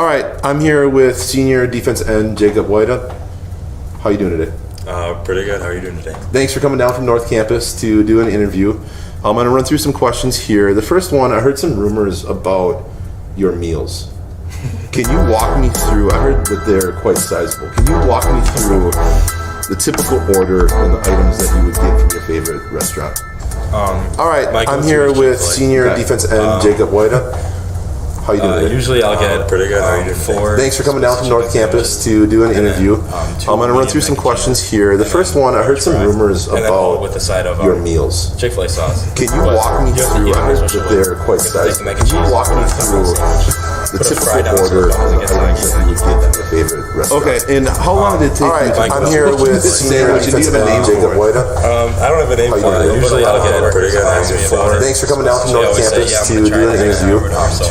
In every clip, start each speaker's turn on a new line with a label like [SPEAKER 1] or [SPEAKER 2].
[SPEAKER 1] All right, I'm here with senior defense end Jacob WIAA. How you doing today?
[SPEAKER 2] Pretty good. How are you doing today?
[SPEAKER 1] Thanks for coming down from North Campus to do an interview. I'm going to run through some questions here. The first one, I heard some rumors about your meals. Can you walk me through? I heard that they're quite sizable. Can you walk me through the typical order and the items that you would get from your favorite restaurant? All right, I'm here with senior defense end Jacob WIAA. How you doing today?
[SPEAKER 2] Usually I'll get
[SPEAKER 3] pretty good. How are you doing today?
[SPEAKER 1] Thanks for coming down from North Campus to do an interview. I'm going to run through some questions here. The first one, I heard some rumors about
[SPEAKER 2] with the side of
[SPEAKER 1] your meals.
[SPEAKER 2] Chick-fil-A sauce.
[SPEAKER 1] Can you walk me through? I heard that they're quite sizable. Can you walk me through the typical order and the items that you would get from your favorite restaurant? Okay, and how long did it take you to I'm here with senior defense end Jacob WIAA.
[SPEAKER 3] I don't have a name for it.
[SPEAKER 2] Usually I'll get
[SPEAKER 3] pretty good.
[SPEAKER 1] Thanks for coming down from North Campus to do an interview.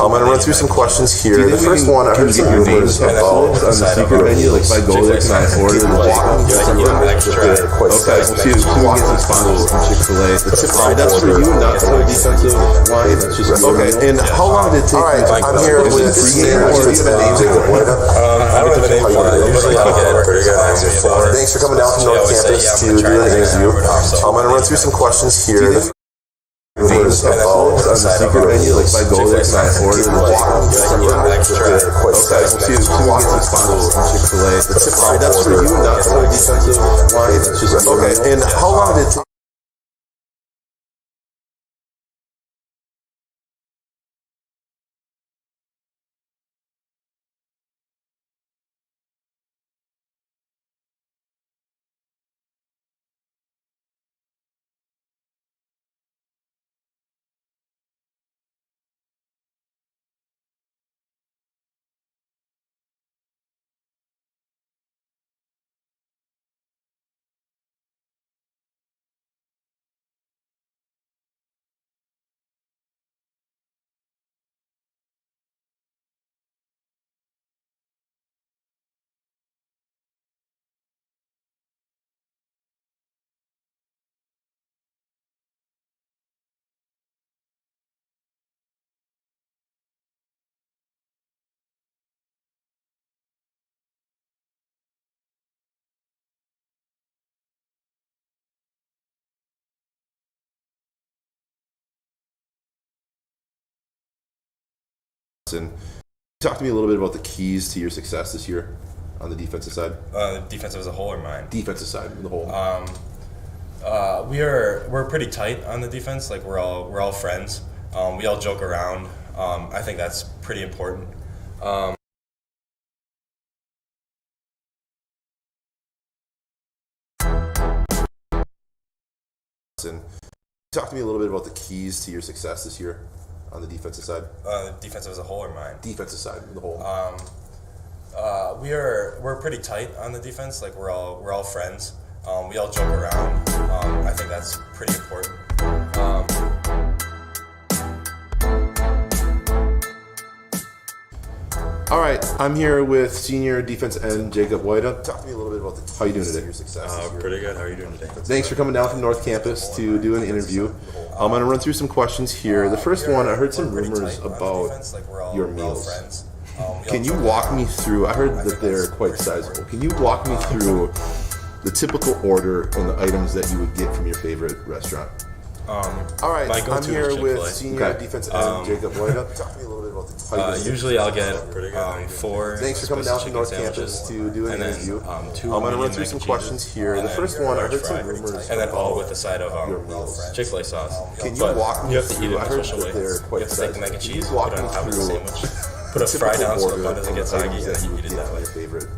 [SPEAKER 1] I'm going to run through some questions here. The first one, I heard some rumors about
[SPEAKER 3] on the secret menu. Like if I go there, can I order the chicken?
[SPEAKER 1] quite
[SPEAKER 3] Okay, so you can get some sponsors from Chick-fil-A. That's for you, not for the defensive line. That's just
[SPEAKER 1] okay. And how long did it take? All right, I'm here with senior defense end Jacob WIAA.
[SPEAKER 3] I don't have a name for it. Usually I'll get pretty good.
[SPEAKER 1] Thanks for coming down from North Campus to do an interview. I'm going to run through some questions here. Rumors about on the secret menu. Like if I go there, can I order the chicken? Quite sizable.
[SPEAKER 3] So you can get some sponsors from Chick-fil-A.
[SPEAKER 1] That's for you, not for the defensive line. That's just okay. And how long did it take? Talk to me a little bit about the keys to your success this year on the defensive side.
[SPEAKER 2] Defensive as a whole or mine?
[SPEAKER 1] Defensive side, the whole.
[SPEAKER 2] We're pretty tight on the defense. Like we're all friends. We all joke around. I think that's pretty important.
[SPEAKER 1] Talk to me a little bit about the keys to your success this year on the defensive side.
[SPEAKER 2] Defensive as a whole or mine?
[SPEAKER 1] Defensive side, the whole.
[SPEAKER 2] We're pretty tight on the defense. Like we're all friends. We all joke around. I think that's pretty important.
[SPEAKER 1] All right, I'm here with senior defense end Jacob WIAA. Talk to me a little bit about how you doing today? Your success.
[SPEAKER 3] Pretty good. How are you doing today?
[SPEAKER 1] Thanks for coming down from North Campus to do an interview. I'm going to run through some questions here. The first one, I heard some rumors about your meals. Can you walk me through? I heard that they're quite sizable. Can you walk me through the typical order and the items that you would get from your favorite restaurant? All right, I'm here with senior defense end Jacob WIAA. Talk to me a little bit about the
[SPEAKER 2] Usually I'll get
[SPEAKER 1] 4. Thanks for coming down from North Campus to do an interview. I'm going to run through some questions here. The first one, I heard some rumors
[SPEAKER 2] and then all with the side of
[SPEAKER 1] your meals.
[SPEAKER 2] Chick-fil-A sauce.
[SPEAKER 1] Can you walk me
[SPEAKER 2] You have to eat
[SPEAKER 1] through?
[SPEAKER 2] it
[SPEAKER 1] I
[SPEAKER 2] a
[SPEAKER 1] heard
[SPEAKER 2] special way.
[SPEAKER 1] that they're
[SPEAKER 2] You
[SPEAKER 1] quite
[SPEAKER 2] have to take the
[SPEAKER 1] sizable.
[SPEAKER 2] mac and
[SPEAKER 1] Can
[SPEAKER 2] cheese,
[SPEAKER 1] you walk
[SPEAKER 2] put it
[SPEAKER 1] me
[SPEAKER 2] on top of the
[SPEAKER 1] through
[SPEAKER 2] sandwich. Put a fry down so the bun doesn't get soggy, and then you eat it that way.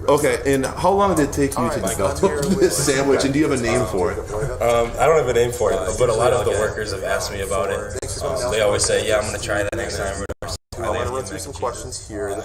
[SPEAKER 1] Okay, and how long did it take you to develop this sandwich, and do you have a name for it?
[SPEAKER 2] I don't have a name for it, but a lot of the workers have asked me about it. They always say, "Yeah, I'm going to try that next time."
[SPEAKER 1] I'm going to run through some questions here.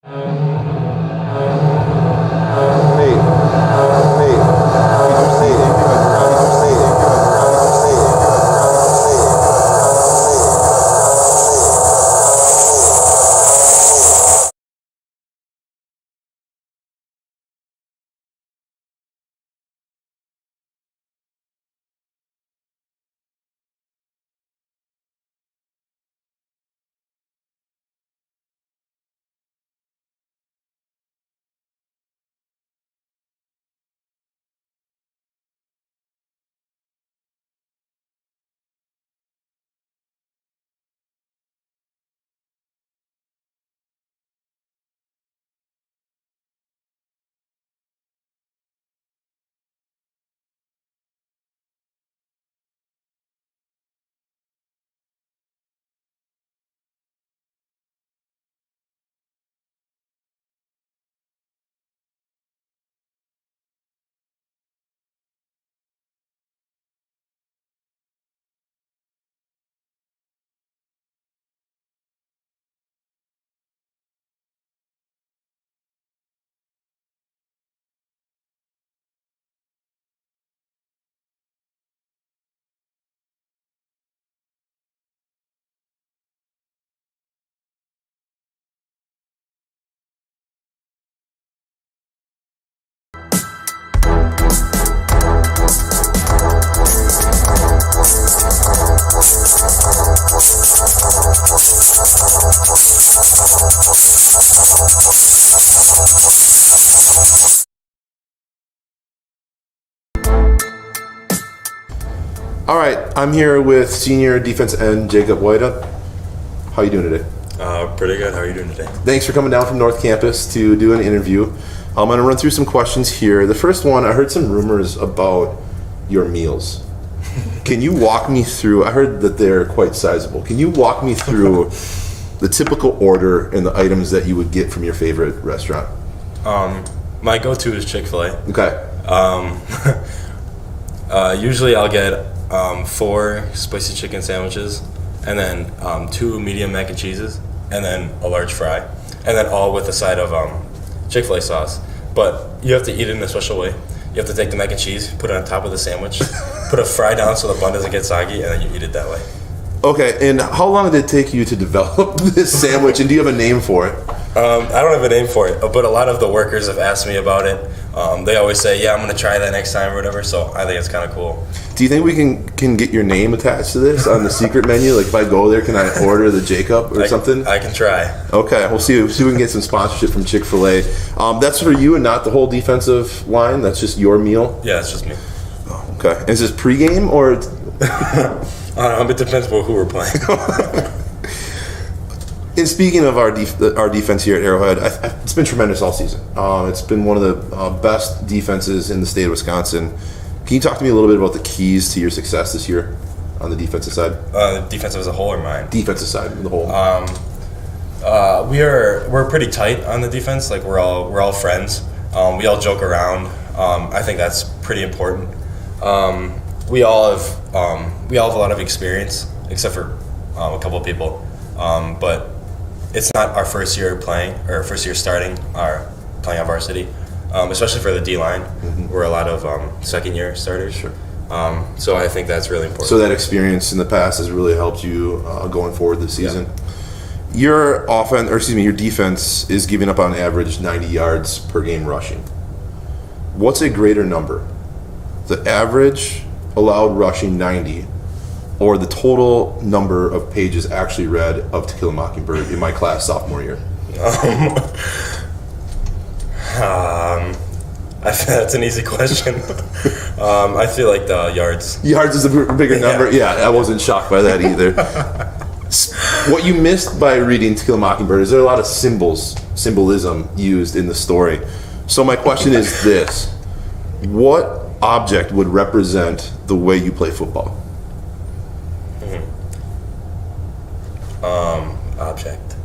[SPEAKER 1] All right, I'm here with senior defense end Jacob WIAA. How you doing today?
[SPEAKER 2] Pretty good. How are you doing today?
[SPEAKER 1] Thanks for coming down from North Campus to do an interview. I'm going to run through some questions here. The first one, I heard some rumors about your meals. Can you walk me through? I heard that they're quite sizable. Can you walk me through the typical order and the items that you would get from your favorite restaurant?
[SPEAKER 2] My go-to is Chick-fil-A.
[SPEAKER 1] Okay.
[SPEAKER 2] Usually I'll get 4 spicy chicken sandwiches, and then 2 medium mac and cheeses, and then a large fry, and then all with a side of Chick-fil-A sauce. But you have to eat it in a special way. You have to take the mac and cheese, put it on top of the sandwich, put a fry down so the bun doesn't get soggy, and then you eat it that way.
[SPEAKER 1] Okay, and how long did it take you to develop this sandwich, and do you have a name for it?
[SPEAKER 2] I don't have a name for it, but a lot of the workers have asked me about it. They always say, yeah, I'm going to try that next time or whatever, so I think it's kind of cool.
[SPEAKER 1] Do you think we can get your name attached to this on the secret menu? Like if I go there, can I order the Jacob or something?
[SPEAKER 2] I can try.
[SPEAKER 1] Okay, we'll see if we can get some sponsorship from Chick-fil-A. That's for you and not the whole defensive line? That's just your meal?
[SPEAKER 2] Yeah, it's just me.
[SPEAKER 1] Oh, okay. Is this pregame or?
[SPEAKER 2] It depends on who we're playing.
[SPEAKER 1] And speaking of our defense here at Arrowhead, it's been tremendous all season. It's been one of the best defenses in the state of Wisconsin. Can you talk to me a little bit about the keys to your success this year on the defensive side?
[SPEAKER 2] Defensive as a whole or mine?
[SPEAKER 1] Defensive side, the whole.
[SPEAKER 2] We're pretty tight on the defense. Like we're all friends. We all joke around. I think that's pretty important. We all have a lot of experience, except for a couple of people. But it's not our first year playing or first year starting playing on varsity, especially for the D line. Mm-hmm. We're a lot of second year starters.
[SPEAKER 1] Sure.
[SPEAKER 2] So I think that's really important.
[SPEAKER 1] So that experience in the past has really helped you going forward this season. Yeah. Your defense is giving up on average 90 yards per game rushing. What's a greater number? The average allowed rushing 90, or the total number of pages actually read of To Kill a Mockingbird in my class sophomore year?
[SPEAKER 2] That's an easy question. I feel like the yards.
[SPEAKER 1] Yards is a bigger number? Yeah, I wasn't shocked by that either. What you missed by reading To Kill a Mockingbird is there are a lot of symbolism used in the story. So my question is this. What object would represent the way you play football?
[SPEAKER 2] Object.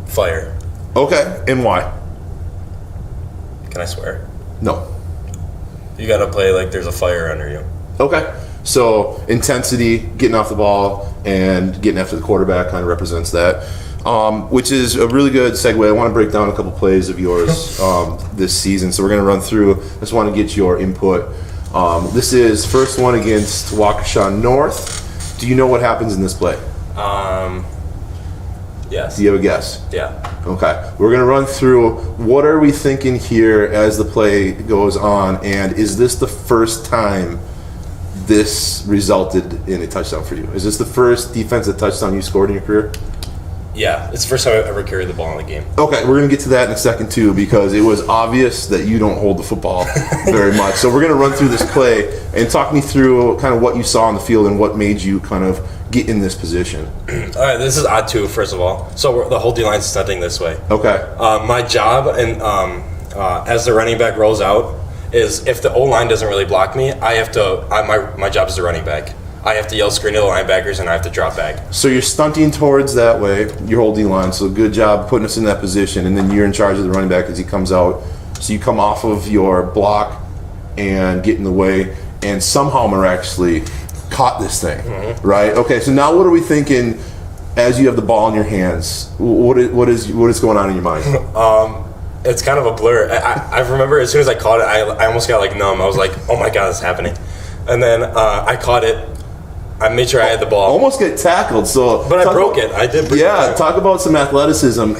[SPEAKER 2] Fire.
[SPEAKER 1] Okay, and why?
[SPEAKER 2] Can I swear?
[SPEAKER 1] No.
[SPEAKER 2] You gotta play like there's a fire under you.
[SPEAKER 1] Okay, so intensity, getting off the ball, and getting after the quarterback kind of represents that. which is a really good segue. I want to break down a couple plays of yours this season. So we're going to run through. I just want to get your input. This is first one against Waukesha North. Do you know what happens in this play?
[SPEAKER 2] Yes.
[SPEAKER 1] Do you have a guess?
[SPEAKER 2] Yeah.
[SPEAKER 1] Okay. We're going to run through what are we thinking here as the play goes on, and is this the first time this resulted in a touchdown for you? Is this the first defensive touchdown you scored in your career?
[SPEAKER 2] Yeah, it's the first time I've ever carried the ball in the game.
[SPEAKER 1] Okay, we're going to get to that in a second too, because it was obvious that you don't hold the football very much. So we're going to run through this play and talk me through kind of what you saw on the field and what made you kind of get in this position.
[SPEAKER 2] All right, this is odd too, first of all. So the whole D-line's stunting this way.
[SPEAKER 1] Okay.
[SPEAKER 2] My job, and as the running back rolls out, is if the O-line doesn't really block me, I have to, my job as the running back. I have to yell screen to the linebackers, and I have to drop back.
[SPEAKER 1] So you're stunting towards that way, your whole D-line, so good job putting us in that position, and then you're in charge of the running back as he comes out. So you come off of your block and get in the way, and somehow miraculously caught this thing, right? Okay, so now what are we thinking as you have the ball in your hands? What is going on in your mind?
[SPEAKER 2] It's kind of a blur. I remember as soon as I caught it, I almost got like numb. I was like, oh my God, it's happening. And then I caught it. I made sure I had the ball.
[SPEAKER 1] Almost get tackled.
[SPEAKER 2] But I broke it. I did break it.
[SPEAKER 1] Yeah, talk about some athleticism.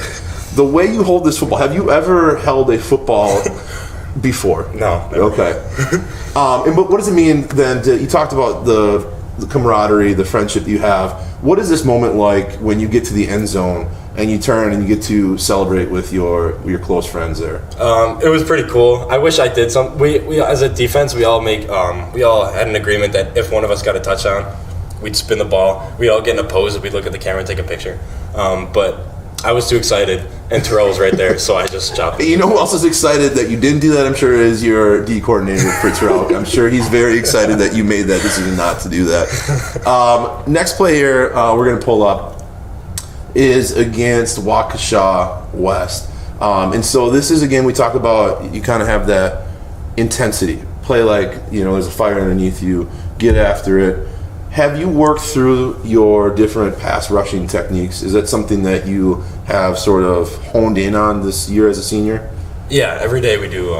[SPEAKER 1] The way you hold this football, have you ever held a football before?
[SPEAKER 2] No. Never.
[SPEAKER 1] Okay. But what does it mean then? You talked about the camaraderie, the friendship you have. What is this moment like when you get to the end zone and you turn and you get to celebrate with your close friends there?
[SPEAKER 2] It was pretty cool. I wish I did some. We as a defense, we all had an agreement that if one of us got a touchdown, we'd spin the ball. We all get in a pose. We'd look at the camera and take a picture. But I was too excited, and Terrell was right there, so I just chopped.
[SPEAKER 1] You know who else is excited that you didn't do that? I'm sure is your D coordinator for Terrell. I'm sure he's very excited that you made that decision not to do that. Next play here we're going to pull up is against Waukesha West. And so this is, again, we talk about you kind of have that intensity. Play like, there's a fire underneath you. Get after it. Have you worked through your different pass rushing techniques? Is that something that you have sort of honed in on this year as a senior?
[SPEAKER 2] Yeah, every day we do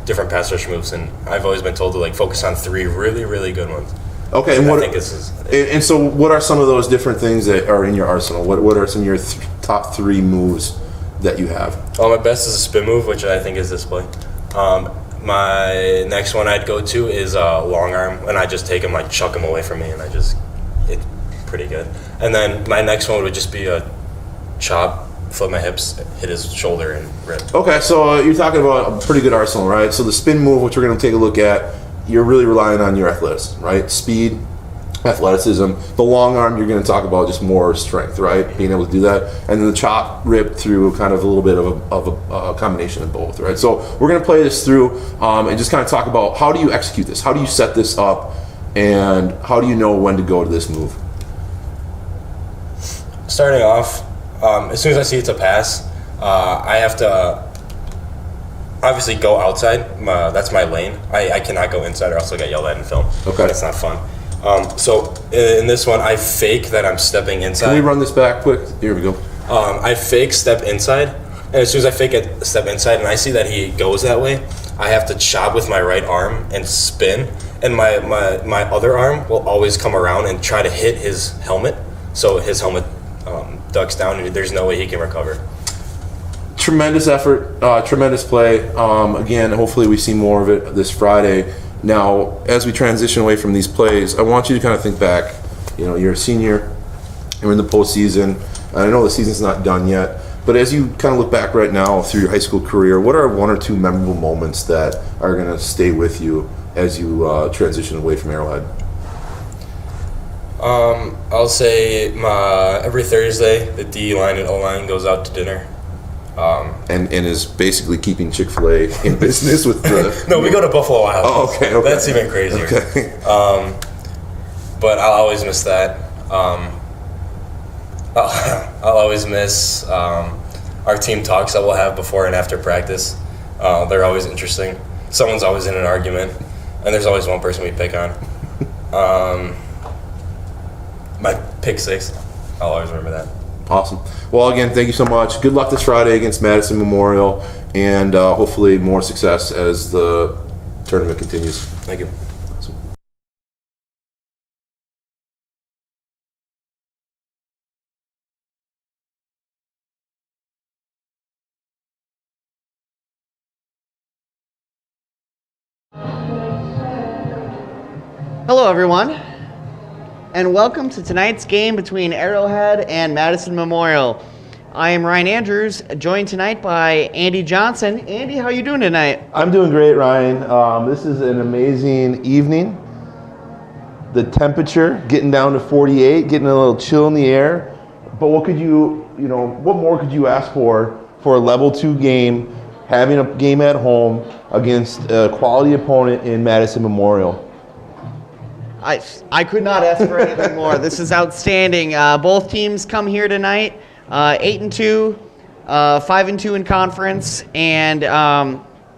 [SPEAKER 2] different pass rush moves, and I've always been told to focus on 3 really, really good ones.
[SPEAKER 1] Okay,
[SPEAKER 2] and
[SPEAKER 1] what,
[SPEAKER 2] I think this is.
[SPEAKER 1] And so, what are some of those different things that are in your arsenal? What are some of your top 3 moves that you have?
[SPEAKER 2] My best is a spin move, which I think is this play. My next one I'd go to is a long arm, and I just take him, chuck him away from me, and it's pretty good. And then my next one would just be a chop, flip my hips, hit his shoulder, and rip. Okay,
[SPEAKER 1] so you're talking about a pretty good arsenal, right? So the spin move, which we're going to take a look at, you're really relying on your athleticism, right? Speed, athleticism. The long arm, you're going to talk about just more strength, right? Being able to do that. And then the chop, rip through kind of a little bit of a combination of both, right? So we're going to play this through and just kind of talk about how do you execute this? How do you set this up? And how do you know when to go to this move?
[SPEAKER 2] Starting off, as soon as I see it's a pass, I have to obviously go outside. That's my lane. I cannot go inside or else I'll get yelled at in film.
[SPEAKER 1] Okay.
[SPEAKER 2] That's not fun. So in this one, I fake that I'm stepping inside.
[SPEAKER 1] Can we run this back quick? Here we go.
[SPEAKER 2] I fake step inside, and as soon as I fake it, step inside, and I see that he goes that way, I have to chop with my right arm and spin, and my other arm will always come around and try to hit his helmet, so his helmet ducks down, and there's no way he can recover.
[SPEAKER 1] Tremendous effort, tremendous play. Again, hopefully we see more of it this Friday. Now, as we transition away from these plays, I want you to kind of think back. You're a senior, you're in the postseason, and I know the season's not done yet, but as you kind of look back right now through your high school career, what are 1 or 2 memorable moments that are going to stay with you as you transition away from Arrowhead?
[SPEAKER 2] I'll say every Thursday, the D line and O line goes out to dinner.
[SPEAKER 1] And is basically keeping Chick-fil-A in business with the...
[SPEAKER 2] No, we go to Buffalo Wild Wings.
[SPEAKER 1] Oh, okay.
[SPEAKER 2] That's even crazier.
[SPEAKER 1] Okay.
[SPEAKER 2] But I'll always miss that. I'll always miss our team talks that we'll have before and after practice. They're always interesting. Someone's always in an argument, and there's always one person we pick on. My pick 6, I'll always remember that.
[SPEAKER 1] Awesome. Well, again, thank you so much. Good luck this Friday against Madison Memorial, and hopefully more success as the tournament continues.
[SPEAKER 2] Thank you.
[SPEAKER 4] Hello, everyone, and welcome to tonight's game between Arrowhead and Madison Memorial. I am Ryan Andrews, joined tonight by Andy Johnson. Andy, how are you doing tonight?
[SPEAKER 1] I'm doing great, Ryan. This is an amazing evening. The temperature getting down to 48, getting a little chill in the air. But what more could you ask for a level 2 game, having a game at home against a quality opponent in Madison Memorial?
[SPEAKER 4] I could not ask for anything more. This is outstanding. Both teams come here tonight, 8-2, 5-2 in conference, and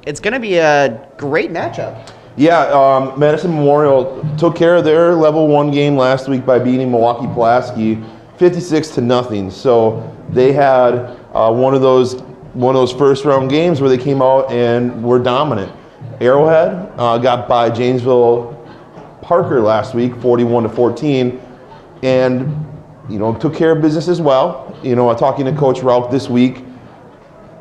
[SPEAKER 4] it's going to be a great matchup.
[SPEAKER 1] Yeah, Madison Memorial took care of their level 1 game last week by beating Milwaukee Pulaski 56-0. So they had one of those first round games where they came out and were dominant. Arrowhead got by Janesville Parker last week, 41-14, and took care of business as well. Talking to Coach Rauch this week,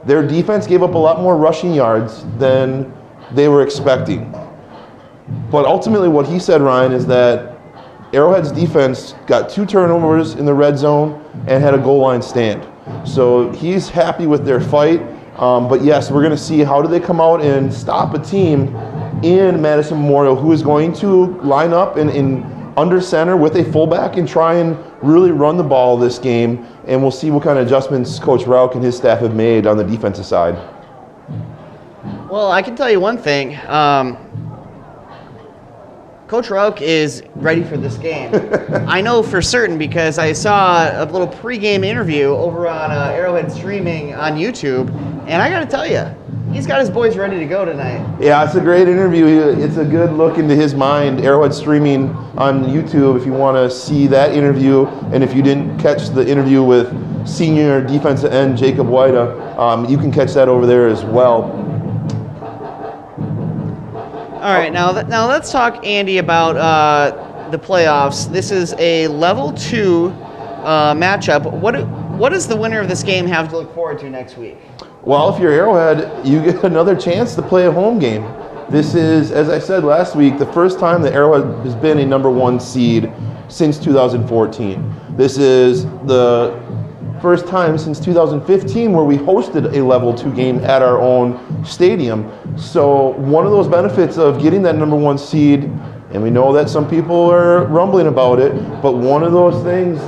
[SPEAKER 1] their defense gave up a lot more rushing yards than they were expecting. But ultimately, what he said, Ryan, is that Arrowhead's defense got 2 turnovers in the red zone and had a goal line stand. So he's happy with their fight. But yes, we're going to see how do they come out and stop a team in Madison Memorial who is going to line up in under center with a fullback and try and really run the ball this game. And we'll see what kind of adjustments Coach Rauch and his staff have made on the defensive side.
[SPEAKER 4] Well, I can tell you one thing. Coach Rauch is ready for this game. I know for certain because I saw a little pregame interview over on Arrowhead streaming on YouTube, and I got to tell you, he's got his boys ready to go tonight. Yeah, it's a great interview. It's a good look into his mind. Arrowhead streaming on YouTube if you want to see that interview, and if you didn't catch the interview with senior defensive end Jacob Whita, you can catch that over there as well. All right, now let's talk, Andy, about the playoffs. This is a level 2 matchup. What does the winner of this game have to look forward to next week? Well, if you're Arrowhead, you get another chance to play a home game. This is, as I said last week, the first time that Arrowhead has been a number 1 seed since 2014. This is the first time since 2015 where we hosted a level 2 game at our own stadium. So one of those benefits of getting that number 1 seed, and we know that some people are rumbling about it, but one of those things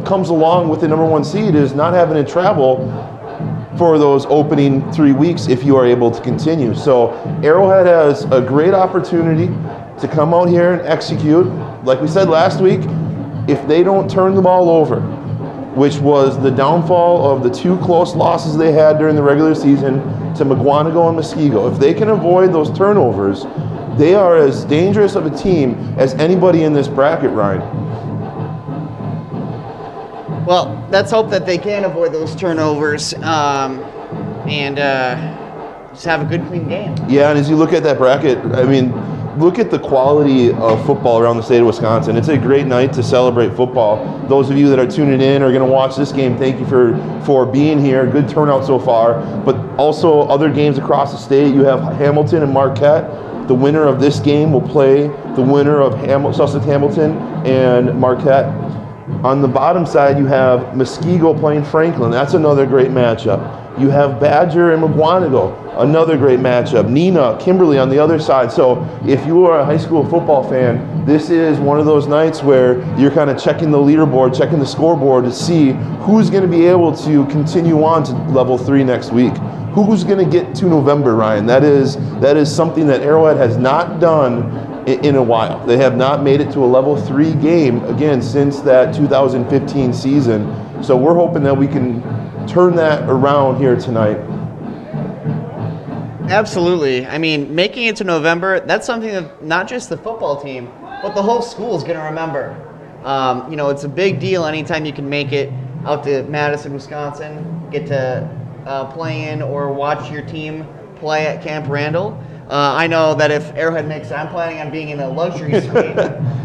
[SPEAKER 4] comes along with the number 1 seed is not having to travel for those opening 3 weeks if you are able to continue. So Arrowhead has a great opportunity to come out here and execute. Like we said last week, if they don't turn the ball over, which was the downfall of the 2 close losses they had during the regular season to McGuanago and Muskego. If they can avoid those turnovers, they are as dangerous of a team as anybody in this bracket, Ryan. Well, let's hope that they can avoid those turnovers and just have a good, clean game.
[SPEAKER 1] Yeah, and as you look at that bracket, I mean, look at the quality of football around the state of Wisconsin. It's a great night to celebrate football. Those of you that are tuning in or going to watch this game, thank you for being here. Good turnout so far. But also other games across the state. You have Hamilton and Marquette. The winner of this game will play the winner of Sussex Hamilton and Marquette. On the bottom side, you have Muskego playing Franklin. That's another great matchup. You have Badger and McGuanago, another great matchup. Neenah, Kimberly on the other side. So if you are a high school football fan, this is one of those nights where you're kind of checking the leaderboard, checking the scoreboard to see who's going to be able to continue on to level 3 next week. Who's going to get to November, Ryan? That is something that Arrowhead has not done in a while. They have not made it to a level 3 game, again, since that 2015 season. So we're hoping that we can turn that around here tonight.
[SPEAKER 4] Absolutely. I mean, making it to November, that's something that not just the football team, but the whole school is going to remember. It's a big deal anytime you can make it. out to Madison, Wisconsin, get to play in or watch your team play at Camp Randall. I know that if Arrowhead makes it, I'm planning on being in a luxury suite.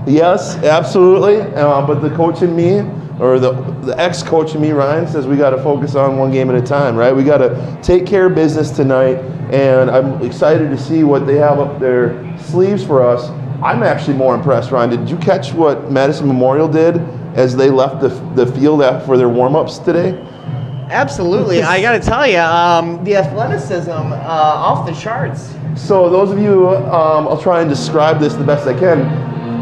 [SPEAKER 3] Yes, absolutely. But the coach in me, or the ex-coach in me, Ryan, says we got to focus on one game at a time, right? We got to take care of business tonight, and I'm excited to see what they have up their sleeves for us. I'm actually more impressed, Ryan. Did you catch what Madison Memorial did as they left the field for their warm-ups today?
[SPEAKER 4] Absolutely. I got to tell you, the athleticism off the charts.
[SPEAKER 3] So those of you, I'll try and describe this the best I can.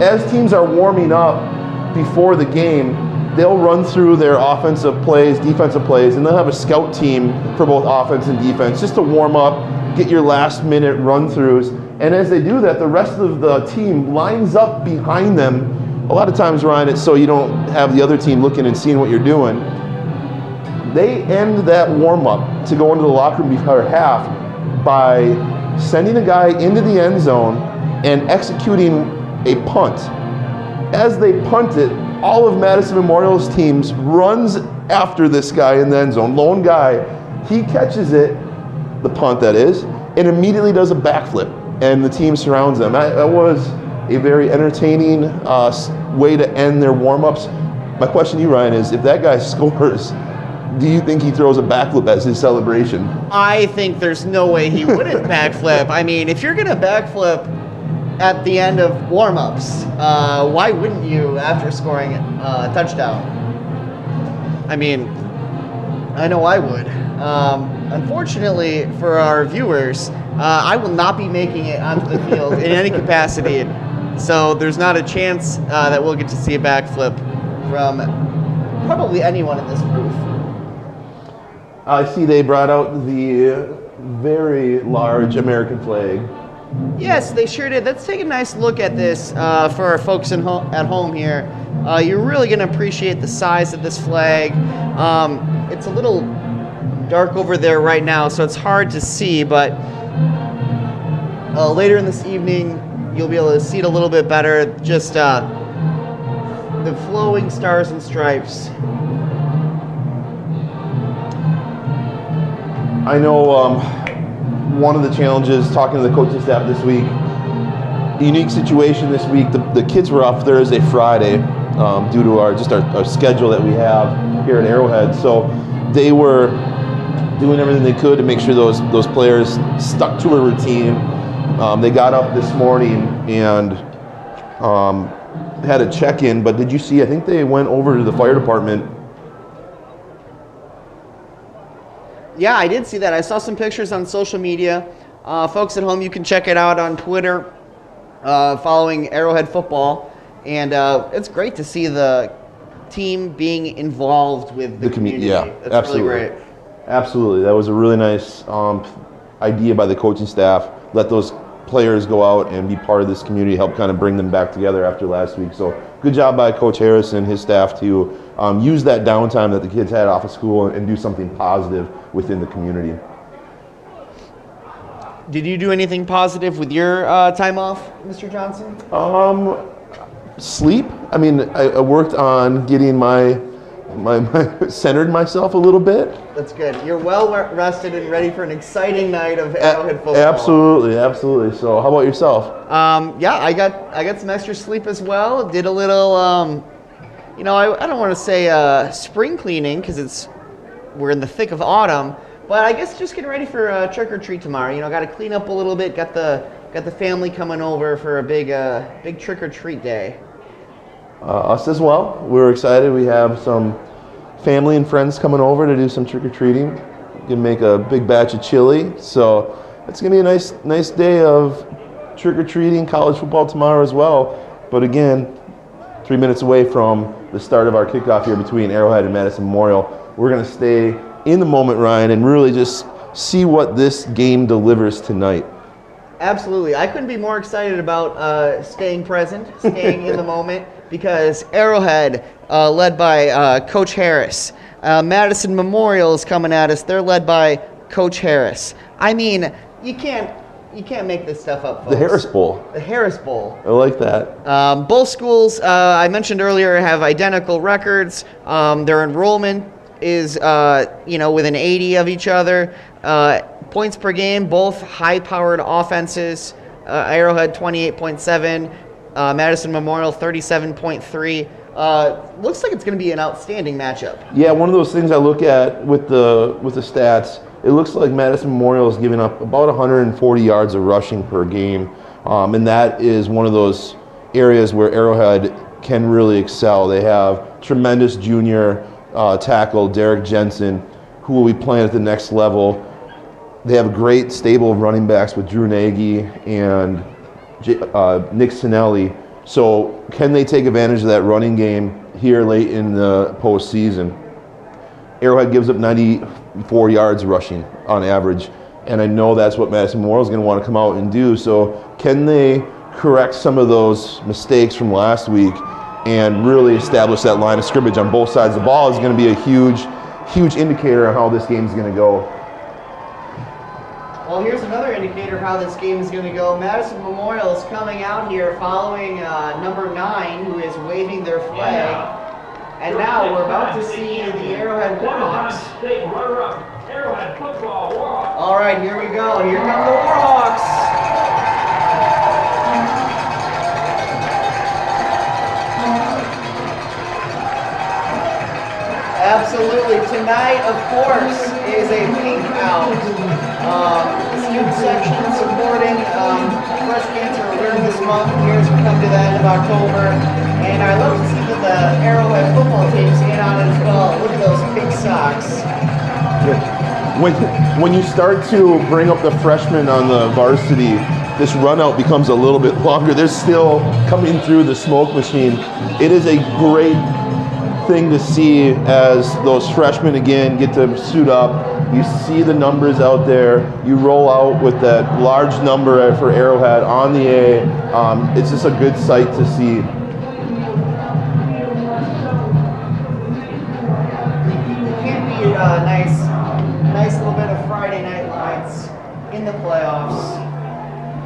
[SPEAKER 3] As teams are warming up before the game, they'll run through their offensive plays, defensive plays, and they'll have a scout team for both offense and defense just to warm up, get your last minute run-throughs. And as they do that, the rest of the team lines up behind them. A lot of times, Ryan, it's so you don't have the other team looking and seeing what you're doing. They end that warm-up to go into the locker room before half by sending a guy into the end zone and executing a punt. As they punt it, all of Madison Memorial's teams runs after this guy in the end zone, lone guy. He catches it, the punt that is, and immediately does a backflip, and the team surrounds them. That was a very entertaining way to end their warm-ups. My question to you, Ryan, is if that guy scores, do you think he throws a backflip as his celebration?
[SPEAKER 4] I think there's no way he wouldn't backflip. I mean, if you're going to backflip at the end of warm-ups, why wouldn't you after scoring a touchdown? I mean, I know I would. Unfortunately for our viewers, I will not be making it onto the field in any capacity, so there's not a chance that we'll get to see a backflip from probably anyone in this booth.
[SPEAKER 3] I see they brought out the very large American flag.
[SPEAKER 4] Yes, they sure did. Let's take a nice look at this for our folks at home here. You're really going to appreciate the size of this flag. It's a little dark over there right now, so it's hard to see, but later in this evening, you'll be able to see it a little bit better. Just the flowing stars and stripes.
[SPEAKER 3] I know one of the challenges, talking to the coaching staff this week, unique situation this week, the kids were off Thursday, Friday, due to our schedule that we have here at Arrowhead. So they were doing everything they could to make sure those players stuck to a routine. They got up this morning and had a check-in, but did you see, I think they went over to the fire department.
[SPEAKER 4] Yeah, I did see that. I saw some pictures on social media. Folks at home, you can check it out on Twitter, following Arrowhead Football. And it's great to see the team being involved with the community.
[SPEAKER 3] Yeah,
[SPEAKER 4] that's
[SPEAKER 3] absolutely.
[SPEAKER 4] Really great.
[SPEAKER 3] Absolutely. That was a really nice idea by the coaching staff. Let those players go out and be part of this community, help kind of bring them back together after last week. So good job by Coach Harris and his staff to use that downtime that the kids had off of school and do something positive within the community.
[SPEAKER 4] Did you do anything positive with your time off, Mr. Johnson?
[SPEAKER 3] Sleep. I mean, I worked on getting my centered myself a little bit.
[SPEAKER 4] That's good. You're well rested and ready for an exciting night of Arrowhead football.
[SPEAKER 3] Absolutely. So, how about yourself?
[SPEAKER 4] Yeah, I got some extra sleep as well. Did a little, I don't want to say spring cleaning because we're in the thick of autumn, but I guess just getting ready for trick or treat tomorrow. Got to clean up a little bit. Got the family coming over for a big trick or treat day.
[SPEAKER 3] Us as well. We're excited. We have some family and friends coming over to do some trick-or-treating. We can make a big batch of chili. So it's going to be a nice day of trick-or-treating, college football tomorrow as well. But again, 3 minutes away from the start of our kickoff here between Arrowhead and Madison Memorial. We're going to stay in the moment, Ryan, and really just see what this game delivers tonight.
[SPEAKER 4] Absolutely. I couldn't be more excited about staying present, staying in the moment, because Arrowhead, led by Coach Harris. Madison Memorial is coming at us. They're led by Coach Harris. I mean, you can't You can't make this stuff up, folks.
[SPEAKER 3] The Harris Bowl.
[SPEAKER 4] The Harris Bowl.
[SPEAKER 3] I like that.
[SPEAKER 4] Both schools, I mentioned earlier, have identical records. Their enrollment is, within 80 of each other. Points per game, both high-powered offenses. Arrowhead 28.7, Madison Memorial 37.3. Looks like it's going to be an outstanding matchup.
[SPEAKER 3] Yeah, one of those things I look at with the stats. It looks like Madison Memorial is giving up about 140 yards of rushing per game, and that is one of those areas where Arrowhead can really excel. They have tremendous junior tackle Derek Jensen, who will be playing at the next level. They have a great stable of running backs with Drew Nagy and Nick Sinelli. So can they take advantage of that running game here late in the postseason? Arrowhead gives up 94 yards rushing on average, and I know that's what Madison Memorial is going to want to come out and do. So can they correct some of those mistakes from last week and really establish that line of scrimmage on both sides of the ball is going to be a huge indicator of how this game is going to go.
[SPEAKER 4] Well, here's another indicator of how this game is going to go. Madison Memorial is coming out here following number 9, who is waving their flag. And now we're about to see the Arrowhead Warhawks. All right, here we go. Here come the Warhawks. Absolutely. Tonight, of course, is a pink out. Student section supporting breast cancer awareness month here as we come to the end of October. And I love to see that the Arrowhead football team's in on it as well. Look at those pink socks.
[SPEAKER 3] When you start to bring up the freshmen on the varsity, this run out becomes a little bit longer. They're still coming through the smoke machine. It is a great thing to see as those freshmen again get to suit up. You see the numbers out there. You roll out with that large number for Arrowhead on the A. It's just a good sight to see.
[SPEAKER 4] It can't be a nice little bit of Friday night lights in the playoffs.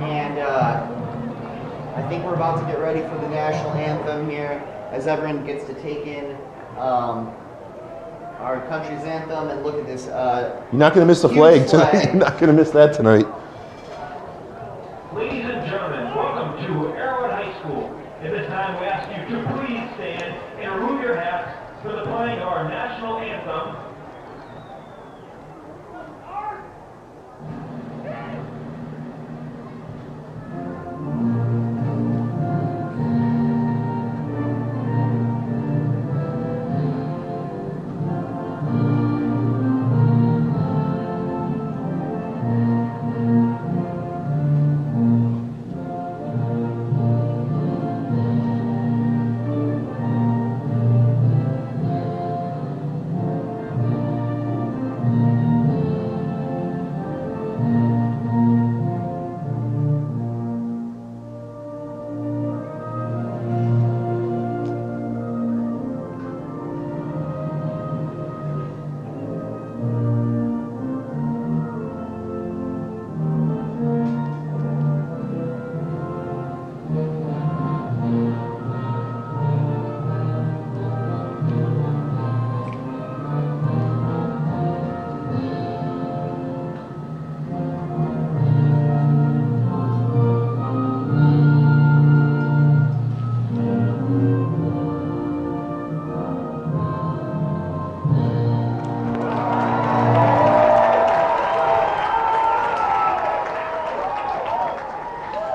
[SPEAKER 4] And I think we're about to get ready for the national anthem here as everyone gets to take in our country's anthem and look at this.
[SPEAKER 3] You're not going to miss the flag tonight. You're not going to miss that tonight.
[SPEAKER 5] Ladies and gentlemen, welcome to Arrowhead High School. At this time, we ask you to please stand and remove your hats for the playing of our national anthem.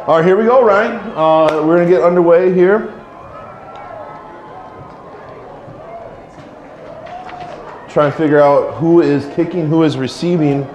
[SPEAKER 3] All right, here we go, Ryan. We're going to get underway here. Try and figure out who is kicking, who is receiving.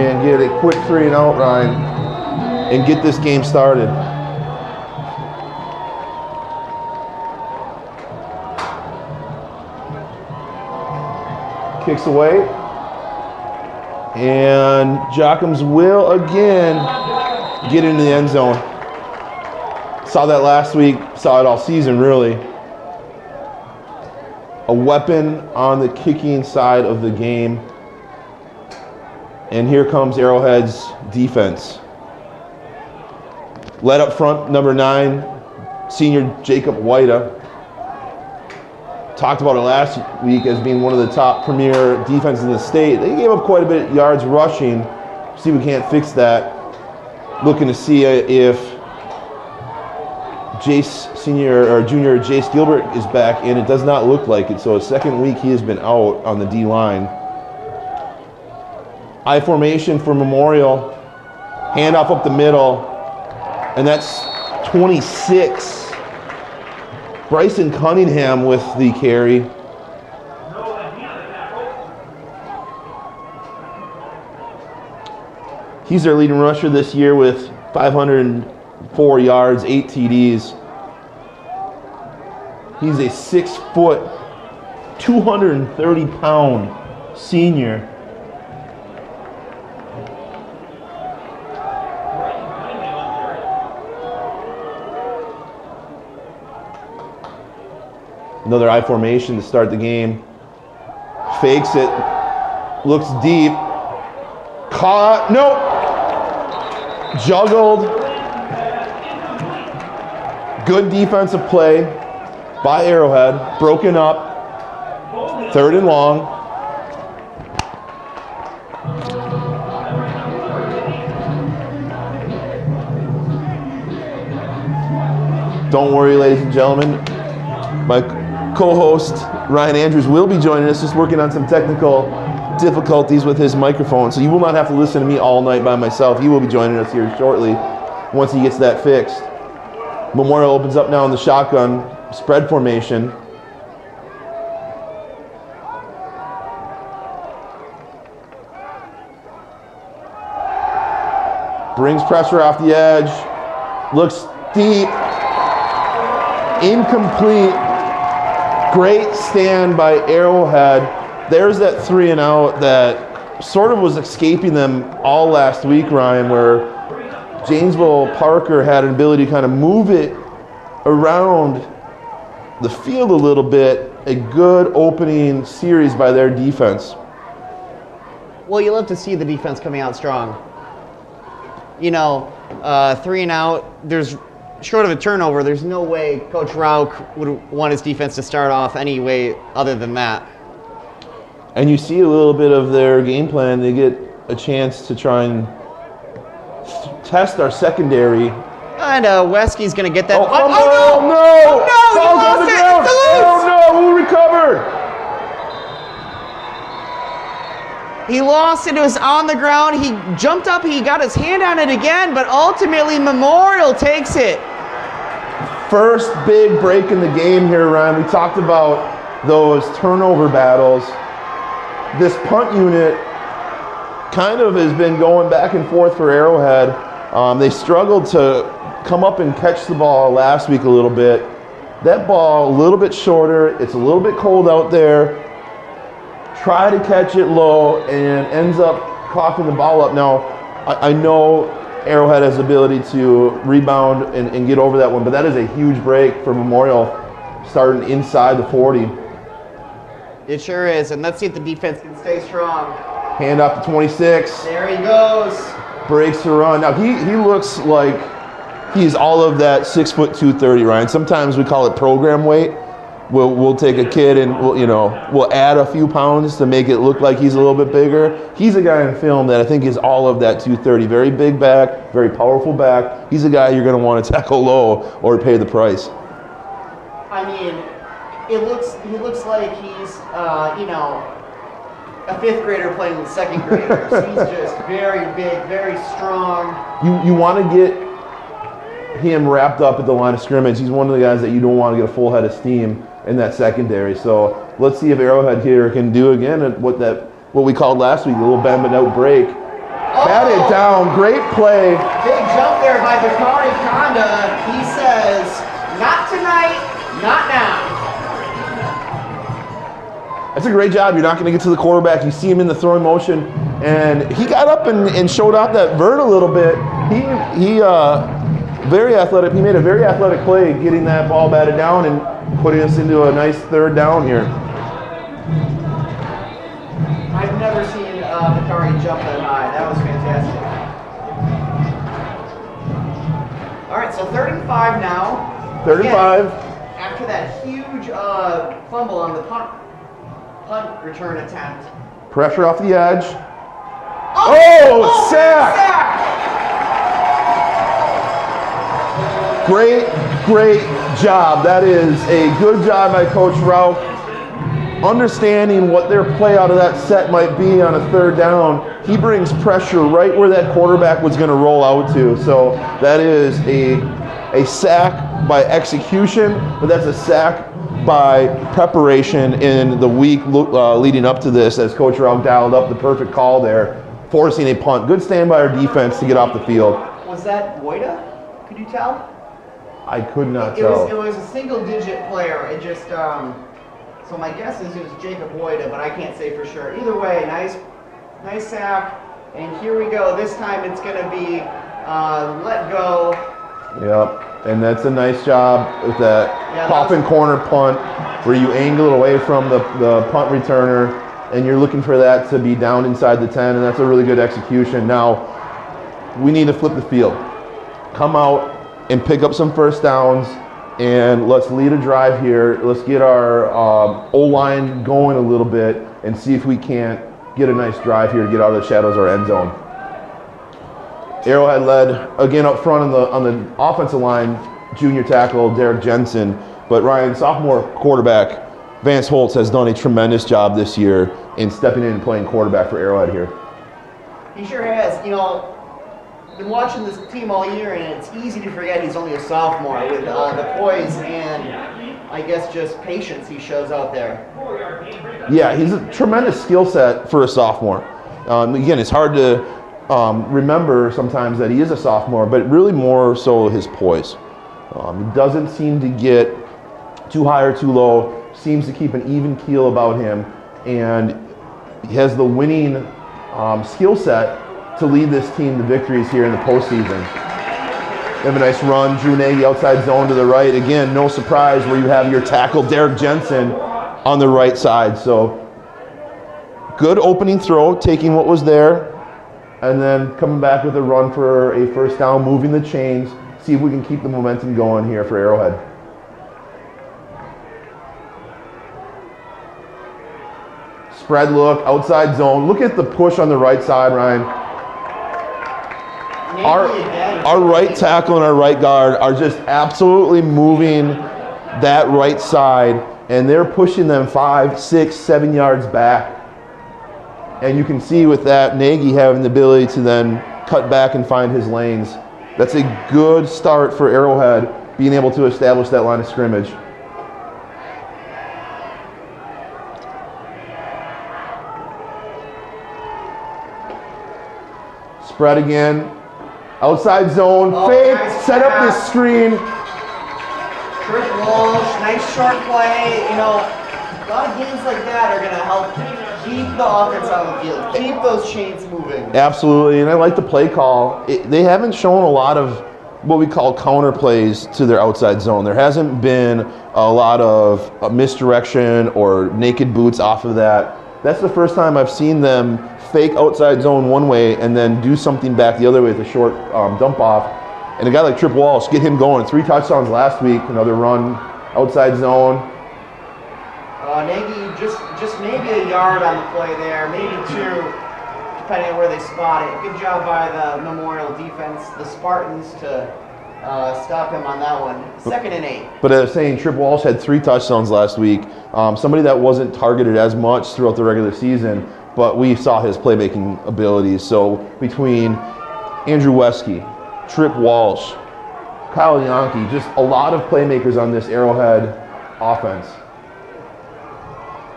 [SPEAKER 3] and get a quick 3 and out, Ryan, and get this game started. Kicks away. And Jockums will again get into the end zone. Saw that last week, saw it all season really. A weapon on the kicking side of the game. And here comes Arrowhead's defense. Led up front, number 9, senior Jacob WIAA. Talked about it last week as being one of the top premier defenses in the state. They gave up quite a bit of yards rushing. See if we can't fix that. Looking to see if junior Jace Gilbert is back, and it does not look like it. So a second week he has been out on the D line. I formation for Memorial. Handoff up the middle, and that's 26. Bryson Cunningham with the carry. He's their leading rusher this year with 504 yards, 8 TDs. He's a 6 foot, 230 pound senior. Another I formation to start the game. Fakes it, looks deep. Caught, nope. Juggled. Good defensive play by Arrowhead. Broken up. 3rd and long. Don't worry, ladies and gentlemen. My co-host Ryan Andrews will be joining us, just working on some technical difficulties with his microphone, so you will not have to listen to me all night by myself. He will be joining us here shortly once he gets that fixed. Memorial opens up now in the shotgun spread formation. Brings pressure off the edge, looks deep, incomplete. Great stand by Arrowhead. There's that 3 and out that sort of was escaping them all last week, Ryan, where Janesville Parker had an ability to kind of move it around the field a little bit. A good opening series by their defense.
[SPEAKER 4] Well, you love to see the defense coming out strong. You know, 3 and out, there's short of a turnover, there's no way Coach Rauch would want his defense to start off any way other than that.
[SPEAKER 3] And you see a little bit of their game plan. They get a chance to try and test our secondary.
[SPEAKER 4] And Wesky's going to get that.
[SPEAKER 3] Oh, no!
[SPEAKER 4] Oh, no!
[SPEAKER 3] Falls on the ground! Oh, no! Who recovered?
[SPEAKER 4] He lost it. It was on the ground. He jumped up. He got his hand on it again, but ultimately Memorial takes it.
[SPEAKER 3] First big break in the game here, Ryan. We talked about those turnover battles. This punt unit kind of has been going back and forth for Arrowhead. They struggled to come up and catch the ball last week a little bit. That ball a little bit shorter. It's a little bit cold out there. Try to catch it low and ends up coughing the ball up. Now, I know Arrowhead has the ability to rebound and get over that one, but that is a huge break for Memorial starting inside the 40.
[SPEAKER 4] It sure is, and let's see if the defense can stay strong.
[SPEAKER 3] Hand off to 26.
[SPEAKER 4] There he goes.
[SPEAKER 3] Breaks the run. Now, he looks like he's all of that 6 foot 230, Ryan. Sometimes we call it program weight. We'll take a kid and we'll add a few pounds to make it look like he's a little bit bigger. He's a guy in film that I think is all of that 230. Very big back, very powerful back. He's a guy you're going to want to tackle low or pay the price.
[SPEAKER 4] I mean, he looks like he's a 5th grader playing with 2nd graders. He's just very big, very strong.
[SPEAKER 3] You want to get him wrapped up at the line of scrimmage. He's one of the guys that you don't want to get a full head of steam in that secondary. So let's see if Arrowhead here can do again what we called last week, a little bend but out break. Batted down. Great play.
[SPEAKER 4] Big jump there by Bakari Konda. He says, not tonight, not now.
[SPEAKER 3] That's a great job. You're not going to get to the quarterback. You see him in the throwing motion, and he got up and showed off that vert a little bit. He very athletic. He made a very athletic play getting that ball batted down and putting us into a nice third down here.
[SPEAKER 4] I've never seen Bakari jump that high. That was fantastic. All right, so 35 now.
[SPEAKER 3] 35.
[SPEAKER 4] Again, after that huge fumble on the punt return attempt.
[SPEAKER 3] Pressure off the edge. Oh, sack! Great job. That is a good job by Coach Rauch, understanding what their play out of that set might be on a third down. He brings pressure right where that quarterback was going to roll out to. So that is a sack by execution, but that's a sack by preparation in the week leading up to this, as Coach Rauch dialed up the perfect call there, forcing a punt. Good stand by our defense to get off the field.
[SPEAKER 4] Was that Woida? Could you tell?
[SPEAKER 3] I could not tell.
[SPEAKER 4] It was a single-digit player. It just, so my guess is it was Jacob Woida, but I can't say for sure. Either way, nice sack. And here we go. This time it's going to be let go.
[SPEAKER 3] Yep, and that's a nice job with that coffin corner punt where you angle it away from the punt returner, and you're looking for that to be down inside the 10, and that's a really good execution. Now, we need to flip the field. Come out and pick up some first downs, and let's lead a drive here. Let's get our O-line going a little bit and see if we can't get a nice drive here to get out of the shadows of our end zone. Arrowhead led again up front on the offensive line, junior tackle Derek Jensen. But Ryan, sophomore quarterback Vance Holtz has done a tremendous job this year in stepping in and playing quarterback for Arrowhead here.
[SPEAKER 4] He sure has. You know, been watching this team all year, and it's easy to forget he's only a sophomore with the poise and I guess just patience he shows out there.
[SPEAKER 3] Yeah, he's a tremendous skill set for a sophomore. Again, it's hard to remember sometimes that he is a sophomore, but really more so his poise. He doesn't seem to get too high or too low, seems to keep an even keel about him, and he has the winning skill set to lead this team to victories here in the postseason. They have a nice run. Drew Nagy outside zone to the right. Again, no surprise where you have your tackle, Derek Jensen, on the right side. So good opening throw, taking what was there, and then coming back with a run for a first down, moving the chains, see if we can keep the momentum going here for Arrowhead. Spread look, outside zone. Look at the push on the right side, Ryan. Our right tackle and our right guard are just absolutely moving that right side, and they're pushing them 5, 6, 7 yards back. And you can see with that, Nagy having the ability to then cut back and find his lanes. That's a good start for Arrowhead, being able to establish that line of scrimmage. Spread again. Outside zone, fake,
[SPEAKER 4] nice
[SPEAKER 3] set up this screen.
[SPEAKER 4] Chris Walsh, nice short play. You know, a lot of games like that are going to help keep the offense on the field, keep those chains moving.
[SPEAKER 3] Absolutely, and I like the play call. They haven't shown a lot of what we call counter plays to their outside zone. There hasn't been a lot of misdirection or naked boots off of that. That's the first time I've seen them fake outside zone one way and then do something back the other way with a short dump off. And a guy like Trip Walsh, get him going. 3 touchdowns last week, another run, outside zone.
[SPEAKER 4] Nagy just maybe a yard on the play there, maybe 2, depending on where they spot it. Good job by the Memorial defense, the Spartans, to stop him on that one. 2nd and 8.
[SPEAKER 3] But as saying, Trip Walsh had 3 touchdowns last week. Somebody that wasn't targeted as much throughout the regular season, but we saw his playmaking abilities. So between Andrew Wesky, Trip Walsh, Kyle Yankee, just a lot of playmakers on this Arrowhead offense.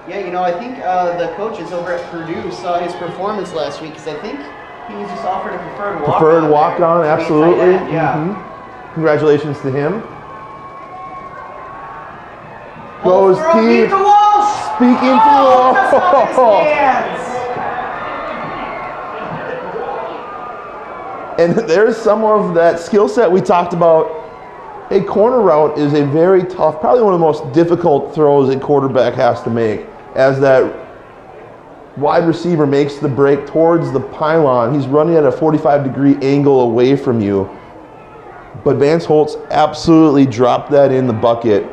[SPEAKER 4] Yeah, you know, I think the coaches over at Purdue saw his performance last week, because I think He was just offered a preferred walk-on.
[SPEAKER 3] Preferred walk-on,
[SPEAKER 4] there.
[SPEAKER 3] absolutely.
[SPEAKER 4] Yeah.
[SPEAKER 3] Mhm. Congratulations to him.
[SPEAKER 4] Goes
[SPEAKER 3] Goes deep.
[SPEAKER 4] to Walsh.
[SPEAKER 3] Speaking to
[SPEAKER 4] Just off his hands.
[SPEAKER 3] And there's some of that skill set we talked about. A corner route is a very tough, probably one of the most difficult throws a quarterback has to make. As that wide receiver makes the break towards the pylon, he's running at a 45-degree angle away from you. But Vance Holtz absolutely dropped that in the bucket.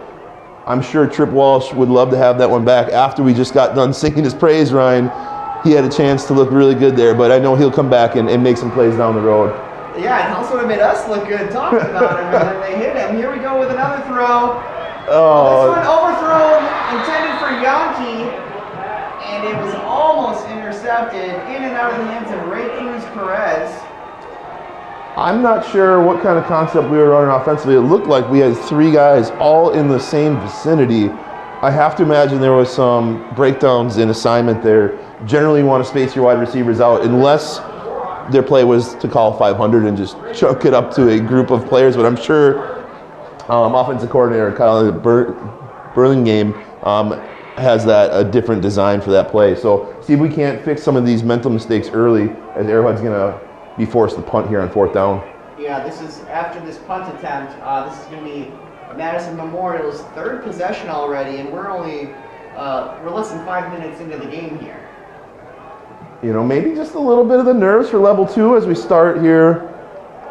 [SPEAKER 3] I'm sure Trip Walsh would love to have that one back. After we just got done singing his praise, Ryan, he had a chance to look really good there, but I know he'll come back and make some plays down the road.
[SPEAKER 4] Yeah, and also it made us look good talking about him, and then they hit him. Here we go with another throw.
[SPEAKER 3] Oh,
[SPEAKER 4] This one overthrown, intended for Yonke, and it was almost intercepted in and out of the hands of Ray Cruz Perez.
[SPEAKER 3] I'm not sure what kind of concept we were running offensively. It looked like we had three guys all in the same vicinity. I have to imagine there was some breakdowns in assignment there. Generally, you want to space your wide receivers out unless their play was to call 500 and just choke it up to a group of players. But I'm sure offensive coordinator Kyle Burlingame has a different design for that play. So see if we can't fix some of these mental mistakes early, as Arrowhead's going to be forced to punt here on 4th down.
[SPEAKER 4] Yeah, this is after this punt attempt. This is going to be Madison Memorial's 3rd possession already, and we're less than 5 minutes into the game here.
[SPEAKER 3] You know, maybe just a little bit of the nerves for level 2 as we start here.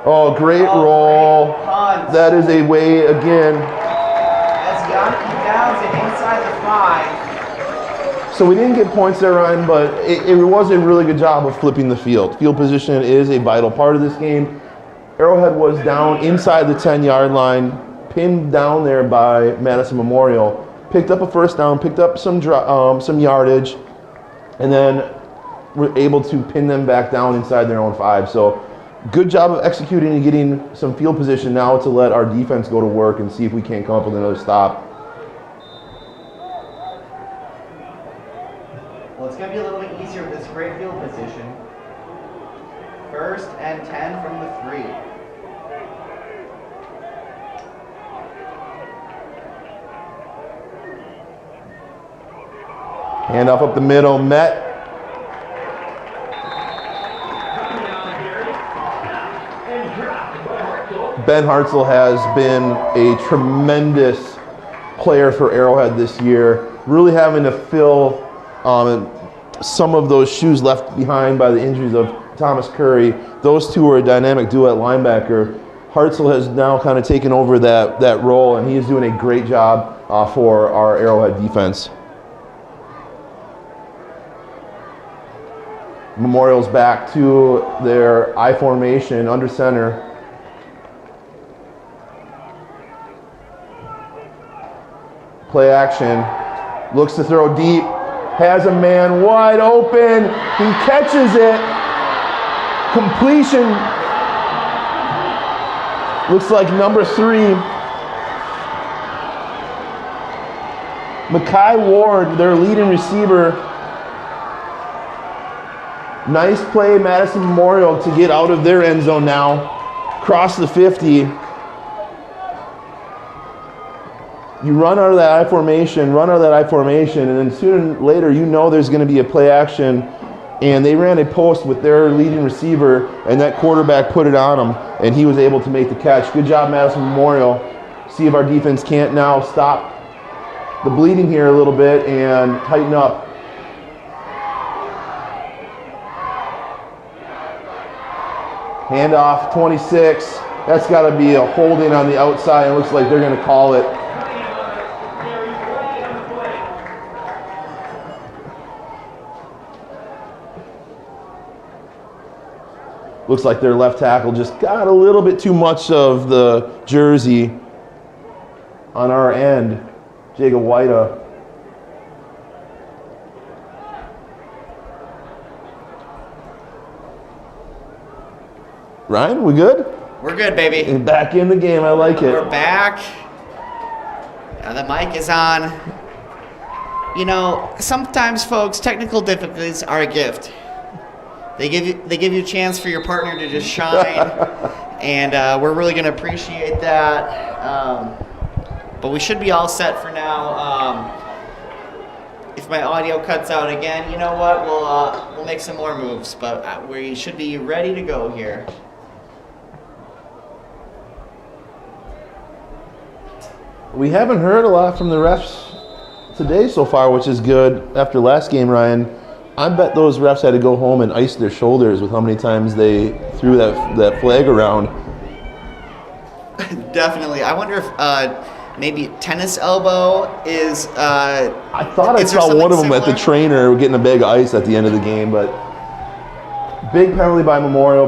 [SPEAKER 3] Oh, great roll.
[SPEAKER 4] Great punt.
[SPEAKER 3] That is a way again.
[SPEAKER 4] As Yonke downs it inside the 5.
[SPEAKER 3] So we didn't get points there, Ryan, but it was a really good job of flipping the field. Field position is a vital part of this game. Arrowhead was down inside the 10-yard line, pinned down there by Madison Memorial, picked up a 1st down, picked up some yardage, and then were able to pin them back down inside their own 5. So good job of executing and getting some field position now to let our defense go to work and see if we can't come up with another stop.
[SPEAKER 4] Well, it's going to be a little bit easier with this great field position. 1st and 10 from the 3.
[SPEAKER 3] Handoff up the middle, met. Ben Hartzell has been a tremendous player for Arrowhead this year, really having to fill some of those shoes left behind by the injuries of Thomas Curry. Those two were a dynamic duo at linebacker. Hartzell has now kind of taken over that role, and he is doing a great job for our Arrowhead defense. Memorial's back to their I formation under center. Play action, looks to throw deep, has a man wide open, he catches it, completion, looks like number 3. Mekhi Ward, their leading receiver. Nice play, Madison Memorial, to get out of their end zone now, cross the 50. You run out of that I formation, and then sooner or later you know there's going to be a play action, and they ran a post with their leading receiver, and that quarterback put it on him, and he was able to make the catch. Good job, Madison Memorial. See if our defense can't now stop the bleeding here a little bit and tighten up. Handoff, 26. That's got to be a holding on the outside. It looks like they're going to call it. Looks like their left tackle just got a little bit too much of the jersey on our end. Jacob WIAA. Ryan, we good?
[SPEAKER 4] We're good, baby.
[SPEAKER 3] And back in the game. I like it.
[SPEAKER 4] We're back. Now the mic is on. You know, sometimes, folks, technical difficulties are a gift. They give you a chance for your partner to just shine, and we're really going to appreciate that. But we should be all set for now. If my audio cuts out again, you know what? We'll make some more moves, but we should be ready to go here.
[SPEAKER 3] We haven't heard a lot from the refs today so far, which is good. After last game, Ryan, I bet those refs had to go home and ice their shoulders with how many times they threw that flag around.
[SPEAKER 4] Definitely. I wonder if maybe tennis elbow is.
[SPEAKER 3] I thought I saw one of them at the trainer getting a bag of ice at the end of the game, but big penalty by Memorial,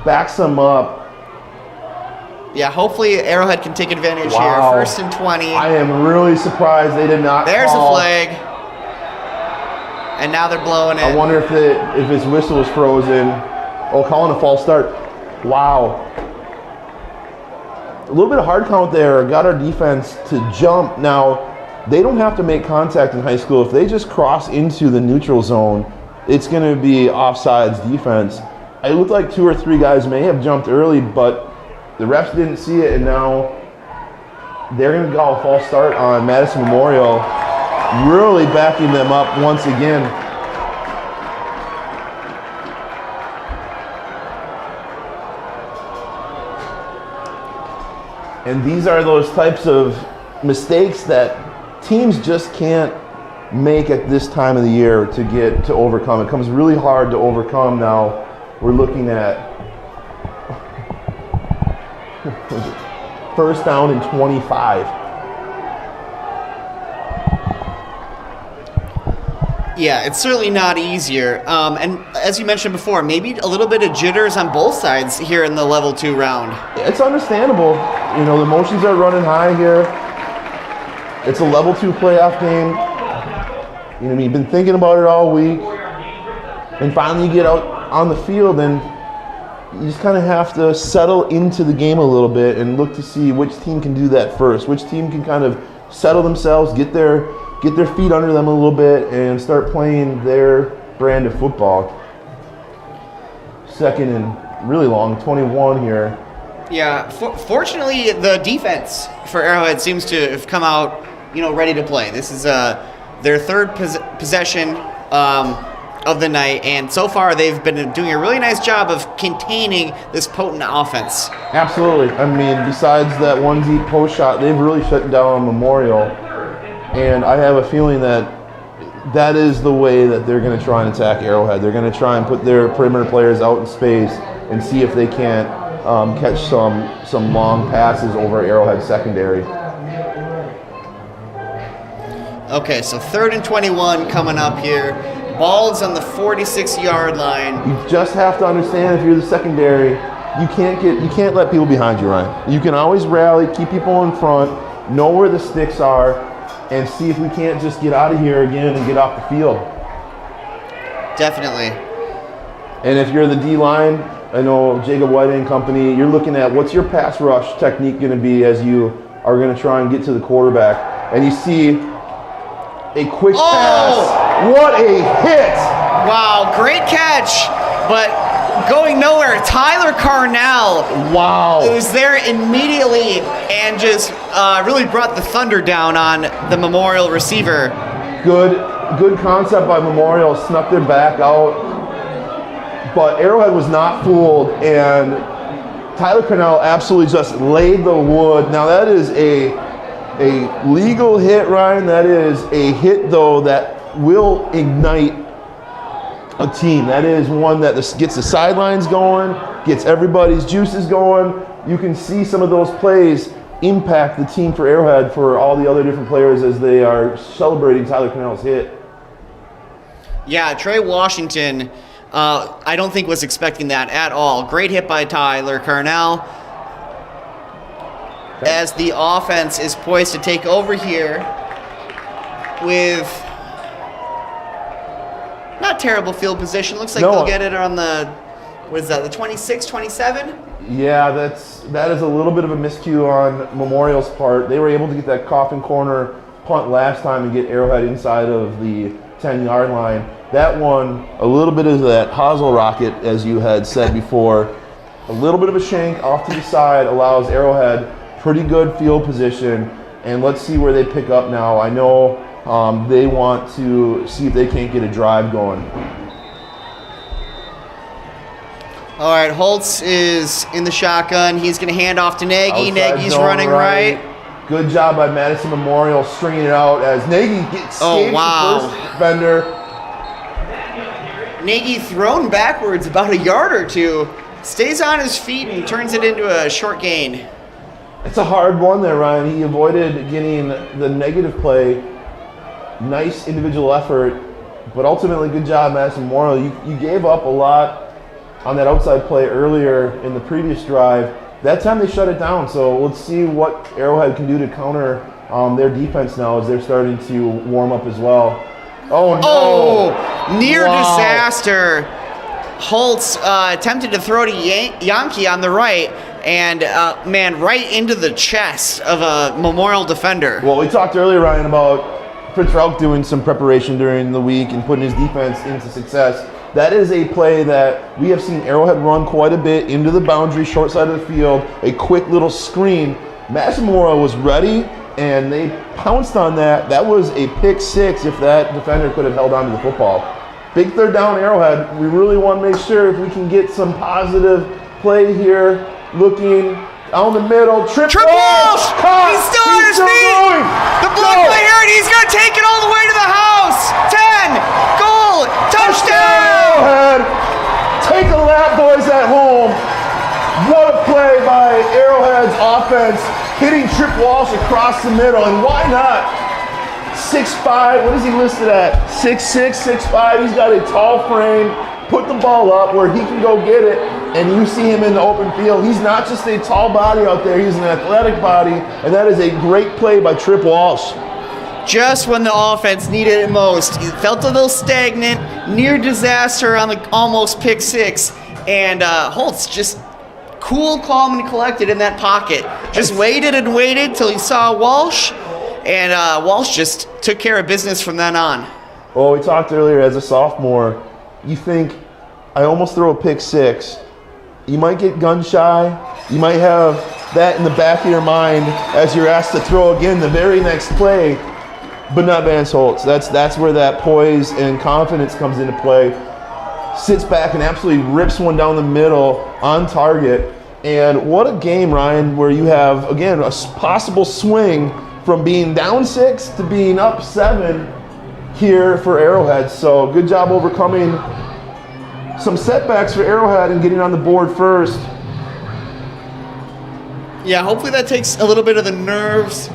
[SPEAKER 3] backs them up.
[SPEAKER 4] Yeah, hopefully Arrowhead can take advantage here. 1st and 20.
[SPEAKER 3] I am really surprised they did not
[SPEAKER 4] There's
[SPEAKER 3] call.
[SPEAKER 4] a flag. And now they're blowing it.
[SPEAKER 3] I wonder if his whistle was frozen. Oh, calling a false start. Wow. A little bit of hard count there. Got our defense to jump. Now, they don't have to make contact in high school. If they just cross into the neutral zone, it's going to be offsides defense. It looked like 2 or 3 guys may have jumped early, but the refs didn't see it, and now they're going to call a false start on Madison Memorial, really backing them up once again. And these are those types of mistakes that teams just can't make at this time of the year to overcome. It comes really hard to overcome now. We're looking at 1st down and 25.
[SPEAKER 4] Yeah, it's certainly not easier. And as you mentioned before, maybe a little bit of jitters on both sides here in the level 2 round.
[SPEAKER 3] It's understandable. You know, the emotions are running high here. It's a level 2 playoff game. You know, you've been thinking about it all week. And finally you get out on the field and you just kind of have to settle into the game a little bit and look to see which team can do that first. Which team can kind of settle themselves, get their feet under them a little bit, and start playing their brand of football. 2nd and really long, 21 here.
[SPEAKER 4] Yeah, fortunately, the defense for Arrowhead seems to have come out, ready to play. This is their 3rd possession of the night, and so far they've been doing a really nice job of containing this potent offense.
[SPEAKER 3] Absolutely. I mean, besides that one deep post shot, they've really shut down Memorial, and I have a feeling that is the way that they're going to try and attack Arrowhead. They're going to try and put their perimeter players out in space and see if they can't catch some long passes over Arrowhead secondary.
[SPEAKER 4] Okay, so 3rd and 21 coming up here. Ball's on the 46-yard line.
[SPEAKER 3] You just have to understand, if you're the secondary, you can't let people behind you, Ryan. You can always rally, keep people in front, know where the sticks are, and see if we can't just get out of here again and get off the field.
[SPEAKER 4] Definitely.
[SPEAKER 3] And if you're the D-line, I know Jacob White and company, you're looking at what's your pass rush technique going to be as you are going to try and get to the quarterback. And you see a quick pass. What a hit!
[SPEAKER 4] Wow, great catch, but going nowhere. Tyler Carnell.
[SPEAKER 3] Wow.
[SPEAKER 4] It was there immediately and just really brought the thunder down on the Memorial receiver.
[SPEAKER 3] Good concept by Memorial, snuck their back out. But Arrowhead was not fooled, and Tyler Carnell absolutely just laid the wood. Now that is a legal hit, Ryan. That is a hit, though, that will ignite a team. That is one that gets the sidelines going, gets everybody's juices going. You can see some of those plays impact the team for Arrowhead for all the other different players as they are celebrating Tyler Carnell's hit.
[SPEAKER 4] Yeah, Trey Washington, I don't think was expecting that at all. Great hit by Tyler Carnell. As the offense is poised to take over here with not terrible field position. Looks like they'll get it on the, what is that, the 26, 27?
[SPEAKER 3] Yeah, that is a little bit of a miscue on Memorial's part. They were able to get that coffin corner punt last time and get Arrowhead inside of the 10-yard line. That one, a little bit of that hosel rocket, as you had said before. A little bit of a shank off to the side allows Arrowhead pretty good field position. And let's see where they pick up now. I know they want to see if they can't get a drive going.
[SPEAKER 4] All right, Holtz is in the shotgun. He's going to hand off to Nagy.
[SPEAKER 3] Outside
[SPEAKER 4] Nagy's
[SPEAKER 3] zone
[SPEAKER 4] running right.
[SPEAKER 3] Good job by Madison Memorial stringing it out as Nagy gets
[SPEAKER 4] Oh, wow.
[SPEAKER 3] the first defender.
[SPEAKER 4] Nagy thrown backwards about a yard or two. Stays on his feet and turns it into a short gain.
[SPEAKER 3] It's a hard one there, Ryan. He avoided getting the negative play. Nice individual effort, but ultimately good job, Madison Memorial. You gave up a lot on that outside play earlier in the previous drive. That time they shut it down, so let's see what Arrowhead can do to counter their defense now as they're starting to warm up as well. Oh, no.
[SPEAKER 4] Oh, near disaster. Holtz attempted to throw to Yankee on the right, and man, right into the chest of a Memorial defender.
[SPEAKER 3] Well, we talked earlier, Ryan, about Prince Ralph doing some preparation during the week and putting his defense into success. That is a play that we have seen Arrowhead run quite a bit into the boundary, short side of the field, a quick little screen. Madison Memorial was ready, and they pounced on that. That was a pick six if that defender could have held on to the football. Big third down, Arrowhead. We really want to make sure if we can get some positive play here. Looking down the middle. Trip
[SPEAKER 4] Walsh! He's still on his feet!
[SPEAKER 3] Going.
[SPEAKER 4] The block play here, and he's going to take it all the way to the house! 10! Goal! Touchdown!
[SPEAKER 3] Arrowhead! Take a lap, boys, at home. What a play by Arrowhead's offense, hitting Trip Walsh across the middle, and why not? 6'5", what is he listed at? 6'6", 6'5", he's got a tall frame. Put the ball up where he can go get it, and you see him in the open field. He's not just a tall body out there, he's an athletic body, and that is a great play by Trip Walsh.
[SPEAKER 4] Just when the offense needed it most. It felt a little stagnant, near disaster on the almost pick six, and Holtz just cool, calm, and collected in that pocket. Just waited and waited till he saw Walsh, and Walsh just took care of business from then on.
[SPEAKER 3] Well, we talked earlier as a sophomore, you think, I almost throw a pick six. You might get gun shy. You might have that in the back of your mind as you're asked to throw again the very next play, but not Vance Holtz. That's where that poise and confidence comes into play. Sits back and absolutely rips one down the middle on target. And what a game, Ryan, where you have, again, a possible swing from being down 6 to being up 7 here for Arrowhead. So good job overcoming some setbacks for Arrowhead and getting on the board first.
[SPEAKER 4] Yeah, hopefully that takes a little bit of the nerves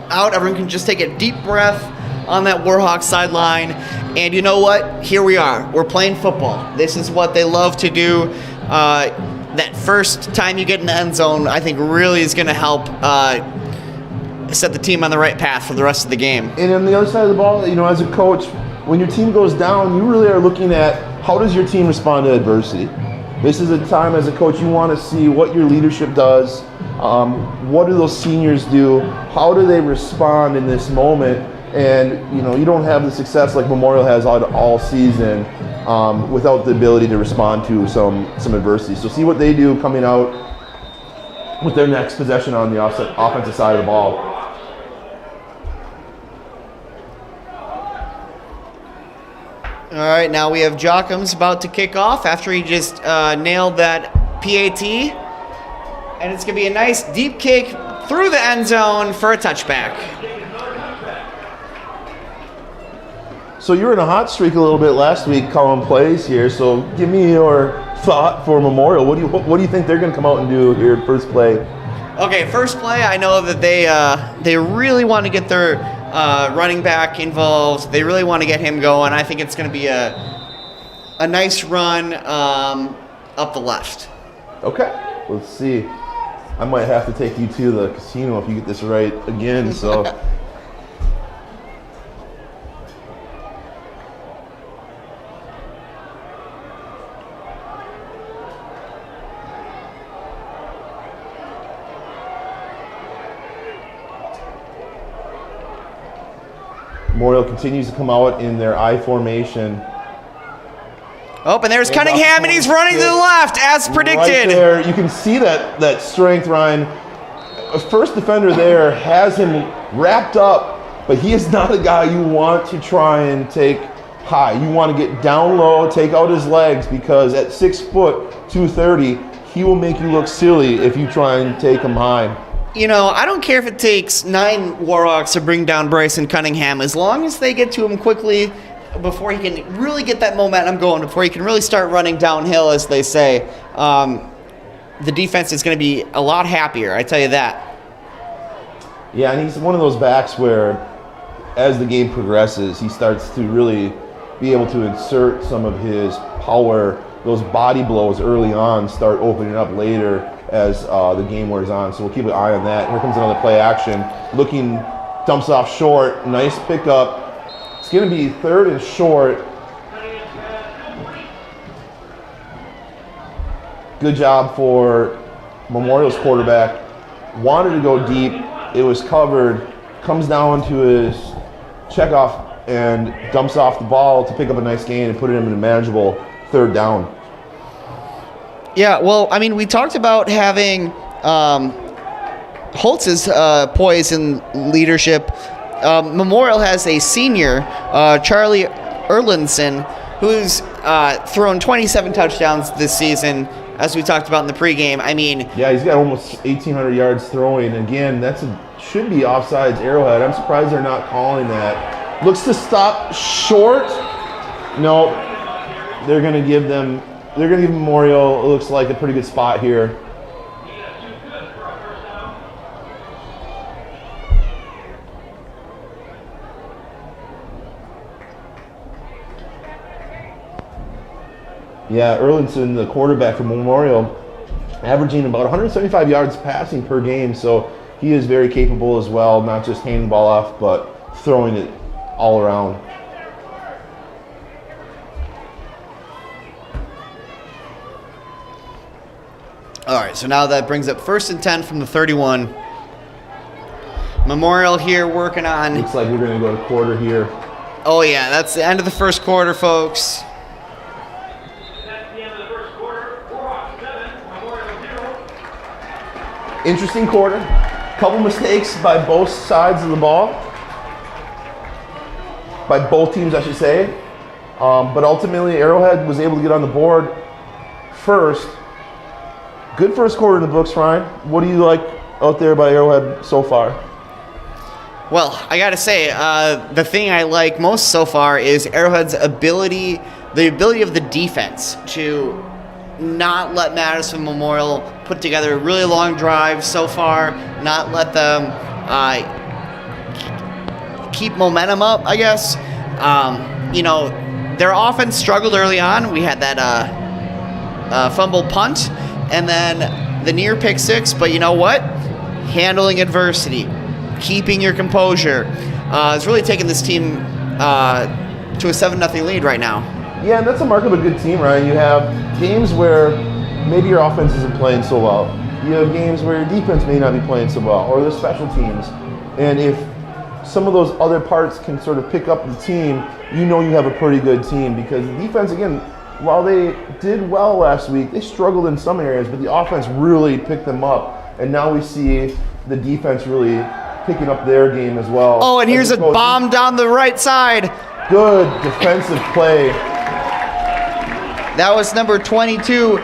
[SPEAKER 4] out. Everyone can just take a deep breath on that Warhawk sideline. And you know what? Here we are. We're playing football. This is what they love to do. That first time you get in the end zone, I think really is going to help set the team on the right path for the rest of the game.
[SPEAKER 3] And on the other side of the ball, you know, as a coach, when your team goes down, you really are looking at how does your team respond to adversity. This is a time as a coach you want to see what your leadership does. What do those seniors do? How do they respond in this moment? And you know, you don't have the success like Memorial has all season without the ability to respond to some adversity. So see what they do coming out with their next possession on the offensive side of the ball.
[SPEAKER 4] All right, now we have Jockham's about to kick off after he just nailed that PAT. And it's going to be a nice deep kick through the end zone for a touchback.
[SPEAKER 3] So you were in a hot streak a little bit last week calling plays here. So give me your thought for Memorial. What do you think they're going to come out and do here first play?
[SPEAKER 4] Okay, first play, I know that they really want to get their running back involved. They really want to get him going. I think it's going to be a nice run up the left.
[SPEAKER 3] Okay, let's see. I might have to take you to the casino if you get this right again. So. Memorial continues to come out in their I formation.
[SPEAKER 4] Oh, and there's Cunningham, and he's running to the left, as predicted.
[SPEAKER 3] Right there, you can see that strength, Ryan. A first defender there has him wrapped up, but he is not a guy you want to try and take high. You want to get down low, take out his legs, because at 6 foot, 230, he will make you look silly if you try and take him high.
[SPEAKER 4] You know, I don't care if it takes 9 Warhawks to bring down Bryson Cunningham, as long as they get to him quickly before he can really get that momentum going, before he can really start running downhill, as they say. The defense is going to be a lot happier, I tell you that.
[SPEAKER 3] Yeah, and he's one of those backs where, as the game progresses, he starts to really be able to insert some of his power. Those body blows early on start opening up later as the game wears on. So we'll keep an eye on that. Here comes another play action. Looking, dumps off short. Nice pickup. It's going to be 3rd and short. Good job for Memorial's quarterback. Wanted to go deep. It was covered. Comes down to his checkoff and dumps off the ball to pick up a nice gain and put it in a manageable 3rd down.
[SPEAKER 4] Yeah, well, I mean, we talked about having Holtz's poise and leadership. Memorial has a senior, Charlie Erlandson, who's thrown 27 touchdowns this season, as we talked about in the pregame. I mean,
[SPEAKER 3] yeah, he's got almost 1,800 yards throwing. Again, should be offsides Arrowhead. I'm surprised they're not calling that. Looks to stop short. No, they're going to give Memorial, it looks like, a pretty good spot here. Yeah, Erlandson, the quarterback for Memorial, averaging about 175 yards passing per game, so he is very capable as well, not just handing the ball off, but throwing it all around.
[SPEAKER 4] all right, so now that brings up 1st and 10 from the 31. Memorial here working on...
[SPEAKER 3] Looks like we're going to go to quarter here.
[SPEAKER 4] Oh, yeah, that's the end of the first quarter, folks.
[SPEAKER 3] Interesting quarter. Couple mistakes by both sides of the ball. By both teams, I should say. But ultimately, Arrowhead was able to get on the board first. Good first quarter in the books, Ryan. What do you like out there by Arrowhead so far?
[SPEAKER 4] Well, I got to say, the thing I like most so far is Arrowhead's ability, the ability of the defense to not let Madison Memorial put together a really long drive so far, not let them keep momentum up, I guess. You know, their offense struggled early on. We had that fumble punt and then the near pick 6, but you know what? Handling adversity, keeping your composure, has really taken this team to a 7-0 lead right now.
[SPEAKER 3] Yeah, and that's a mark of a good team, Ryan. You have games where maybe your offense isn't playing so well. You have games where your defense may not be playing so well, or the special teams. And if some of those other parts can sort of pick up the team, you know you have a pretty good team, because the defense, again, while they did well last week, they struggled in some areas, but the offense really picked them up. And now we see the defense really picking up their game as well.
[SPEAKER 4] Oh, and here's a bomb down the right side.
[SPEAKER 3] Good defensive play.
[SPEAKER 4] That was number 22,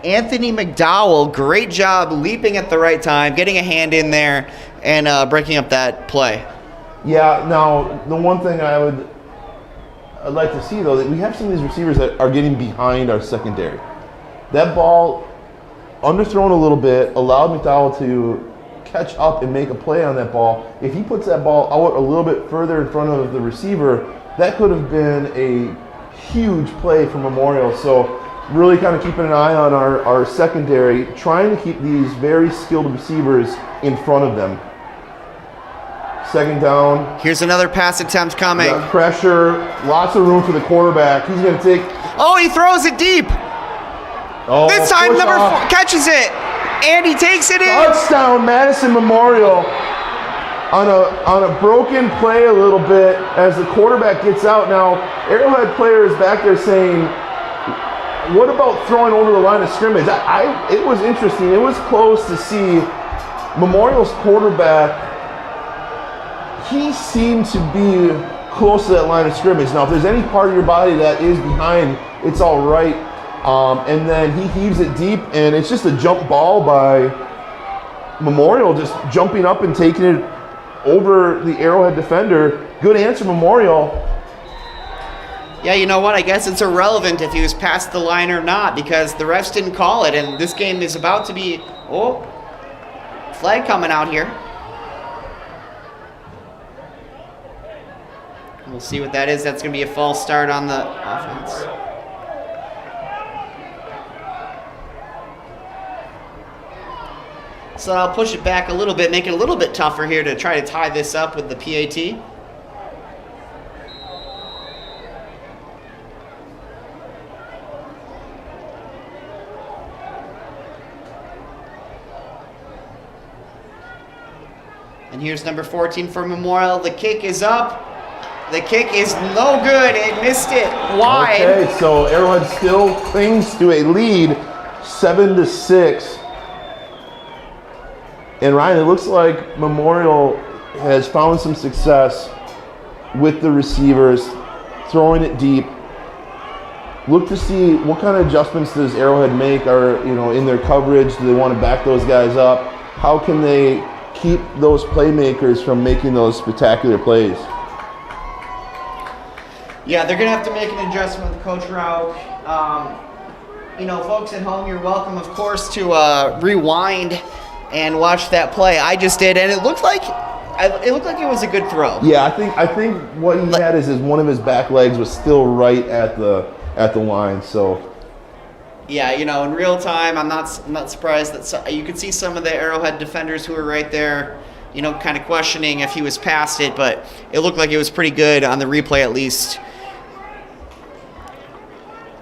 [SPEAKER 4] Anthony McDowell. Great job leaping at the right time, getting a hand in there, and breaking up that play.
[SPEAKER 3] Yeah, now, the one thing I'd like to see, though, that we have some of these receivers that are getting behind our secondary. That ball, underthrown a little bit, allowed McDowell to catch up and make a play on that ball. If he puts that ball out a little bit further in front of the receiver, that could have been a huge play for Memorial. So really kind of keeping an eye on our secondary, trying to keep these very skilled receivers in front of them. 2nd down.
[SPEAKER 4] Here's another pass attempt coming.
[SPEAKER 3] Got pressure, lots of room for the quarterback. He's going to take...
[SPEAKER 4] Oh, he throws it deep.
[SPEAKER 3] Oh,
[SPEAKER 4] this time number 4
[SPEAKER 3] off.
[SPEAKER 4] 4 catches it, and he takes it in.
[SPEAKER 3] Touchdown, Madison Memorial. on a broken play a little bit as the quarterback gets out. Now, Arrowhead players back there saying, what about throwing over the line of scrimmage? It was interesting. It was close to see Memorial's quarterback. He seemed to be close to that line of scrimmage. Now, if there's any part of your body that is behind, it's all right. And then he heaves it deep, and it's just a jump ball by Memorial, just jumping up and taking it over the Arrowhead defender. Good answer, Memorial.
[SPEAKER 4] Yeah, you know what? I guess it's irrelevant if he was past the line or not because the refs didn't call it, and this game is about to be, flag coming out here. We'll see what that is. That's going to be a false start on the offense. So I'll push it back a little bit, make it a little bit tougher here to try to tie this up with the PAT. And here's number 14 for Memorial. The kick is up. The kick is no good. It missed it wide.
[SPEAKER 3] Okay, so Arrowhead still clings to a lead, 7-6. And Ryan, it looks like Memorial has found some success with the receivers, throwing it deep. Look to see what kind of adjustments does Arrowhead make, or in their coverage. Do they want to back those guys up? How can they keep those playmakers from making those spectacular plays?
[SPEAKER 4] Yeah, they're going to have to make an adjustment with Coach Rauch. Folks at home, you're welcome, of course, to rewind and watch that play. I just did, and it looked like it was a good throw.
[SPEAKER 3] Yeah, I think what he had is one of his back legs was still right at the line. So
[SPEAKER 4] yeah, in real time, I'm not surprised that you could see some of the Arrowhead defenders who were right there, kind of questioning if he was past it, but it looked like it was pretty good on the replay at least.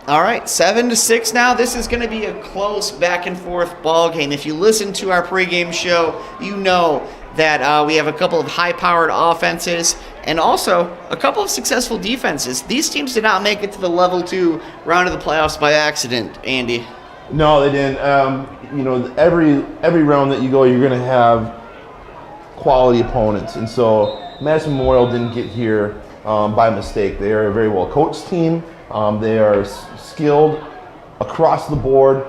[SPEAKER 4] All right, 7-6 now. This is going to be a close back and forth ball game. If you listen to our pregame show, you know that we have a couple of high-powered offenses and also a couple of successful defenses. These teams did not make it to the level 2 round of the playoffs by accident, Andy.
[SPEAKER 3] No, they didn't. Every round that you go, you're going to have quality opponents, and so Madison Memorial didn't get here by mistake. They are a very well coached team. They are skilled across the board,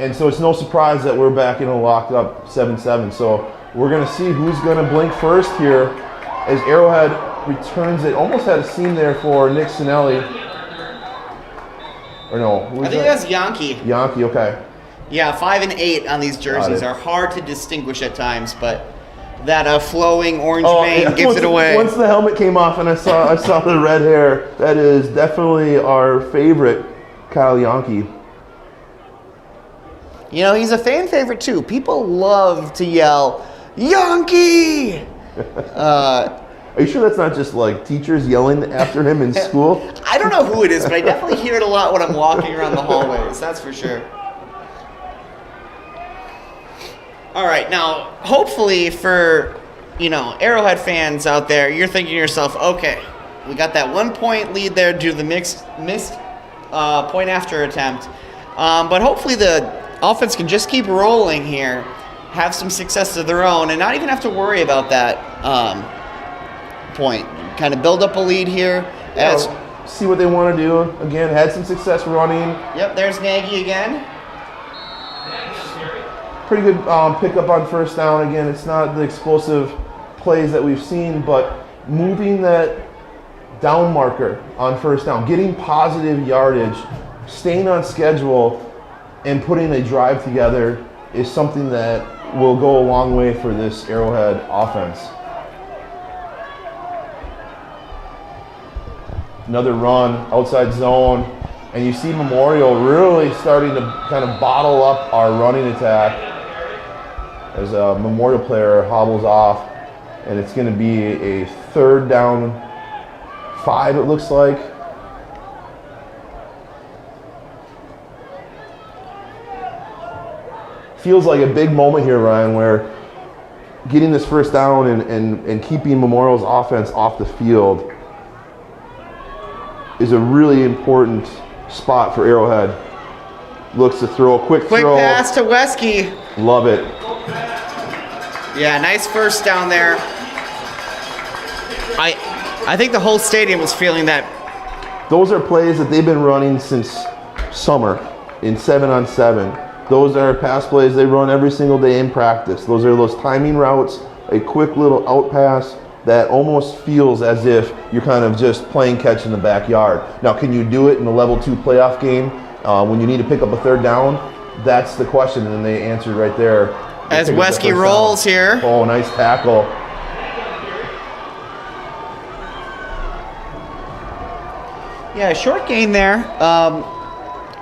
[SPEAKER 3] and so it's no surprise that we're back in a locked up 7-7. So we're going to see who's going to blink first here as Arrowhead returns it. Almost had a seam there for Nick Sinelli. Or no,
[SPEAKER 4] I think that's Yankee.
[SPEAKER 3] Yankee, okay.
[SPEAKER 4] Yeah, 5 and 8 on these jerseys are hard to distinguish at times, but that flowing orange mane gives it away.
[SPEAKER 3] Once the helmet came off and I saw the red hair, that is definitely our favorite, Kyle Yankee.
[SPEAKER 4] He's a fan favorite too. People love to yell, Yankee!
[SPEAKER 3] Are you sure that's not just like teachers yelling after him in school?
[SPEAKER 4] I don't know who it is, but I definitely hear it a lot when I'm walking around the hallways, that's for sure. All right, now, hopefully for, Arrowhead fans out there, you're thinking to yourself, okay, we got that 1-point lead there due to the missed point after attempt. But hopefully the offense can just keep rolling here, have some success of their own, and not even have to worry about that point. Kind of build up a lead here.
[SPEAKER 3] See what they want to do. Again, had some success running.
[SPEAKER 4] Yep, there's Nagy again.
[SPEAKER 3] Pretty good pickup on first down. Again, it's not the explosive plays that we've seen, but moving that down marker on first down, getting positive yardage, staying on schedule, and putting a drive together is something that will go a long way for this Arrowhead offense. Another run, outside zone, and you see Memorial really starting to kind of bottle up our running attack as a Memorial player hobbles off, and it's going to be a 3rd down 5, it looks like. Feels like a big moment here, Ryan, where getting this first down and keeping Memorial's offense off the field is a really important spot for Arrowhead. Looks to throw a quick throw.
[SPEAKER 4] pass to Wesky.
[SPEAKER 3] Love it.
[SPEAKER 4] Yeah, nice first down there. I think the whole stadium was feeling that.
[SPEAKER 3] Those are plays that they've been running since summer in 7-on-7. Those are pass plays they run every single day in practice. Those are those timing routes, a quick little out pass that almost feels as if you're kind of just playing catch in the backyard. Now, can you do it in a level 2 playoff game when you need to pick up a third down? That's the question, and they answered right there.
[SPEAKER 4] As Wesky rolls here.
[SPEAKER 3] Oh, nice tackle.
[SPEAKER 4] Yeah, short gain there.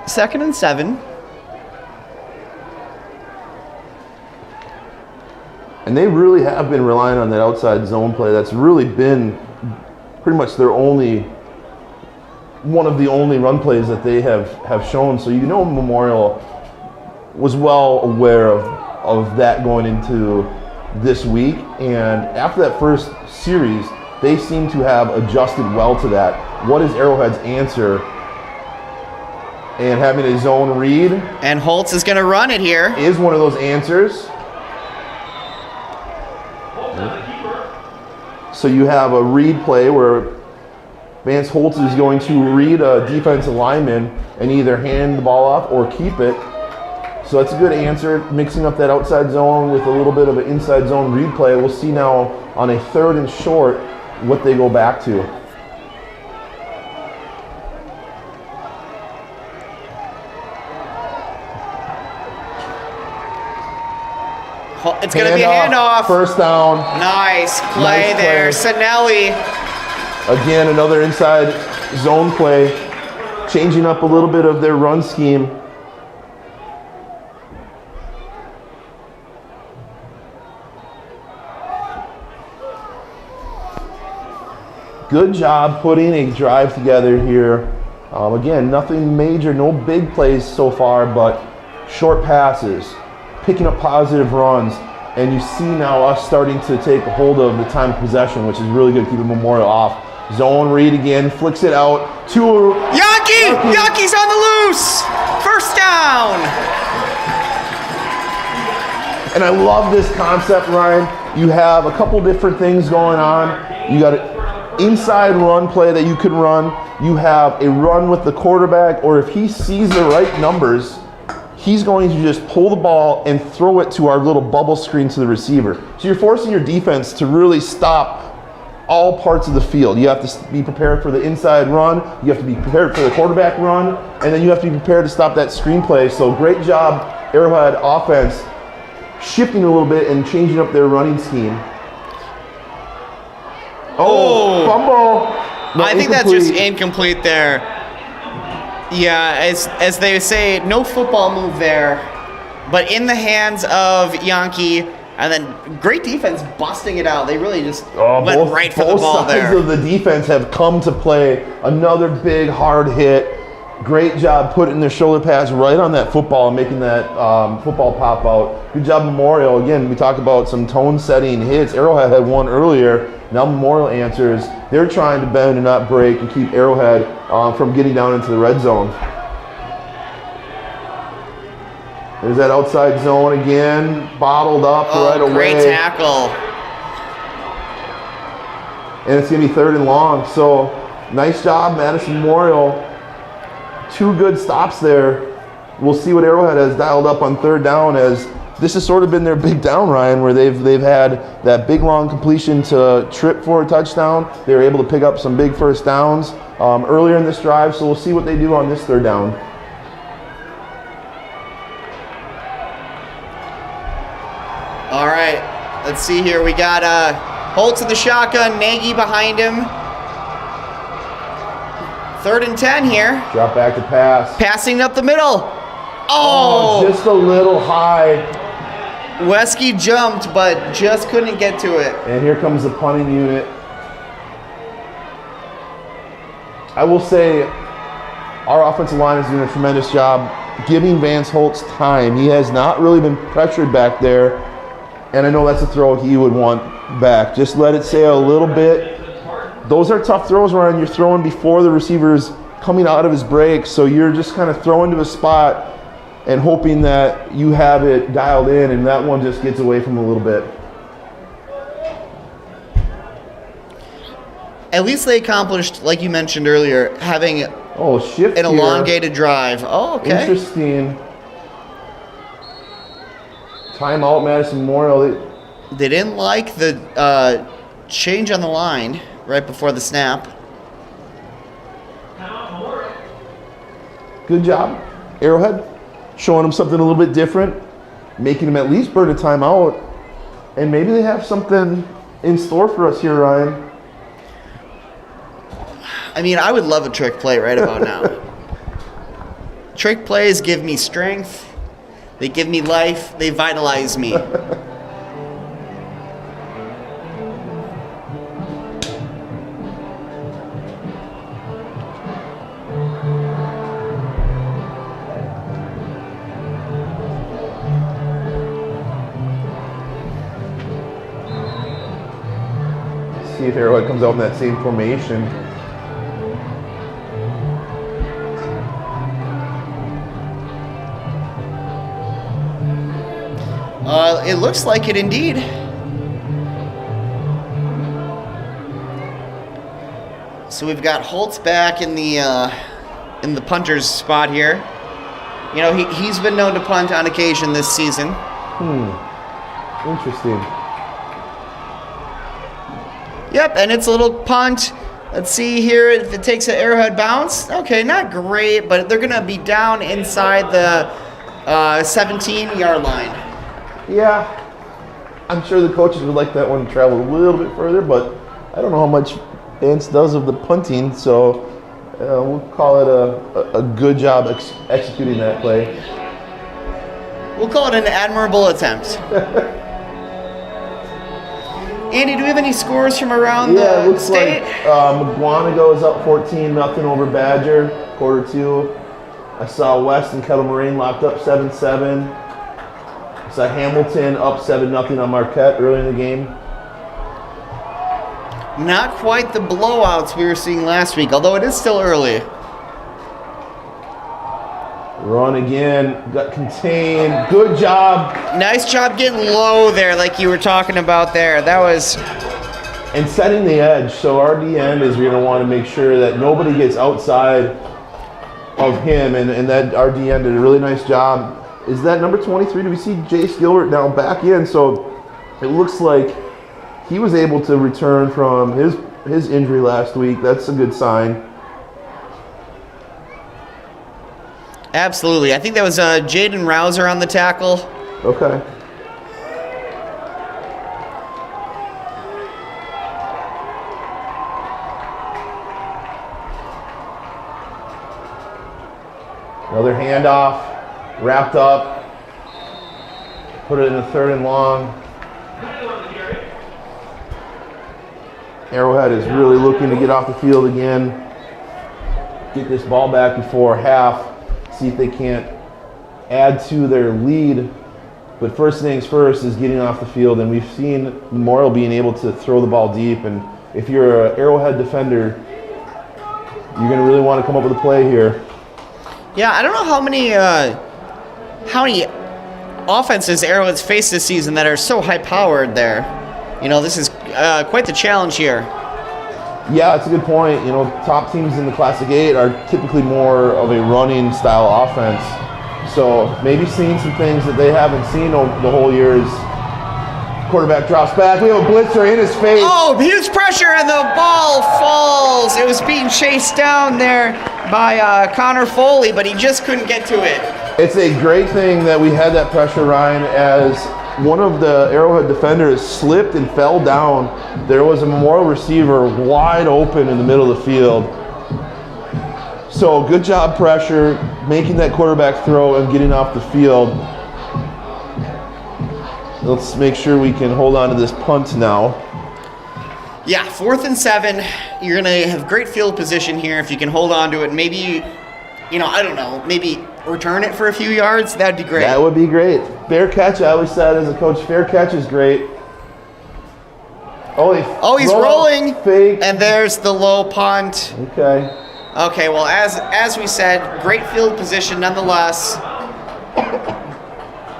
[SPEAKER 4] 2nd and 7.
[SPEAKER 3] And they really have been relying on that outside zone play. That's really been pretty much one of the only run plays that they have shown. So Memorial was well aware of that going into this week. And after that first series, they seem to have adjusted well to that. What is Arrowhead's answer? And having a zone read.
[SPEAKER 4] And Holtz is going to run it here.
[SPEAKER 3] Is one of those answers. So you have a read play where Vance Holtz is going to read a defensive lineman and either hand the ball off or keep it. So that's a good answer, mixing up that outside zone with a little bit of an inside zone read play. We'll see now on a 3rd and short what they go back to.
[SPEAKER 4] It's going to be a handoff.
[SPEAKER 3] First down.
[SPEAKER 4] Nice play there. Sinelli.
[SPEAKER 3] Again, another inside zone play, changing up a little bit of their run scheme. Good job putting a drive together here. Again, nothing major, no big plays so far, but short passes, picking up positive runs, and you see now us starting to take hold of the time of possession, which is really good, keeping Memorial off. Zone read again, flicks it out to
[SPEAKER 4] Yankee! Yankee's on the loose! First down!
[SPEAKER 3] And I love this concept, Ryan. You have a couple different things going on. You got an inside run play that you could run. You have a run with the quarterback, or if he sees the right numbers, he's going to just pull the ball and throw it to our little bubble screen to the receiver. So you're forcing your defense to really stop all parts of the field. You have to be prepared for the inside run, you have to be prepared for the quarterback run, and then you have to be prepared to stop that screen play. So great job, Arrowhead offense, shifting a little bit and changing up their running scheme. Oh, fumble. No,
[SPEAKER 4] I think that's just incomplete there. Yeah, as they say, no football move there, but in the hands of Yankee, and then great defense busting it out. They really just went right for the ball there.
[SPEAKER 3] Both sides of the defense have come to play. Another big hard hit. Great job putting their shoulder pads right on that football and making that football pop out. Good job, Memorial. Again, we talked about some tone-setting hits. Arrowhead had one earlier. Now Memorial answers. They're trying to bend and not break and keep Arrowhead from getting down into the red zone. There's that outside zone again, bottled up right away.
[SPEAKER 4] Great tackle.
[SPEAKER 3] And it's going to be 3rd and long. So nice job, Madison Memorial. 2 good stops there. We'll see what Arrowhead has dialed up on 3rd down, as this has sort of been their big down, Ryan, where they've had that big long completion to Tripp for a touchdown. They were able to pick up some big first downs earlier in this drive, so we'll see what they do on this 3rd down.
[SPEAKER 4] All right, let's see here. We got Holtz in the shotgun, Nagy behind him. 3rd and 10 here.
[SPEAKER 3] Drop back to pass.
[SPEAKER 4] Passing up the middle.
[SPEAKER 3] Oh, just a little high.
[SPEAKER 4] Wesky jumped, but just couldn't get to it.
[SPEAKER 3] And here comes the punting unit. I will say our offensive line is doing a tremendous job giving Vance Holtz time. He has not really been pressured back there. And I know that's a throw he would want back. Just let it sail a little bit. Those are tough throws, Ryan. You're throwing before the receiver's coming out of his break, so you're just kind of throwing to a spot and hoping that you have it dialed in, and that one just gets away from him a little bit.
[SPEAKER 4] At least they accomplished, like you mentioned earlier, having
[SPEAKER 3] Shift
[SPEAKER 4] an
[SPEAKER 3] here.
[SPEAKER 4] elongated drive. Oh, okay.
[SPEAKER 3] Interesting. Timeout, Madison Memorial.
[SPEAKER 4] They didn't like the change on the line right before the snap.
[SPEAKER 3] Good job, Arrowhead. Showing them something a little bit different, making them at least burn a timeout. And maybe they have something in store for us here, Ryan.
[SPEAKER 4] I mean, I would love a trick play right about now. Trick plays give me strength. They give me life. They vitalize me.
[SPEAKER 3] See if Arrowhead comes out in that same formation.
[SPEAKER 4] It looks like it indeed. So we've got Holtz back in the punter's spot here. You know, he's been known to punt on occasion this season.
[SPEAKER 3] Interesting.
[SPEAKER 4] Yep, and it's a little punt. Let's see here if it takes an Arrowhead bounce. Okay, not great, but they're going to be down inside the 17-yard line.
[SPEAKER 3] Yeah, I'm sure the coaches would like that one to travel a little bit further, but I don't know how much Vance does of the punting, so we'll call it a good job executing that play.
[SPEAKER 4] We'll call it an admirable attempt. Andy, do we have any scores from around
[SPEAKER 3] Yeah, it
[SPEAKER 4] the
[SPEAKER 3] looks
[SPEAKER 4] state?
[SPEAKER 3] like McGuanago is up 14-0 over Badger, quarter two. I saw West and Kettle Moraine locked up 7-7. I saw Hamilton up 7-0 on Marquette early in the game.
[SPEAKER 4] Not quite the blowouts we were seeing last week, although it is still early.
[SPEAKER 3] Run again, got contained. Good job.
[SPEAKER 4] Nice job getting low there, like you were talking about there. That was...
[SPEAKER 3] And setting the edge. So our D end is we're going to want to make sure that nobody gets outside of him, and that our D end did a really nice job. Is that number 23? Do we see Jace Gilbert now back in? So it looks like he was able to return from his injury last week. That's a good sign.
[SPEAKER 4] Absolutely. I think that was Jaden Rouser on the tackle.
[SPEAKER 3] Okay. Another handoff. Wrapped up, put it in a 3rd and long. Arrowhead is really looking to get off the field again, get this ball back before half, see if they can't add to their lead. But first things first is getting off the field, and we've seen Memorial being able to throw the ball deep. And if you're an Arrowhead defender, you're going to really want to come up with a play here.
[SPEAKER 4] Yeah, I don't know how many offenses Arrowhead's faced this season that are so high-powered there. You know, this is quite the challenge here.
[SPEAKER 3] Yeah, it's a good point. You know, top teams in the Classic 8 are typically more of a running style offense. So maybe seeing some things that they haven't seen the whole year is quarterback drops back. We have a blitzer in his face.
[SPEAKER 4] Oh, huge pressure, and the ball falls. It was being chased down there by Connor Foley, but he just couldn't get to it.
[SPEAKER 3] It's a great thing that we had that pressure, Ryan, as one of the Arrowhead defenders slipped and fell down. There was a Memorial receiver wide open in the middle of the field. So good job pressure, making that quarterback throw and getting off the field. Let's make sure we can hold on to this punt now.
[SPEAKER 4] Yeah, 4th and 7. You're going to have great field position here if you can hold on to it. Maybe I don't know, maybe return it for a few yards, that'd be great.
[SPEAKER 3] That would be great. Fair catch, I always said as a coach, fair catch is great.
[SPEAKER 4] Oh, he's rolling.
[SPEAKER 3] Fake.
[SPEAKER 4] And there's the low punt.
[SPEAKER 3] Okay.
[SPEAKER 4] Okay, well, as we said, great field position nonetheless.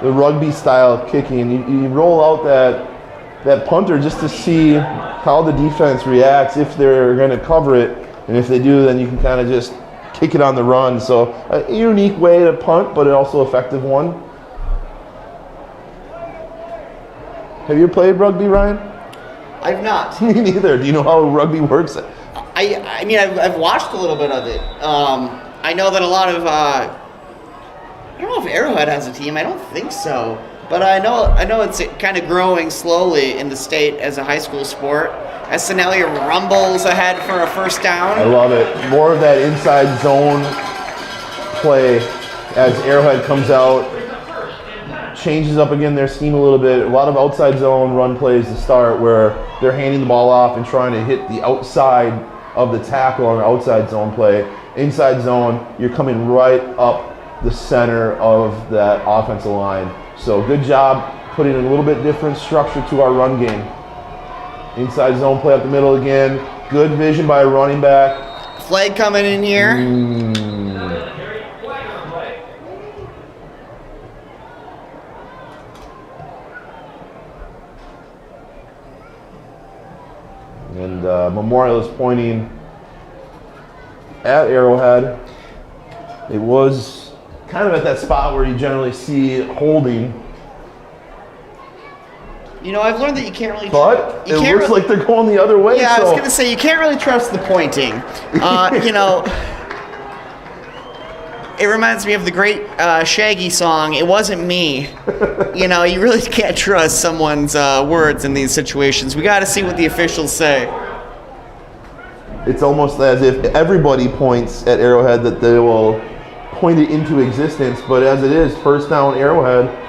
[SPEAKER 3] The rugby style kicking. You roll out that punter just to see how the defense reacts, if they're going to cover it. And if they do, then you can kind of just kick it on the run. So a unique way to punt, but also effective one. Have you ever played rugby, Ryan?
[SPEAKER 4] I've not.
[SPEAKER 3] Me neither. Do you know how rugby works?
[SPEAKER 4] I mean, I've watched a little bit of it. I know that a lot of, I don't know if Arrowhead has a team. I don't think so. But I know it's kind of growing slowly in the state as a high school sport. As Sinelli rumbles ahead for a first down.
[SPEAKER 3] I love it. More of that inside zone play as Arrowhead comes out, changes up again their scheme a little bit. A lot of outside zone run plays to start where they're handing the ball off and trying to hit the outside of the tackle on the outside zone play. Inside zone, you're coming right up the center of that offensive line. So good job putting a little bit different structure to our run game. Inside zone play up the middle again. Good vision by a running back.
[SPEAKER 4] Flag coming in here.
[SPEAKER 3] And Memorial is pointing at Arrowhead. It was kind of at that spot where you generally see holding.
[SPEAKER 4] I've learned that you can't really.
[SPEAKER 3] But it looks like they're going the other way.
[SPEAKER 4] Yeah, I
[SPEAKER 3] so.
[SPEAKER 4] was going to say, you can't really trust the pointing. It reminds me of the great Shaggy song, "It Wasn't Me." You really can't trust someone's words in these situations. We got to see what the officials say.
[SPEAKER 3] It's almost as if everybody points at Arrowhead that they will point it into existence. But as it is, first down Arrowhead.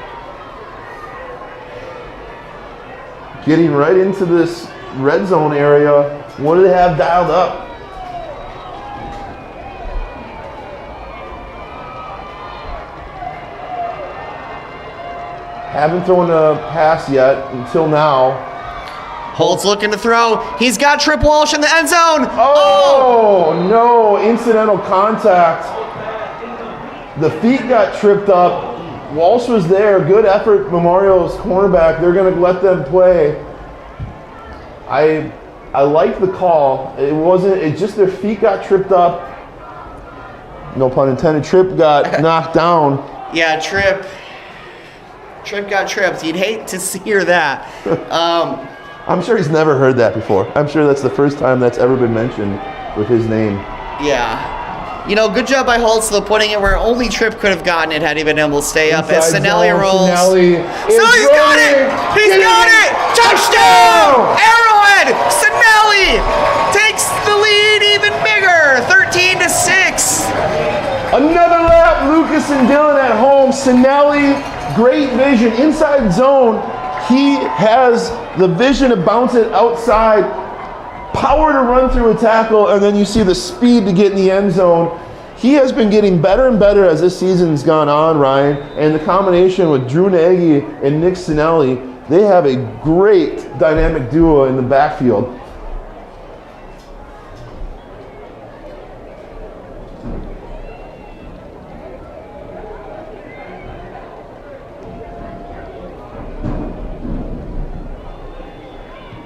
[SPEAKER 3] Getting right into this red zone area. What do they have dialed up? Haven't thrown a pass yet until now.
[SPEAKER 4] Holt's looking to throw. He's got Trip Walsh in the end zone.
[SPEAKER 3] Oh, no, incidental contact. The feet got tripped up. Walsh was there. Good effort, Memorial's cornerback. They're going to let them play. I like the call. It just their feet got tripped up. No pun intended. Trip got knocked down.
[SPEAKER 4] Yeah, Trip got tripped. You'd hate to hear that.
[SPEAKER 3] I'm sure he's never heard that before. I'm sure that's the first time that's ever been mentioned with his name.
[SPEAKER 4] Yeah. Good job by Holtz, though, putting it where only Tripp could have gotten it had he been able to stay up as Sinelli rolls.
[SPEAKER 3] Sinelli
[SPEAKER 4] So he's got it! He's got it! Touchdown! Arrowhead! Sinelli takes the lead even bigger, 13-6.
[SPEAKER 3] Another lap, Lucas and Dylan at home. Sinelli, great vision, inside zone. He has the vision to bounce it outside. Power to run through a tackle, and then you see the speed to get in the end zone. He has been getting better and better as this season's gone on, Ryan. And the combination with Drew Nagy and Nick Sinelli, they have a great dynamic duo in the backfield.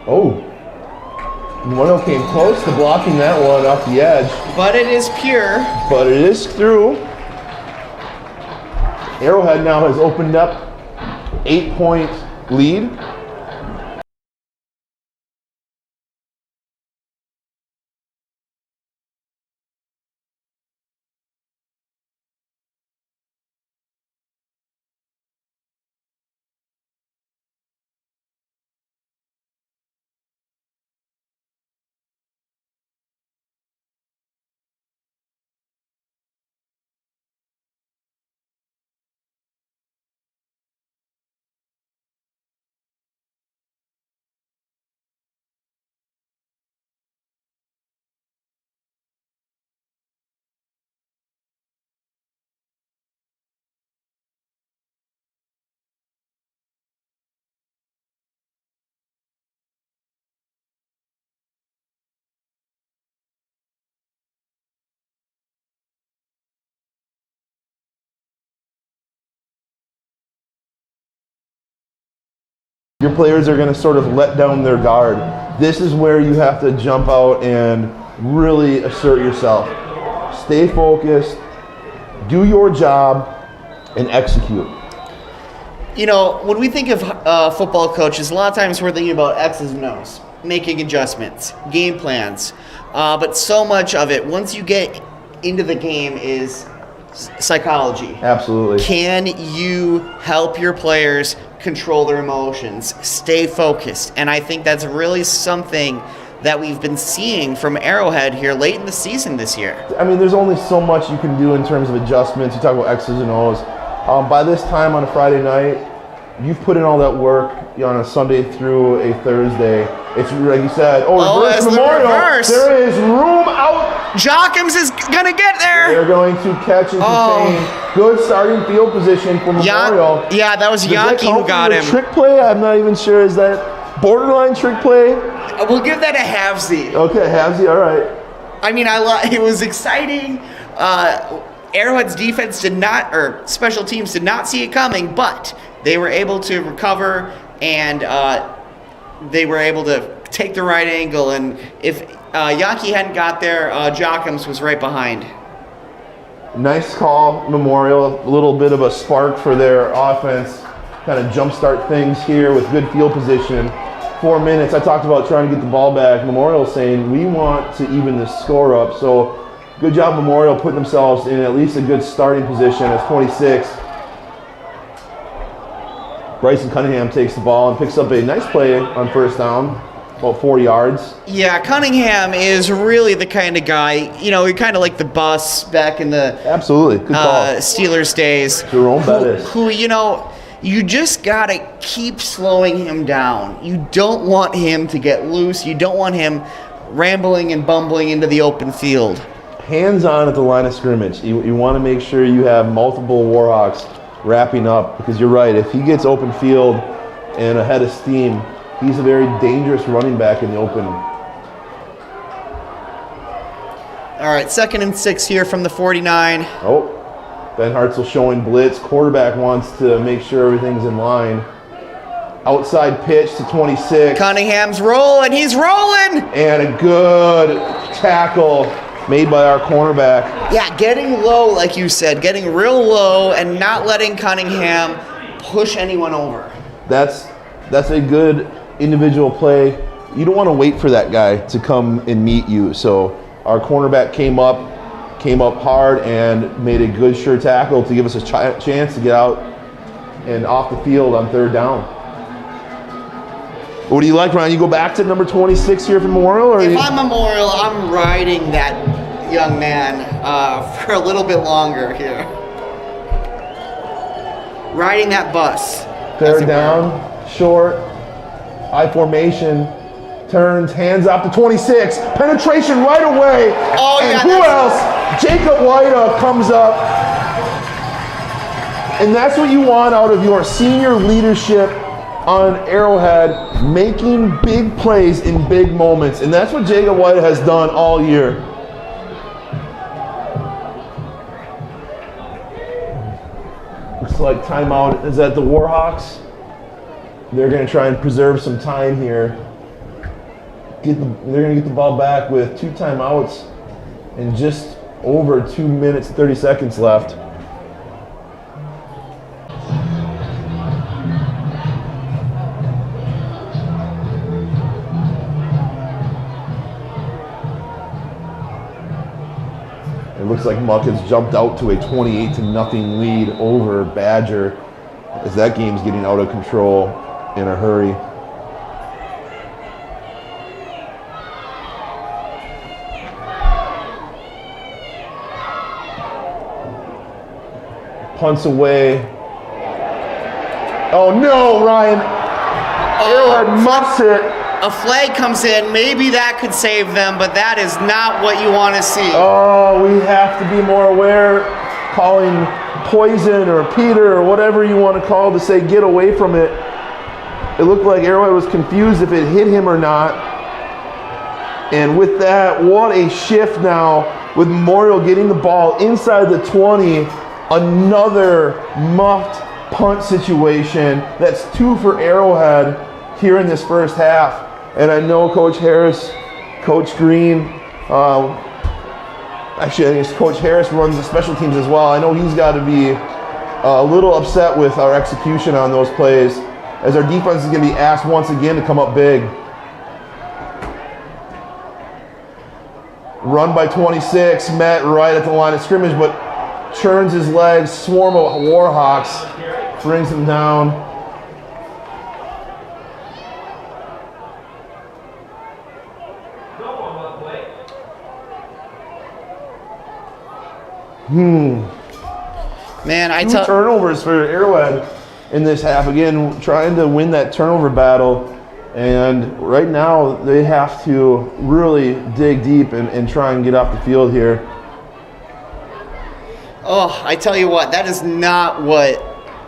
[SPEAKER 3] Oh. Memorial came close to blocking that one off the edge.
[SPEAKER 4] But it is pure.
[SPEAKER 3] But it is through. Arrowhead now has opened up 8-point lead. Your players are going to sort of let down their guard. This is where you have to jump out and really assert yourself. Stay focused, do your job, and execute.
[SPEAKER 4] You know, when we think of football coaches, a lot of times we're thinking about X's and O's, making adjustments, game plans. But so much of it, once you get into the game, is psychology.
[SPEAKER 3] Absolutely.
[SPEAKER 4] Can you help your players control their emotions, stay focused? And I think that's really something that we've been seeing from Arrowhead here late in the season this year.
[SPEAKER 3] I mean, there's only so much you can do in terms of adjustments. You talk about X's and O's. By this time on a Friday night, you've put in all that work on a Sunday through a Thursday. It's like you said, reverse Memorial. There is room out.
[SPEAKER 4] Jockums is going to get there.
[SPEAKER 3] They're going to catch and contain. Good starting field position for Memorial.
[SPEAKER 4] Yeah, that was Yaki who got him.
[SPEAKER 3] Trick play? I'm not even sure. Is that borderline trick play?
[SPEAKER 4] We'll give that a halvesy.
[SPEAKER 3] Okay, halvesy, all right.
[SPEAKER 4] I mean, it was exciting. Arrowhead's defense did not, or special teams did not see it coming, but they were able to recover, and they were able to take the right angle. And if Yaki hadn't got there, Jockums was right behind.
[SPEAKER 3] Nice call, Memorial. A little bit of a spark for their offense. Kind of jumpstart things here with good field position. 4 minutes. I talked about trying to get the ball back. Memorial saying we want to even the score up. So good job, Memorial, putting themselves in at least a good starting position as 26. Bryson Cunningham takes the ball and picks up a nice play on first down, about 4 yards.
[SPEAKER 4] Yeah, Cunningham is really the kind of guy, you know, kind of like the bus back in the
[SPEAKER 3] Absolutely. Good call.
[SPEAKER 4] Steelers days.
[SPEAKER 3] Jerome Bettis.
[SPEAKER 4] Who, you know, you just got to keep slowing him down. You don't want him to get loose. You don't want him rambling and bumbling into the open field.
[SPEAKER 3] Hands-on at the line of scrimmage. You want to make sure you have multiple Warhawks wrapping up, because you're right, if he gets open field and ahead of steam, he's a very dangerous running back in the open.
[SPEAKER 4] All right, 2nd and 6 here from the 49.
[SPEAKER 3] Oh, Ben Hartzell showing blitz. Quarterback wants to make sure everything's in line. Outside pitch to 26.
[SPEAKER 4] Cunningham's rolling. He's rolling.
[SPEAKER 3] And a good tackle made by our cornerback.
[SPEAKER 4] Yeah, getting low, like you said, getting real low and not letting Cunningham push anyone over.
[SPEAKER 3] That's a good individual play. You don't want to wait for that guy to come and meet you. So our cornerback came up hard and made a good sure tackle to give us a chance to get out and off the field on 3rd down. What do you like, Ryan? You go back to number 26 here for Memorial? Or
[SPEAKER 4] if I'm Memorial, I'm riding that young man for a little bit longer here. Riding that bus.
[SPEAKER 3] 3rd down, short, I formation, turns, hands off to 26, penetration right away.
[SPEAKER 4] Oh,
[SPEAKER 3] and
[SPEAKER 4] yeah,
[SPEAKER 3] who else? Jacob WIAA comes up. And that's what you want out of your senior leadership on Arrowhead, making big plays in big moments. And that's what Jacob WIAA has done all year. Looks like timeout is at the Warhawks. They're going to try and preserve some time here. They're going to get the ball back with 2 timeouts and just over 2 minutes, 30 seconds left. It looks like Muck has jumped out to a 28-0 lead over Badger as that game's getting out of control in a hurry. Punts away. Oh no, Ryan. Arrowhead muffs it.
[SPEAKER 4] A flag comes in. Maybe that could save them, but that is not what you want to see.
[SPEAKER 3] Oh, we have to be more aware. Calling poison or Peter or whatever you want to call to say get away from it. It looked like Arrowhead was confused if it hit him or not. And with that, what a shift now with Memorial getting the ball inside the 20. Another muffed punt situation. That's 2 for Arrowhead. here in this first half. And I know Coach Harris, Coach Green, actually I think Coach Harris runs the special teams as well. I know he's got to be a little upset with our execution on those plays, as our defense is going to be asked once again to come up big. Run by 26, met right at the line of scrimmage, but churns his legs. Swarm of Warhawks brings him down.
[SPEAKER 4] Man, I
[SPEAKER 3] 2
[SPEAKER 4] tell
[SPEAKER 3] turnovers for Arrowhead in this half. Again, trying to win that turnover battle. And right now, they have to really dig deep and try and get off the field here.
[SPEAKER 4] Oh, I tell you what, that is not what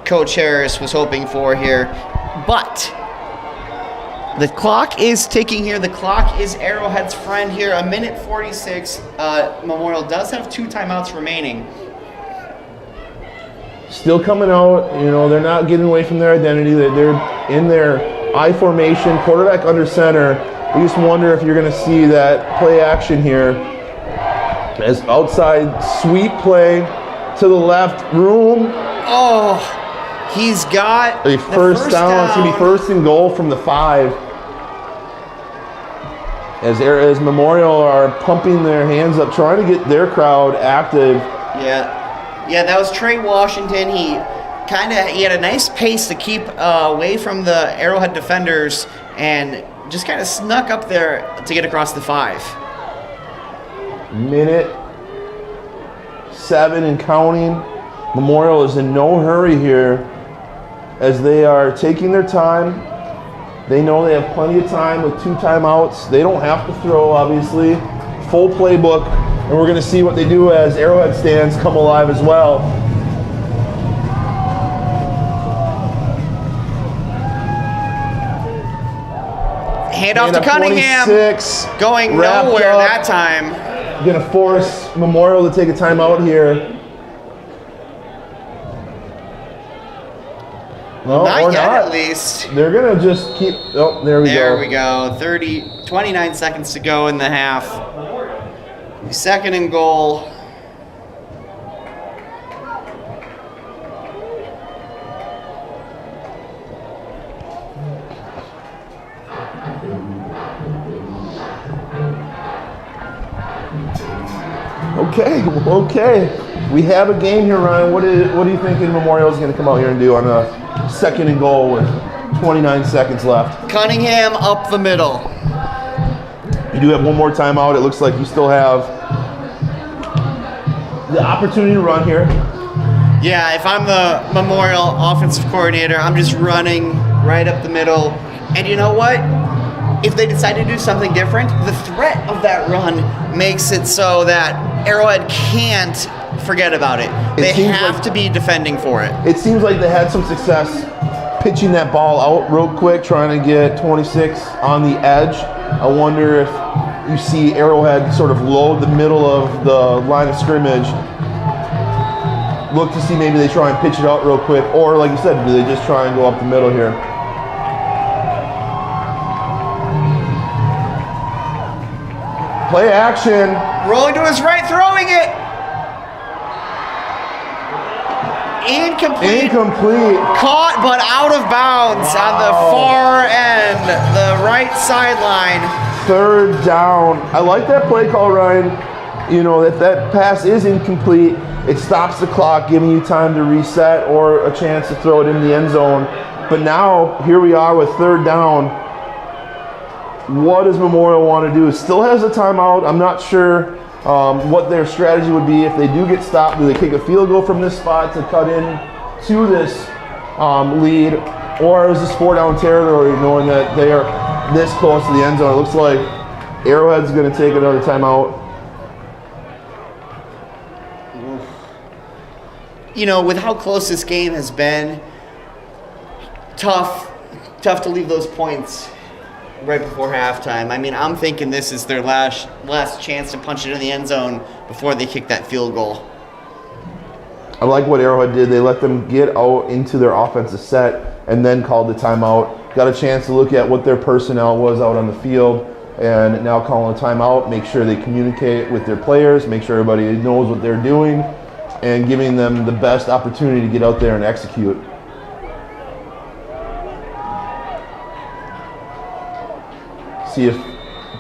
[SPEAKER 4] Coach Harris was hoping for here. But the clock is ticking here. The clock is Arrowhead's friend here. 1:46. Memorial does have 2 timeouts remaining.
[SPEAKER 3] Still coming out, they're not getting away from their identity. They're in their I formation, quarterback under center. We just wonder if you're going to see that play action here. As outside sweep play to the left, room.
[SPEAKER 4] Oh, he's got
[SPEAKER 3] A first down. It's going to be 1st and goal from the 5. As Memorial are pumping their hands up, trying to get their crowd active.
[SPEAKER 4] Yeah, that was Trey Washington. He had a nice pace to keep away from the Arrowhead defenders and just kind of snuck up there to get across the 5.
[SPEAKER 3] Minute 7 and counting. Memorial is in no hurry here as they are taking their time. They know they have plenty of time with 2 timeouts. They don't have to throw, obviously. Full playbook, and we're going to see what they do as Arrowhead stands come alive as well.
[SPEAKER 4] Hand off to Cunningham.
[SPEAKER 3] 26,
[SPEAKER 4] going
[SPEAKER 3] wrapped
[SPEAKER 4] nowhere
[SPEAKER 3] up.
[SPEAKER 4] that time.
[SPEAKER 3] Going to force Memorial to take a timeout here. No,
[SPEAKER 4] Not
[SPEAKER 3] or
[SPEAKER 4] yet,
[SPEAKER 3] not.
[SPEAKER 4] at least.
[SPEAKER 3] They're going to just keep. Oh, there we
[SPEAKER 4] There
[SPEAKER 3] go.
[SPEAKER 4] we go. 29 seconds to go in the half. 2nd and goal.
[SPEAKER 3] Okay. We have a game here, Ryan. What do you think Memorial is going to come out here and do on a 2nd and goal with 29 seconds left?
[SPEAKER 4] Cunningham up the middle.
[SPEAKER 3] You do have one more timeout. It looks like you still have the opportunity to run here.
[SPEAKER 4] Yeah, if I'm the Memorial offensive coordinator, I'm just running right up the middle. And you know what? If they decide to do something different, the threat of that run makes it so that Arrowhead can't forget about it. They have to be defending for it.
[SPEAKER 3] It seems like they had some success pitching that ball out real quick, trying to get 26 on the edge. I wonder if you see Arrowhead sort of load the middle of the line of scrimmage. Look to see maybe they try and pitch it out real quick, or like you said, do they just try and go up the middle here? Play action.
[SPEAKER 4] Rolling to his right, throwing it. Incomplete. Caught, but out of bounds on the far end, the right sideline.
[SPEAKER 3] 3rd down. I like that play call, Ryan. If that pass is incomplete, it stops the clock, giving you time to reset or a chance to throw it in the end zone. But now, here we are with 3rd down. What does Memorial want to do? Still has a timeout. I'm not sure what their strategy would be if they do get stopped. Do they kick a field goal from this spot to cut in to this lead? Or is this 4-down territory, knowing that they are this close to the end zone? It looks like Arrowhead's going to take another timeout.
[SPEAKER 4] With how close this game has been, tough to leave those points right before halftime. I mean, I'm thinking this is their last chance to punch it in the end zone before they kick that field goal.
[SPEAKER 3] I like what Arrowhead did. They let them get out into their offensive set and then called the timeout. got a chance to look at what their personnel was out on the field, and now calling a timeout, make sure they communicate with their players, make sure everybody knows what they're doing, and giving them the best opportunity to get out there and execute. See if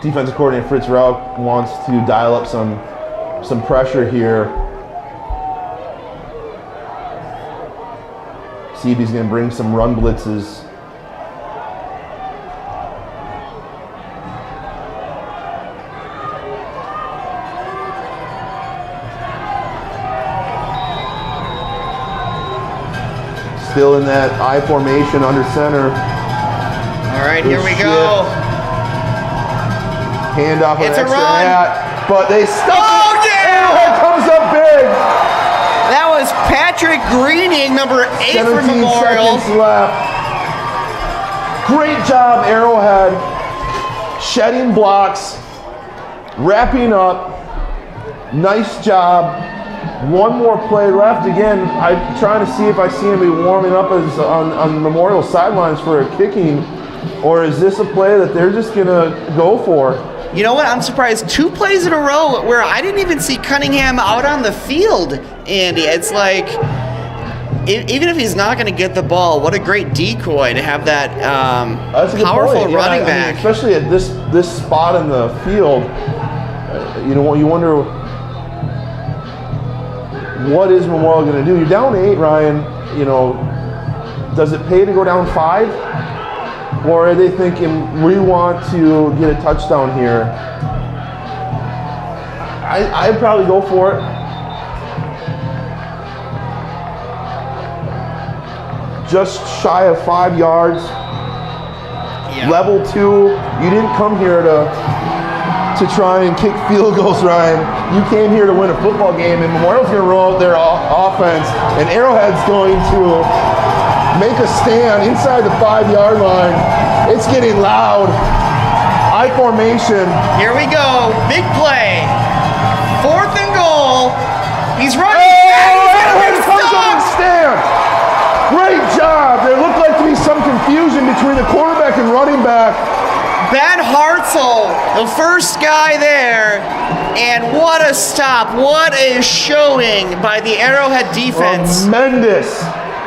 [SPEAKER 3] defensive coordinator Fritz Rauch wants to dial up some pressure here. See if he's going to bring some run blitzes. Still in that I formation under center.
[SPEAKER 4] All right, here we go.
[SPEAKER 3] Hand off an
[SPEAKER 4] It's a
[SPEAKER 3] extra
[SPEAKER 4] run.
[SPEAKER 3] hat, but they stop.
[SPEAKER 4] Oh,
[SPEAKER 3] it.
[SPEAKER 4] yeah!
[SPEAKER 3] Arrowhead comes up big.
[SPEAKER 4] That was Patrick Greening, number 8 for
[SPEAKER 3] 17
[SPEAKER 4] Memorial.
[SPEAKER 3] seconds left. Great job, Arrowhead. Shedding blocks, wrapping up. Nice job. One more play left. Again, I'm trying to see if I see anybody warming up as on Memorial sidelines for a kicking, or is this a play that they're just gonna go for?
[SPEAKER 4] You know what? I'm surprised 2 plays in a row where I didn't even see Cunningham out on the field, Andy. It's like, even if he's not going to get the ball, what a great decoy to have that
[SPEAKER 3] That's a good
[SPEAKER 4] powerful
[SPEAKER 3] point. Yeah,
[SPEAKER 4] running
[SPEAKER 3] I mean,
[SPEAKER 4] back.
[SPEAKER 3] especially at this spot in the field. You know, you wonder what is Memorial going to do. You're down 8, Ryan. You know, does it pay to go down 5? Or are they thinking, we want to get a touchdown here? I'd probably go for it. Just shy of 5 yards.
[SPEAKER 4] Yeah.
[SPEAKER 3] Level 2. You didn't come here to try and kick field goals, Ryan. You came here to win a football game, and Memorial's going to roll out their offense, and Arrowhead's going to make a stand inside the 5-yard line. It's getting loud. I formation.
[SPEAKER 4] Here we go. Big play. 4th and goal. He's running.
[SPEAKER 3] Arrowhead comes on the stand. Great job. There looked like to be some confusion between the quarterback and running back.
[SPEAKER 4] Ben Hartzell, the first guy there. And what a stop. What a showing by the Arrowhead defense.
[SPEAKER 3] Tremendous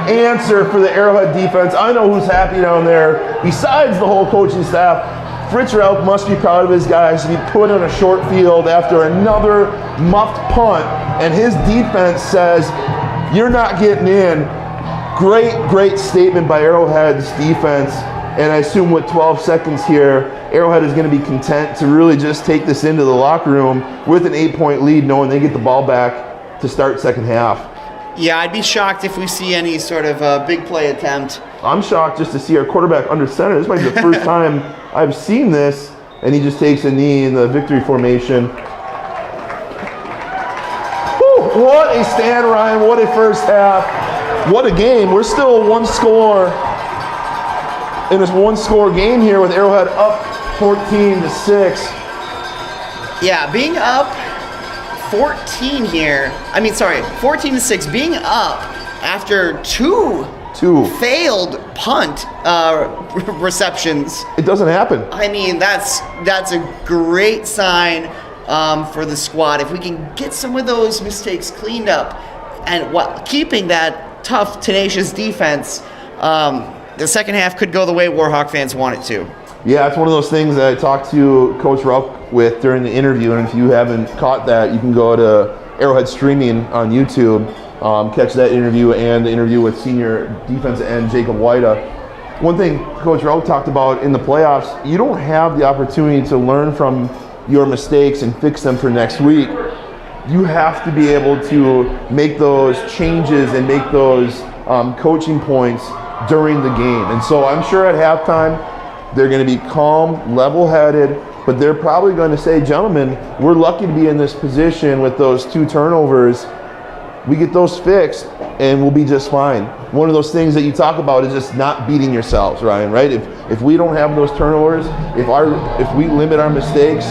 [SPEAKER 3] answer for the Arrowhead defense. I know who's happy down there. Besides the whole coaching staff, Fritz Rauch must be proud of his guys to be put on a short field after another muffed punt, and his defense says, you're not getting in. Great statement by Arrowhead's defense, and I assume with 12 seconds here, Arrowhead is going to be content to really just take this into the locker room with an 8-point lead, knowing they get the ball back to start second half.
[SPEAKER 4] Yeah, I'd be shocked if we see any sort of big play attempt.
[SPEAKER 3] I'm shocked just to see our quarterback under center. This might be the first time I've seen this, and he just takes a knee in the victory formation. Whew, what a stand, Ryan. What a first half. What a game. We're still one score in this one-score game here with Arrowhead up 14-6.
[SPEAKER 4] Yeah, being up 14 here. 14-6. Being up after two failed punt receptions.
[SPEAKER 3] It doesn't happen.
[SPEAKER 4] I mean, that's a great sign for the squad. If we can get some of those mistakes cleaned up, and while keeping that tough, tenacious defense, the second half could go the way Warhawk fans want it to.
[SPEAKER 3] Yeah, it's one of those things that I talked to Coach Rauch with during the interview, and if you haven't caught that, you can go to Arrowhead Streaming on YouTube, catch that interview and the interview with senior defensive end Jacob WIAA. One thing Coach Rauch talked about in the playoffs, you don't have the opportunity to learn from your mistakes and fix them for next week. You have to be able to make those changes and make those coaching points during the game. And so I'm sure at halftime, they're going to be calm, level-headed, but they're probably going to say, gentlemen, we're lucky to be in this position with those 2 turnovers. We get those fixed, and we'll be just fine. One of those things that you talk about is just not beating yourselves, Ryan, right? If we don't have those turnovers, if we limit our mistakes,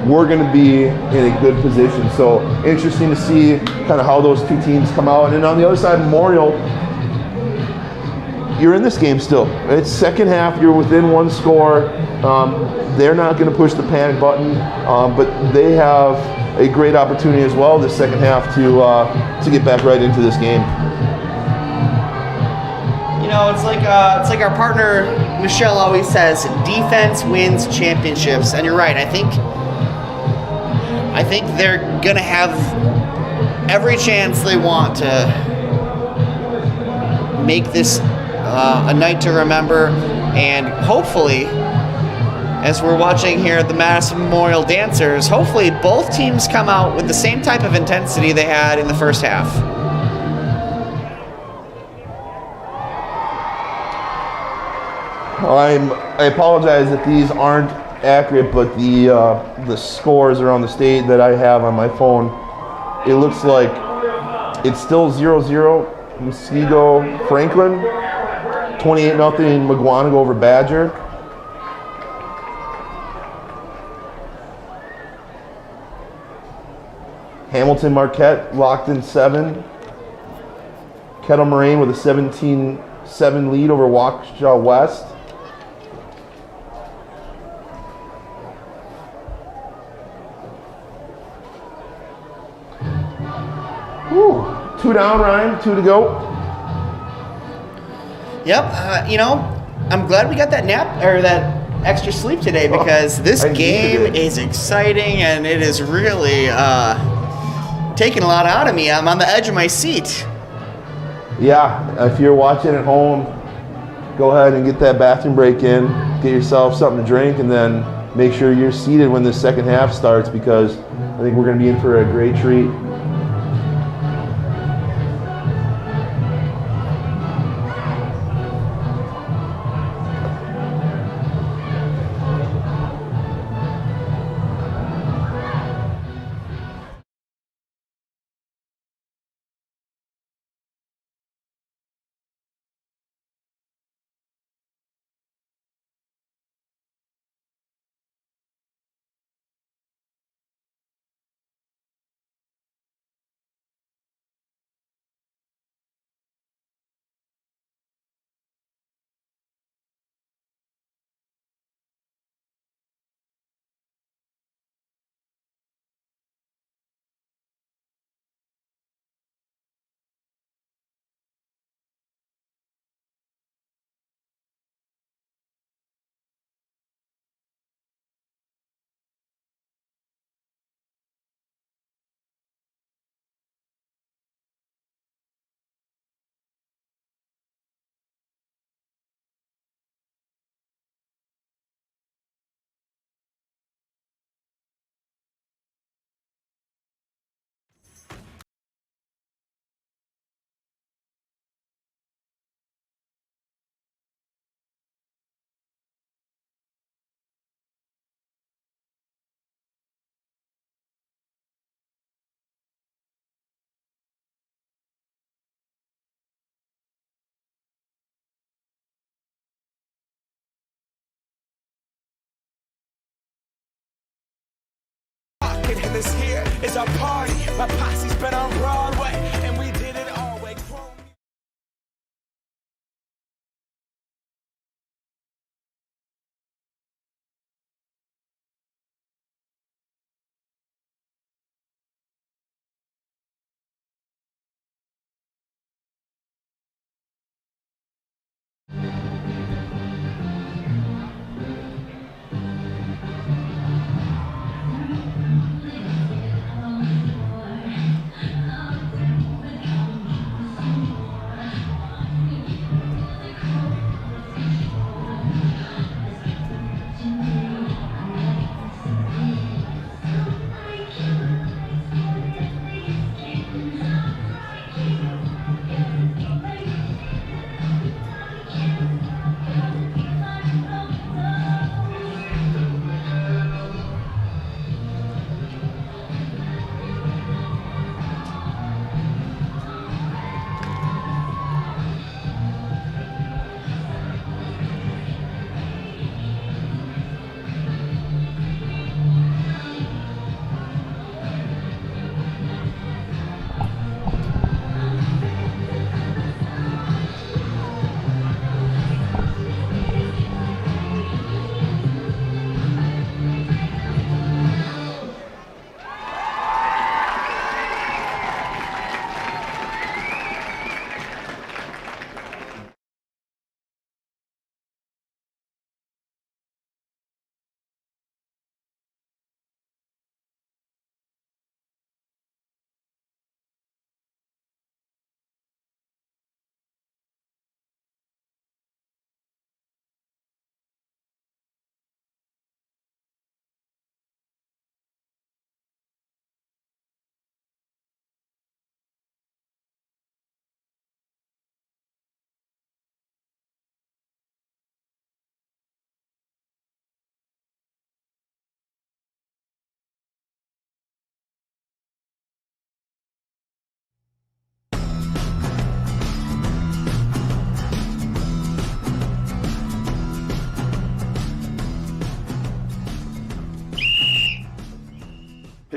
[SPEAKER 3] we're going to be in a good position. So interesting to see kind of how those 2 teams come out. And on the other side, Memorial, you're in this game still. It's second half. You're within one score. They're not going to push the panic button, but they have a great opportunity as well this second half to get back right into this game.
[SPEAKER 4] You know, it's like our partner Michelle always says, defense wins championships, and you're right. I think they're gonna have every chance they want to make this a night to remember, and hopefully, as we're watching here at the Madison Memorial Dancers, hopefully both teams come out with the same type of intensity they had in the first half.
[SPEAKER 3] I apologize that these aren't accurate, but the scores around the state that I have on my phone, it looks like it's still 0-0 Muskego Franklin, 28-0 McGuanago over Badger. Hamilton Marquette locked in 7. Kettle Moraine with a 17-7 lead over Waukesha West. Whew. 2 down, Ryan. 2 to go.
[SPEAKER 4] Yep. You know, I'm glad we got that nap or that extra sleep today, because this game is exciting and it is really taking a lot out of me. I'm on the edge of my seat.
[SPEAKER 3] Yeah, if you're watching at home, go ahead and get that bathroom break in, get yourself something to drink, and then make sure you're seated when the second half starts, because I think we're going to be in for a great treat.
[SPEAKER 6] And this here is our party. My posse's been on Broadway, and we did it all way.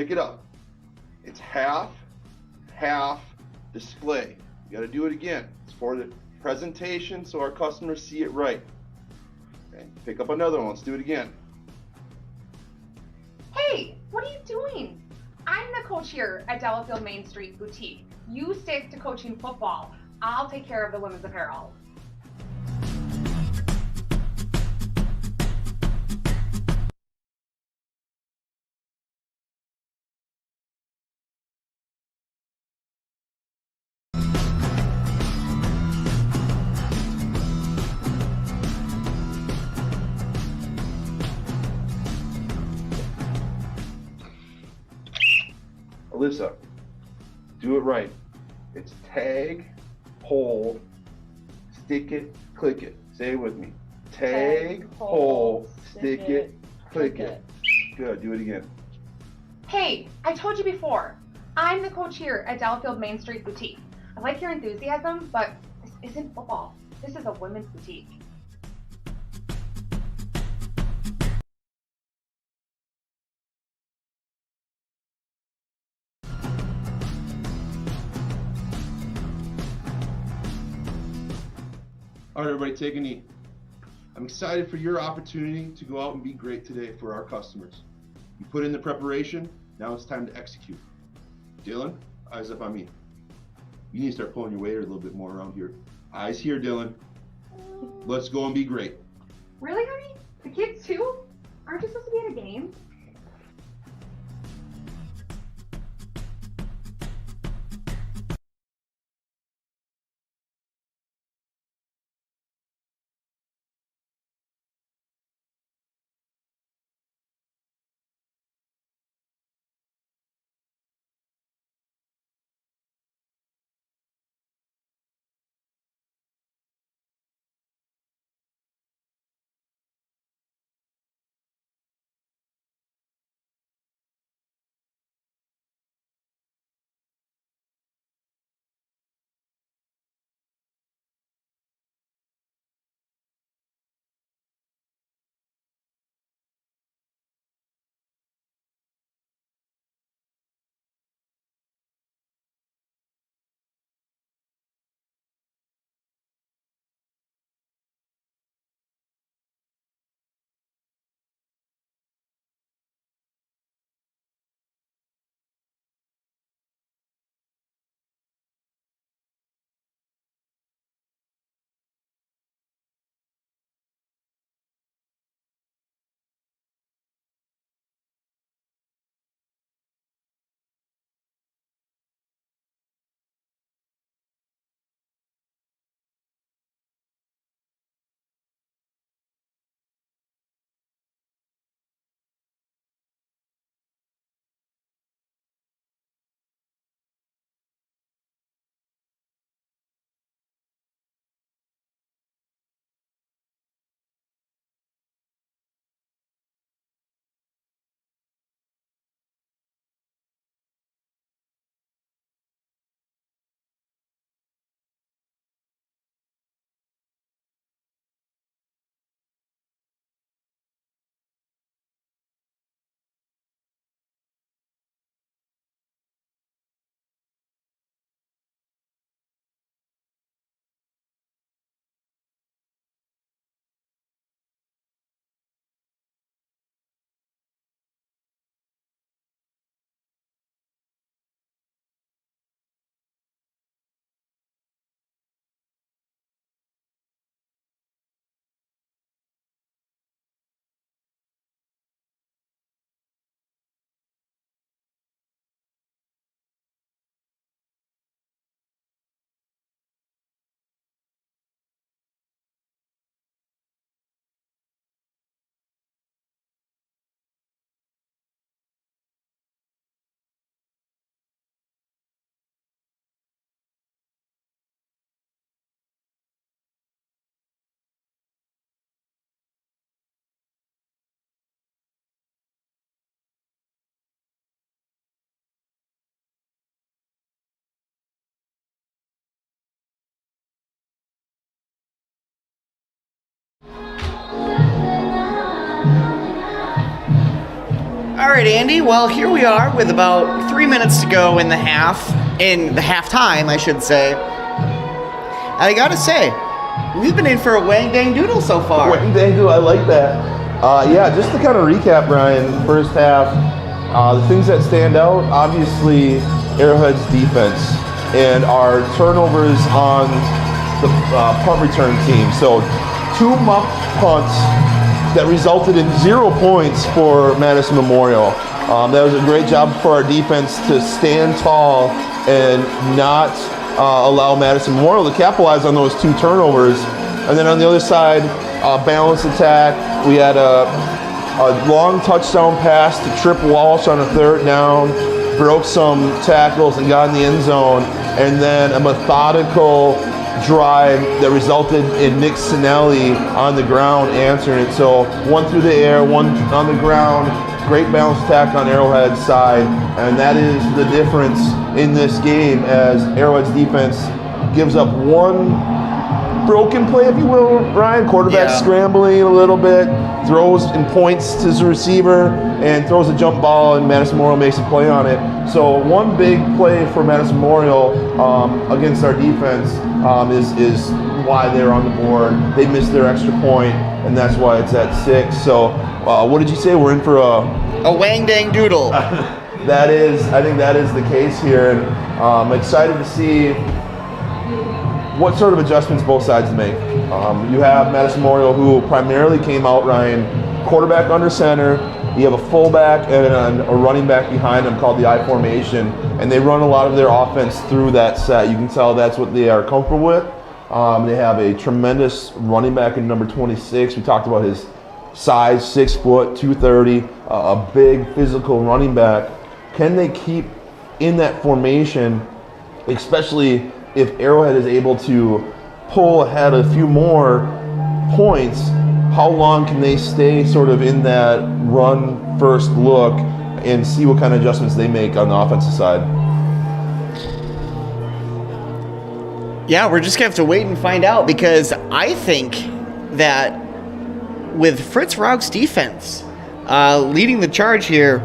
[SPEAKER 3] pick it up. It's half, display. You got to do it again. It's for the presentation so our customers see it right. Okay, pick up another one. Let's do it again.
[SPEAKER 7] Hey, what are you doing? I'm the coach here at Delafield Main Street Boutique. You stick to coaching football. I'll take care of the women's apparel.
[SPEAKER 3] Alyssa, do it right. It's tag, hold, stick it, click it. Say it with me. Tag, hold, stick it, click it. Good, do it again.
[SPEAKER 7] Hey, I told you before. I'm the coach here at Delafield Main Street Boutique. I like your enthusiasm, but this isn't football. This is a women's boutique.
[SPEAKER 3] All right, everybody, take a knee. I'm excited for your opportunity to go out and be great today for our customers. You put in the preparation, now it's time to execute. Dylan, eyes up on me. You need to start pulling your weight a little bit more around here. Eyes here, Dylan. Let's go and be great.
[SPEAKER 7] Really, honey? The kids too? Aren't you supposed to be at a game?
[SPEAKER 4] All right, Andy. Well, here we are with about 3 minutes to go in the halftime, I should say. I gotta say, we've been in for a wang dang doodle so far.
[SPEAKER 3] Wang dang doodle, I like that. Yeah, just to kind of recap, Ryan, first half, the things that stand out, obviously Arrowhead's defense and our turnovers on the punt return team. So 2 muff punts that resulted in 0 points for Madison Memorial. That was a great job for our defense to stand tall and not allow Madison Memorial to capitalize on those 2 turnovers. And then on the other side, balanced attack. We had a long touchdown pass to Trip Walsh on a 3rd down, broke some tackles and got in the end zone, and then a methodical drive that resulted in Nick Sinelli on the ground answering it. So 1 through the air, 1 on the ground, great balanced attack on Arrowhead's side, and that is the difference in this game as Arrowhead's defense gives up 1 broken play, if you will, Ryan. Quarterback scrambling a little bit, throws and points to his receiver, and throws a jump ball, and Madison Memorial makes a play on it. So 1 big play for Madison Memorial against our defense is why they're on the board. They missed their extra point, and that's why it's at 6. So what did you say? We're in for a
[SPEAKER 4] wang dang doodle.
[SPEAKER 3] I think that is the case here, and I'm excited to see what sort of adjustments both sides make. You have Madison Memorial, who primarily came out, Ryan, quarterback under center. You have a fullback and a running back behind them called the I formation, and they run a lot of their offense through that set. You can tell that's what they are comfortable with. They have a tremendous running back in number 26. We talked about his size, 6 foot, 230, a big physical running back. Can they keep in that formation, especially if Arrowhead is able to pull ahead a few more points? How long can they stay sort of in that run first look and see what kind of adjustments they make on the offensive side?
[SPEAKER 4] Yeah, we're just going to have to wait and find out, because I think that with Fritz Rauch's defense leading the charge here,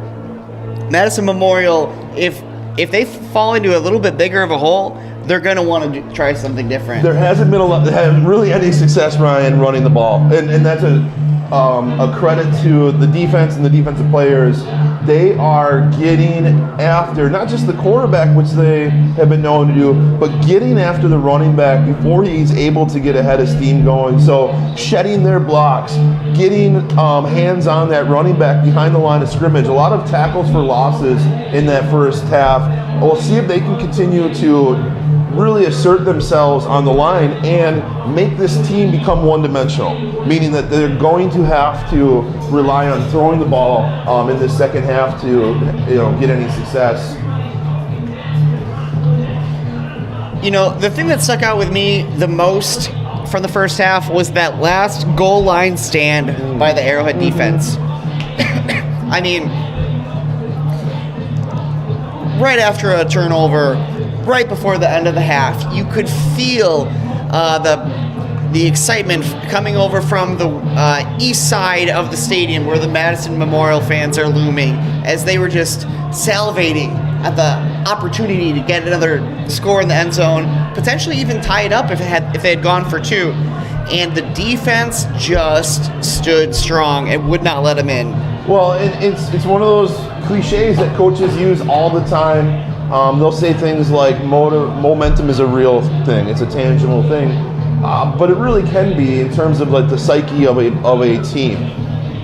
[SPEAKER 4] Madison Memorial, if they fall into a little bit bigger of a hole, they're going to want to try something different.
[SPEAKER 3] There hasn't been really any success, Ryan, running the ball. And that's a credit to the defense and the defensive players. They are getting after not just the quarterback, which they have been known to do, but getting after the running back before he's able to get a head of steam going. So shedding their blocks, getting hands on that running back behind the line of scrimmage. A lot of tackles for losses in that first half. We'll see if they can continue to really assert themselves on the line and make this team become one-dimensional, meaning that they're going to have to rely on throwing the ball in the second half to get any success.
[SPEAKER 4] The thing that stuck out with me the most from the first half was that last goal line stand by the Arrowhead defense. I mean, right after a turnover, right before the end of the half, you could feel the excitement coming over from the east side of the stadium where the Madison Memorial fans are looming, as they were just salivating at the opportunity to get another score in the end zone, potentially even tie it up if they had gone for 2. And the defense just stood strong and would not let them in.
[SPEAKER 3] Well, it's one of those cliches that coaches use all the time. They'll say things like momentum is a real thing, it's a tangible thing, but it really can be in terms of like the psyche of a team.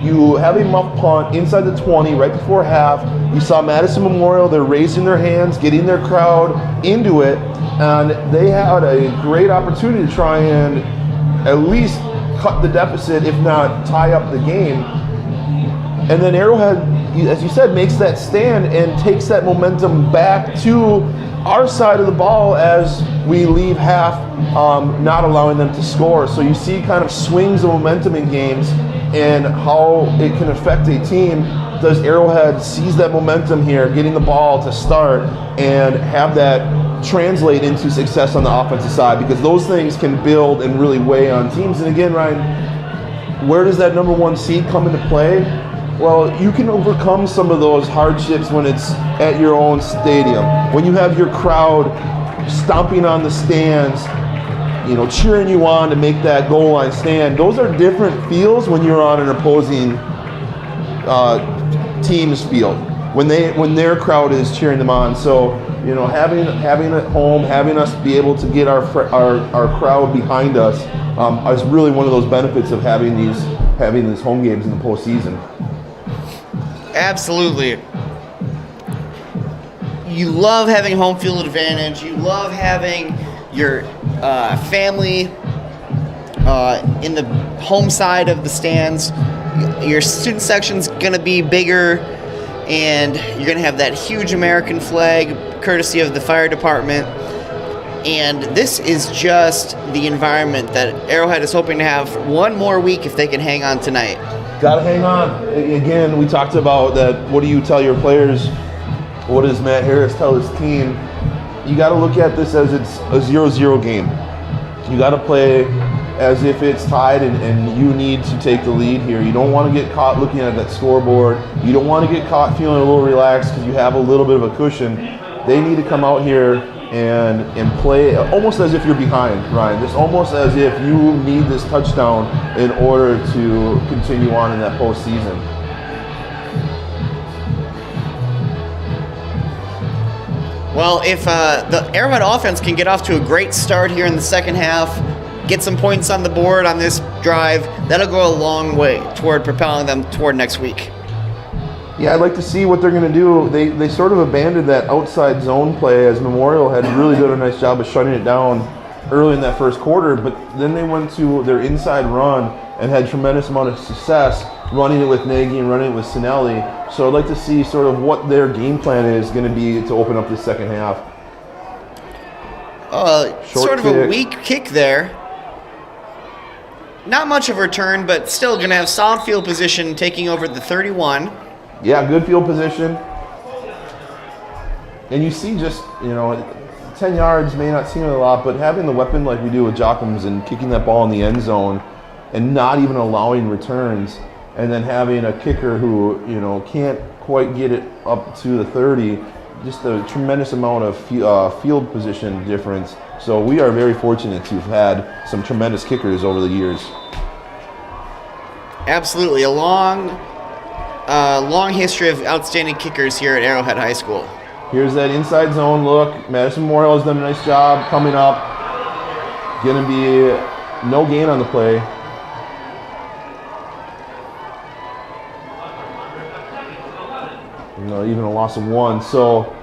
[SPEAKER 3] You have a muff punt inside the 20 right before half. You saw Madison Memorial, they're raising their hands, getting their crowd into it, and they had a great opportunity to try and at least cut the deficit, if not tie up the game. And then Arrowhead, as you said, makes that stand and takes that momentum back to our side of the ball as we leave half, not allowing them to score. So you see kind of swings of momentum in games and how it can affect a team. Does Arrowhead seize that momentum here, getting the ball to start, and have that translate into success on the offensive side? Because those things can build and really weigh on teams. And again, Ryan, where does that number 1 seed come into play? Well, you can overcome some of those hardships when it's at your own stadium. When you have your crowd stomping on the stands, cheering you on to make that goal line stand. Those are different feels when you're on an opposing team's field, when their crowd is cheering them on. So, having it home, having us be able to get our crowd behind us is really one of those benefits of having these home games in the postseason.
[SPEAKER 4] Absolutely. You love having home field advantage. You love having your family in the home side of the stands. Your student section's going to be bigger, and you're going to have that huge American flag courtesy of the fire department. And this is just the environment that Arrowhead is hoping to have one more week if they can hang on tonight.
[SPEAKER 3] Gotta hang on. Again, we talked about that. What do you tell your players? What does Matt Harris tell his team? You got to look at this as it's a 0-0 game. You got to play as if it's tied and you need to take the lead here. You don't want to get caught looking at that scoreboard. You don't want to get caught feeling a little relaxed because you have a little bit of a cushion. They need to come out here and play almost as if you're behind, Ryan. Just almost as if you need this touchdown in order to continue on in that postseason.
[SPEAKER 4] Well, if the Arrowhead offense can get off to a great start here in the second half, get some points on the board on this drive, that'll go a long way toward propelling them toward next week.
[SPEAKER 3] Yeah, I'd like to see what they're going to do. They sort of abandoned that outside zone play as Memorial had really done a nice job of shutting it down early in that first quarter, but then they went to their inside run and had tremendous amount of success running it with Nagy and running it with Sinelli. So I'd like to see sort of what their game plan is going to be to open up the second half.
[SPEAKER 4] Sort of a weak kick there. Not much of a return, but still going to have solid field position taking over the 31.
[SPEAKER 3] Yeah, good field position. And you see just, 10 yards may not seem a lot, but having the weapon like we do with Jochums and kicking that ball in the end zone and not even allowing returns, and then having a kicker who, can't quite get it up to the 30, just a tremendous amount of field position difference. So we are very fortunate to have had some tremendous kickers over the years.
[SPEAKER 4] Absolutely. A long history of outstanding kickers here at Arrowhead High School.
[SPEAKER 3] Here's that inside zone look. Madison Memorial has done a nice job coming up. Going to be no gain on the play. Even a loss of 1. So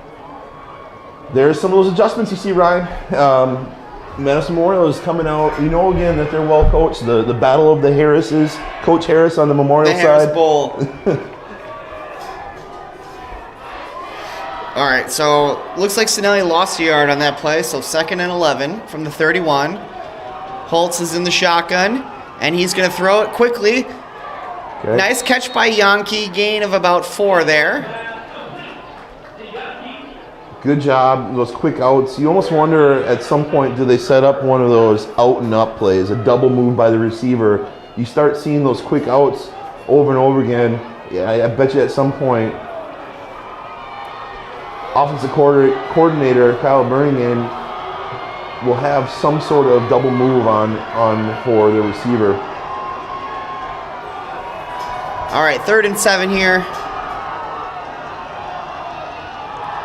[SPEAKER 3] there's some of those adjustments you see, Ryan. Madison Memorial is coming out. Again that they're well coached. The battle of the Harrises. Coach Harris on the Memorial side.
[SPEAKER 4] Harris Bowl. All right, so looks like Sinelli lost a yard on that play, so 2nd and 11 from the 31. Holtz is in the shotgun, and he's going to throw it quickly. Okay. Nice catch by Yankee, gain of about 4 there.
[SPEAKER 3] Good job, those quick outs. You almost wonder at some point, do they set up one of those out and up plays, a double move by the receiver? You start seeing those quick outs over and over again. Yeah, I bet you at some point, offensive coordinator Kyle Birmingham will have some sort of double move on for the receiver.
[SPEAKER 4] All right, 3rd and 7 here.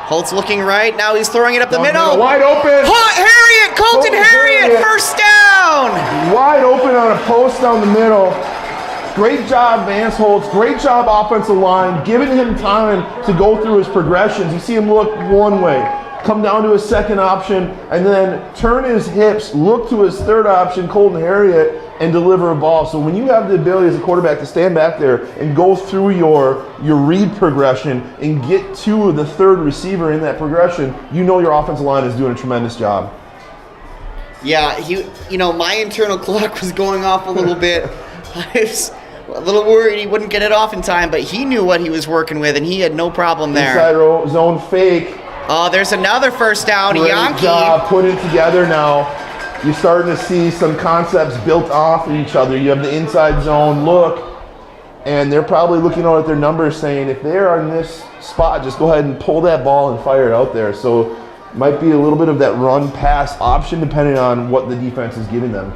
[SPEAKER 4] Holtz looking right. Now he's throwing it up the middle.
[SPEAKER 3] Wide open.
[SPEAKER 4] Harriet, Colton Harriet, first down.
[SPEAKER 3] Wide open on a post down the middle. Great job, Vance Holtz. Great job, offensive line, giving him time to go through his progressions. You see him look one way, come down to his second option, and then turn his hips, look to his third option, Colton Harriet, and deliver a ball. So when you have the ability as a quarterback to stand back there and go through your read progression and get to the third receiver in that progression, your offensive line is doing a tremendous job.
[SPEAKER 4] Yeah, my internal clock was going off a little bit. I was a little worried he wouldn't get it off in time, but he knew what he was working with, and he had no problem there.
[SPEAKER 3] Inside zone fake.
[SPEAKER 4] Oh, there's another first down.
[SPEAKER 3] Great
[SPEAKER 4] Yankee.
[SPEAKER 3] job, put it together now. You're starting to see some concepts built off of each other. You have the inside zone look. And they're probably looking out at their numbers saying, if they are in this spot, just go ahead and pull that ball and fire it out there. So might be a little bit of that run-pass option depending on what the defense is giving them.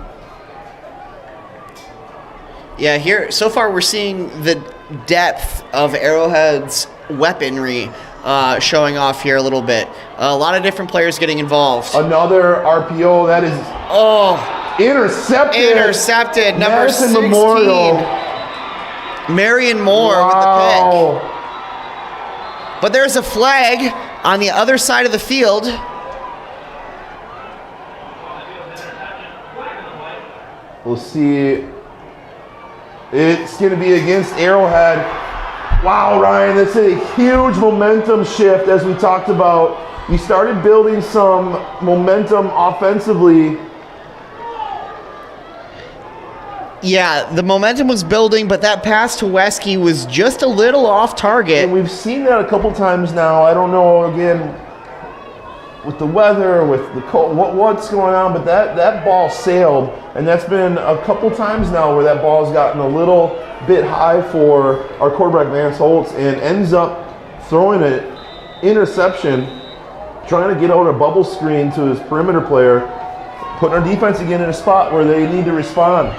[SPEAKER 4] Yeah, here so far we're seeing the depth of Arrowhead's weaponry showing off here a little bit. A lot of different players getting involved.
[SPEAKER 3] Another RPO that is intercepted.
[SPEAKER 4] Number
[SPEAKER 3] Madison
[SPEAKER 4] 16.
[SPEAKER 3] Memorial.
[SPEAKER 4] Marion Moore with the pick. But there's a flag on the other side of the field.
[SPEAKER 3] We'll see. It's going to be against Arrowhead. Wow, Ryan, that's a huge momentum shift as we talked about. You started building some momentum offensively.
[SPEAKER 4] Yeah, the momentum was building, but that pass to Wesky was just a little off target.
[SPEAKER 3] And we've seen that a couple times now. I don't know, again, with the weather, with the cold, what's going on, but that ball sailed. And that's been a couple times now where that ball's gotten a little bit high for our quarterback, Vance Holtz, and ends up throwing an interception, trying to get out a bubble screen to his perimeter player, putting our defense again in a spot where they need to respond.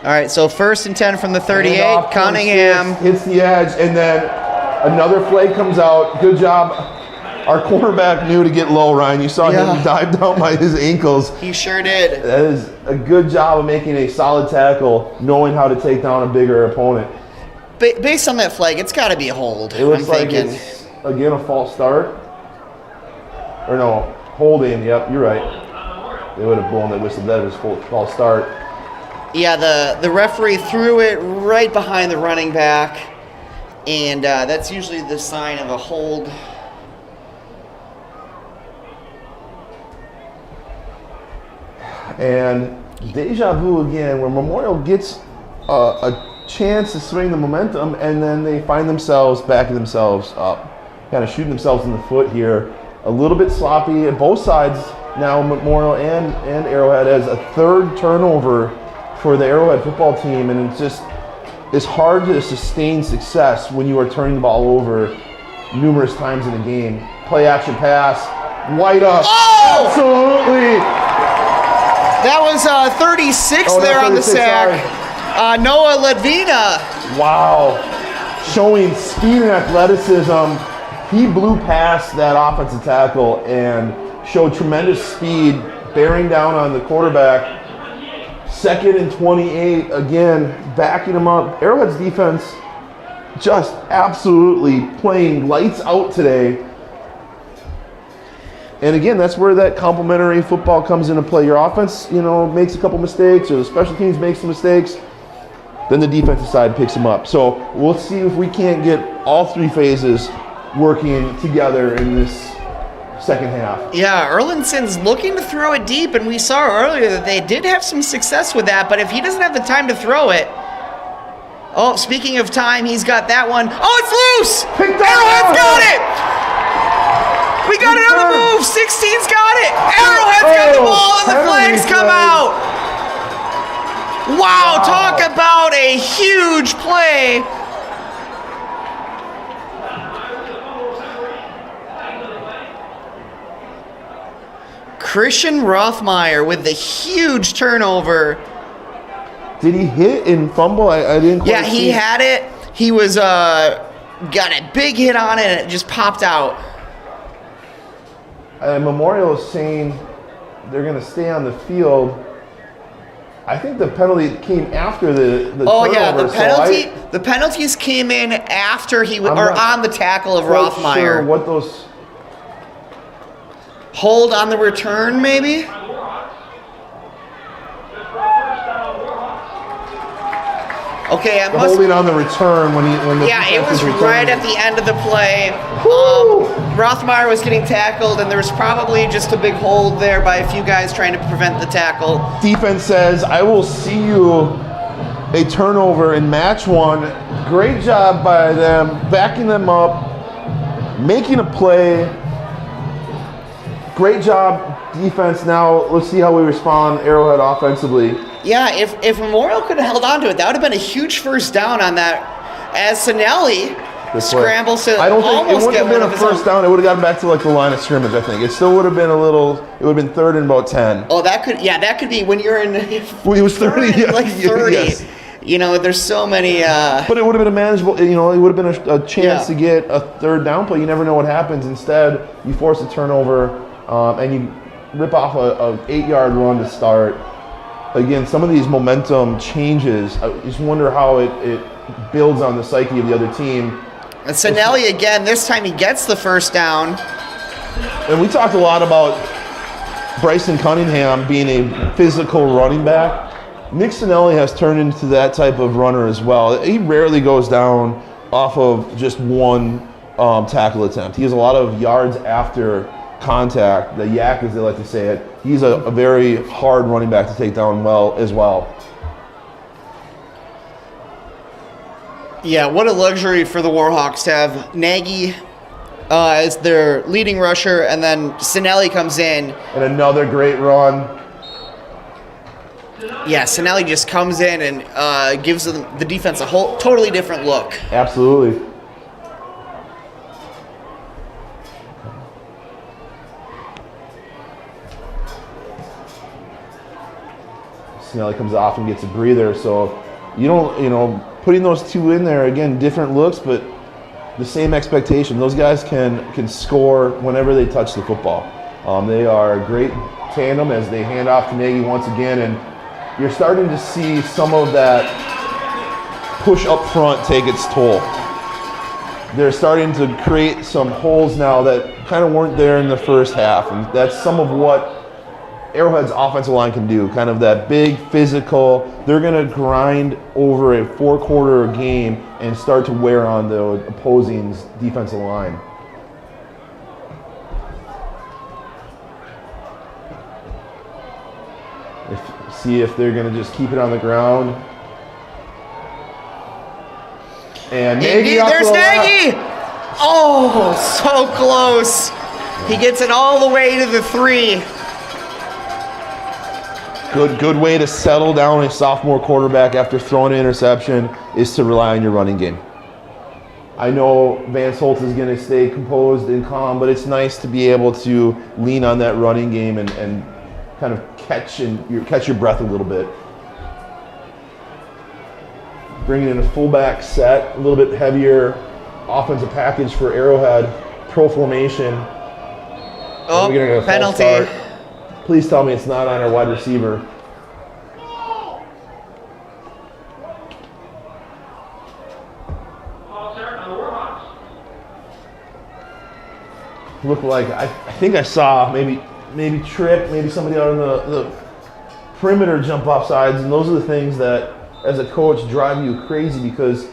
[SPEAKER 4] All right, so 1st and 10 from the 38.
[SPEAKER 3] Handoff,
[SPEAKER 4] Cunningham
[SPEAKER 3] hits the edge, and then another flag comes out. Good job. Our cornerback knew to get low, Ryan. You saw him dive down by his ankles.
[SPEAKER 4] He sure did.
[SPEAKER 3] That is a good job of making a solid tackle, knowing how to take down a bigger opponent.
[SPEAKER 4] Based on that flag, it's got to be a hold.
[SPEAKER 3] It looks like it's, again, a false start. Or no, holding. Yep, you're right. They would have blown that whistle. That is false start.
[SPEAKER 4] Yeah, the referee threw it right behind the running back, and that's usually the sign of a hold.
[SPEAKER 3] And deja vu again, where Memorial gets a chance to swing the momentum, and then they find themselves backing themselves up, kind of shooting themselves in the foot here. A little bit sloppy at both sides now, Memorial and Arrowhead, as a third turnover for the Arrowhead football team, and it's hard to sustain success when you are turning the ball over numerous times in a game. Play action pass, White up.
[SPEAKER 4] Oh!
[SPEAKER 3] Absolutely.
[SPEAKER 4] That was 36 there on the
[SPEAKER 3] 36,
[SPEAKER 4] sack. Noah Ledvina.
[SPEAKER 3] Wow. Showing speed and athleticism. He blew past that offensive tackle and showed tremendous speed, bearing down on the quarterback. 2nd and 28, again, backing him up. Arrowhead's defense just absolutely playing lights out today. And again, that's where that complementary football comes into play. Your offense, makes a couple mistakes, or the special teams makes some mistakes, then the defensive side picks them up. So we'll see if we can't get all three phases working together in this second half.
[SPEAKER 4] Yeah, Erlinson's looking to throw it deep, and we saw earlier that they did have some success with that, but if he doesn't have the time to throw it... Oh, speaking of time, he's got that one. Oh, it's loose! Arrowhead's got it! We got it on the move! 16's got it! Arrowhead's got the ball, and the flags come out! Wow, talk about a huge play! Christian Rothmeyer with the huge turnover.
[SPEAKER 3] Did he hit and fumble? I didn't quite see.
[SPEAKER 4] He had it. He was got a big hit on it, and it just popped out.
[SPEAKER 3] Memorial is saying they're going to stay on the field. I think the penalty came after the
[SPEAKER 4] Oh
[SPEAKER 3] turnover.
[SPEAKER 4] yeah, the penalties came in after he was on the tackle of Rothmeyer.
[SPEAKER 3] Sure what those.
[SPEAKER 4] Hold on the return, maybe? Okay,
[SPEAKER 3] holding on the return when the
[SPEAKER 4] it was right at the end of the play. Rothmeyer was getting tackled, and there was probably just a big hold there by a few guys trying to prevent the tackle.
[SPEAKER 3] Defense says, I will see you a turnover in match one. Great job by them, backing them up, making a play. Great job defense now. Let's see how we respond, Arrowhead, offensively.
[SPEAKER 4] Yeah, if Memorial could have held on to it, that would have been a huge first down on that. As Sinelli scrambles to
[SPEAKER 3] I don't think it
[SPEAKER 4] almost
[SPEAKER 3] wouldn't
[SPEAKER 4] get
[SPEAKER 3] have been
[SPEAKER 4] one
[SPEAKER 3] a
[SPEAKER 4] of his
[SPEAKER 3] first
[SPEAKER 4] own.
[SPEAKER 3] down. It would have gotten back to like the line of scrimmage, I think. It still would have been it would have been 3rd and about 10.
[SPEAKER 4] Oh, that could be when you're in.
[SPEAKER 3] Well, it was 30, yeah,
[SPEAKER 4] like 30.
[SPEAKER 3] yes.
[SPEAKER 4] You know, there's so many.
[SPEAKER 3] But it would have been a manageable, it would have been a chance
[SPEAKER 4] Yeah.
[SPEAKER 3] to get a 3rd down play. You never know what happens. Instead, you force a turnover and you rip off a 8-yard run to start. Again, some of these momentum changes, I just wonder how it builds on the psyche of the other team.
[SPEAKER 4] And Sinelli again. This time he gets the first down.
[SPEAKER 3] And we talked a lot about Bryson Cunningham being a physical running back. Nick Sinelli has turned into that type of runner as well. He rarely goes down off of just one tackle attempt. He has a lot of yards after contact, the yak as they like to say it. He's a very hard running back to take down well as well.
[SPEAKER 4] Yeah, what a luxury for the Warhawks to have Nagy as their leading rusher, and then Sinelli comes in.
[SPEAKER 3] And another great run.
[SPEAKER 4] Yeah, Sinelli just comes in and gives the defense a whole totally different look.
[SPEAKER 3] Absolutely. Sinelli comes off and gets a breather, so putting those two in there, again, different looks, but the same expectation. Those guys can score whenever they touch the football. They are a great tandem as they hand off to Nagy once again, and you're starting to see some of that push up front take its toll. They're starting to create some holes now that kind of weren't there in the first half, and that's some of what Arrowhead's offensive line can do, kind of that big physical. They're going to grind over a 4-quarter game and start to wear on the opposing's defensive line. See if they're going to just keep it on the ground. And Nagy off to
[SPEAKER 4] There's
[SPEAKER 3] the left.
[SPEAKER 4] Nagy! Oh, so close. He gets it all the way to the 3.
[SPEAKER 3] Good way to settle down a sophomore quarterback after throwing an interception is to rely on your running game. I know Vance Holt is going to stay composed and calm, but it's nice to be able to lean on that running game and kind of catch your breath a little bit. Bringing in a fullback set, a little bit heavier offensive package for Arrowhead, pro formation.
[SPEAKER 4] Oh,
[SPEAKER 3] We're gonna get a false
[SPEAKER 4] penalty.
[SPEAKER 3] start. Please tell me it's not on our wide receiver. Looked like I think I saw maybe Tripp, maybe somebody out on the perimeter jump off sides, and those are the things that, as a coach, drive you crazy because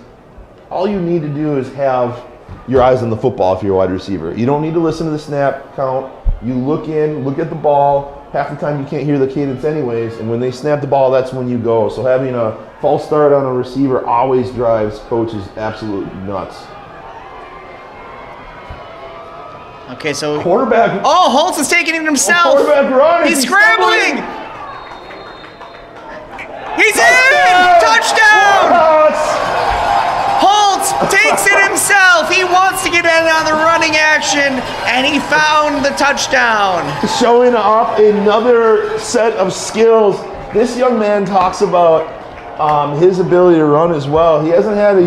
[SPEAKER 3] all you need to do is have your eyes on the football if you're a wide receiver. You don't need to listen to the snap count. You look at the ball. Half the time you can't hear the cadence anyways, and when they snap the ball, that's when you go. So having a false start on a receiver always drives coaches absolutely nuts.
[SPEAKER 4] Okay, so
[SPEAKER 3] Quarterback.
[SPEAKER 4] oh, Holtz is taking it himself.
[SPEAKER 3] Quarterback run.
[SPEAKER 4] He's scrambling. He's in! Touchdown! Holtz takes it himself. He wants to get in on the running action, and he found the touchdown.
[SPEAKER 3] Showing off another set of skills. This young man talks about his ability to run as well. He hasn't had to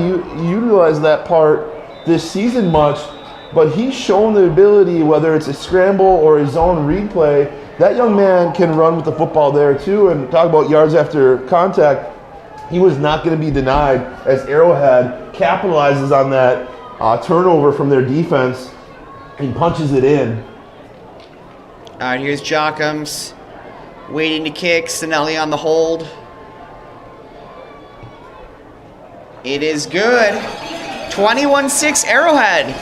[SPEAKER 3] utilize that part this season much, but he's shown the ability, whether it's a scramble or a zone read play. That young man can run with the football there too, and talk about yards after contact. He was not going to be denied as Arrowhead capitalizes on that turnover from their defense and punches it in.
[SPEAKER 4] All right, here's Jockums waiting to kick. Sinelli on the hold. It is good. 21-6 Arrowhead.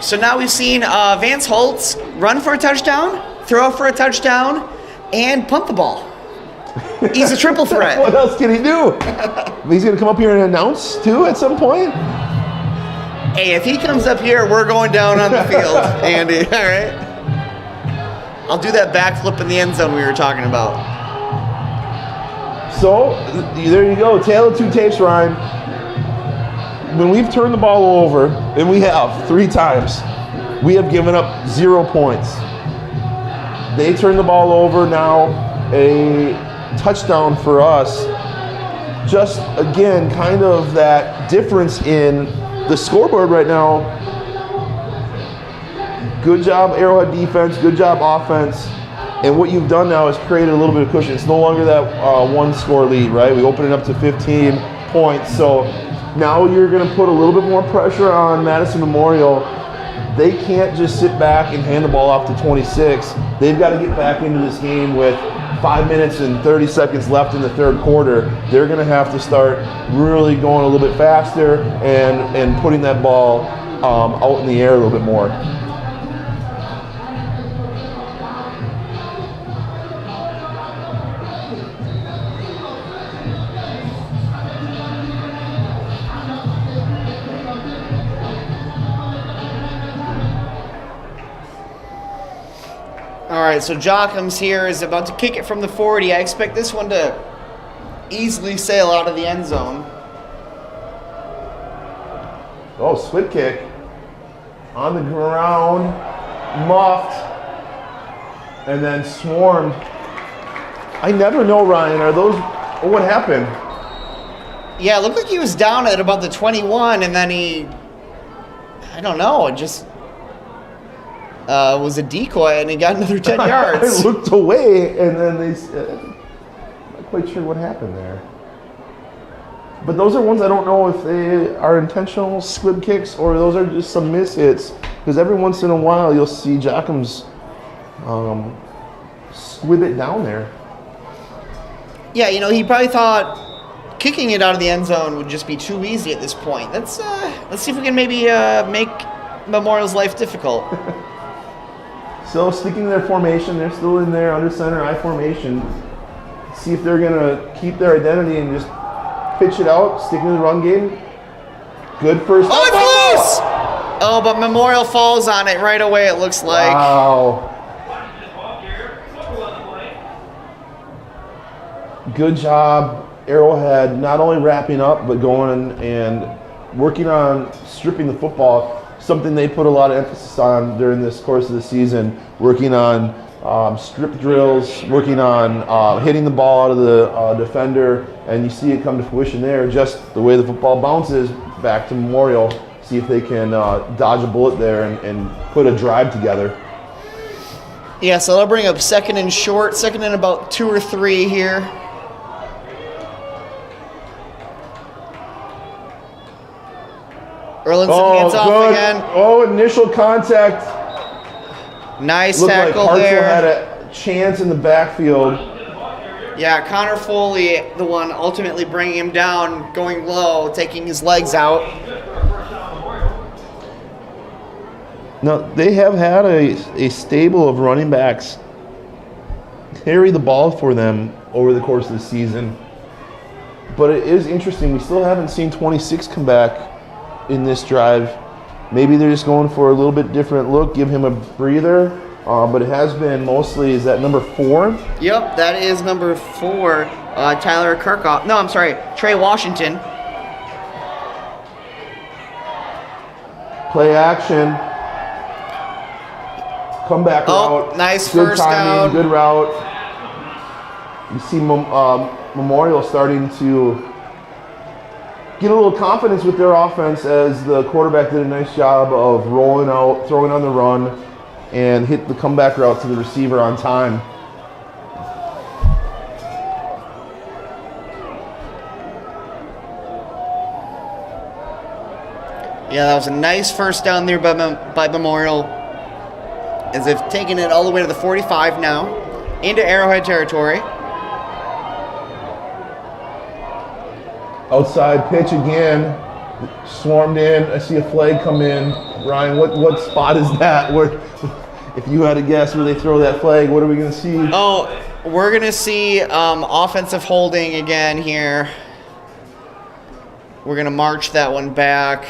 [SPEAKER 4] So now we've seen Vance Holtz run for a touchdown, throw for a touchdown, and punt the ball. He's a triple threat.
[SPEAKER 3] What else can he do? He's going to come up here and announce too at some point?
[SPEAKER 4] Hey, if he comes up here, we're going down on the field, Andy. All right. I'll do that backflip in the end zone we were talking about.
[SPEAKER 3] So, there you go. Tale of two tapes, Ryan. When we've turned the ball over, and we have 3 times, we have given up 0 points. They turn the ball over now, a touchdown for us. Just, again, kind of that difference in the scoreboard right now. Good job, Arrowhead defense. Good job, offense. And what you've done now is created a little bit of cushion. It's no longer that 1-score lead, right? We open it up to 15 points. So now you're going to put a little bit more pressure on Madison Memorial. They can't just sit back and hand the ball off to 26. They've got to get back into this game with 5 minutes and 30 seconds left in the third quarter. They're going to have to start really going a little bit faster and putting that ball out in the air a little bit more.
[SPEAKER 4] All right, so Jockham's here is about to kick it from the 40. I expect this one to easily sail out of the end zone.
[SPEAKER 3] Oh, split kick. On the ground, muffed, and then swarmed. I never know, Ryan, are those, what happened?
[SPEAKER 4] Yeah, it looked like he was down at about the 21, and then I don't know, it just was a decoy, and he got another 10 yards.
[SPEAKER 3] I looked away, and then I'm not quite sure what happened there. But those are ones I don't know if they are intentional squib kicks or those are just some miss hits. Because every once in a while you'll see Jockham's squib it down there.
[SPEAKER 4] Yeah, he probably thought kicking it out of the end zone would just be too easy at this point. Let's see if we can maybe make Memorial's life difficult.
[SPEAKER 3] Still sticking to their formation. They're still in their under center I formation. See if they're going to keep their identity and just pitch it out, sticking to the run game. Good first.
[SPEAKER 4] Oh, it's loose! Oh, but Memorial falls on it right away, it looks like.
[SPEAKER 3] Wow. Good job, Arrowhead, not only wrapping up, but going and working on stripping the football, something they put a lot of emphasis on during this course of the season, working on strip drills, working on hitting the ball out of the defender, and you see it come to fruition there, just the way the football bounces back to Memorial. See if they can dodge a bullet there and put a drive together.
[SPEAKER 4] Yeah, so they'll bring up second and short, second and about 2 or 3 here. Erlinson hands off again.
[SPEAKER 3] Oh, initial contact.
[SPEAKER 4] Nice
[SPEAKER 3] Looked
[SPEAKER 4] tackle
[SPEAKER 3] like
[SPEAKER 4] there.
[SPEAKER 3] Hartzell had a chance in the backfield.
[SPEAKER 4] Yeah, Connor Foley, the one ultimately bringing him down, going low, taking his legs out.
[SPEAKER 3] Now, they have had a stable of running backs carry the ball for them over the course of the season. But it is interesting. We still haven't seen 26 come back in this drive. Maybe they're just going for a little bit different look, give him a breather. But it has been mostly, is that number 4?
[SPEAKER 4] Yep, that is number 4, Tyler Kirkhoff. No, I'm sorry, Trey Washington.
[SPEAKER 3] Play action. Comeback route.
[SPEAKER 4] Nice
[SPEAKER 3] good
[SPEAKER 4] first
[SPEAKER 3] timing,
[SPEAKER 4] down.
[SPEAKER 3] Good route. You see Memorial starting to get a little confidence with their offense as the quarterback did a nice job of rolling out, throwing on the run, and hit the comeback route to the receiver on time.
[SPEAKER 4] Yeah, that was a nice first down there by Memorial, as they've taken it all the way to the 45 now, into Arrowhead territory.
[SPEAKER 3] Outside pitch again, swarmed in. I see a flag come in. Ryan, what spot is that? Where, if you had to guess where they throw that flag, what are we going to see?
[SPEAKER 4] Oh, we're going to see offensive holding again here. We're going to march that one back.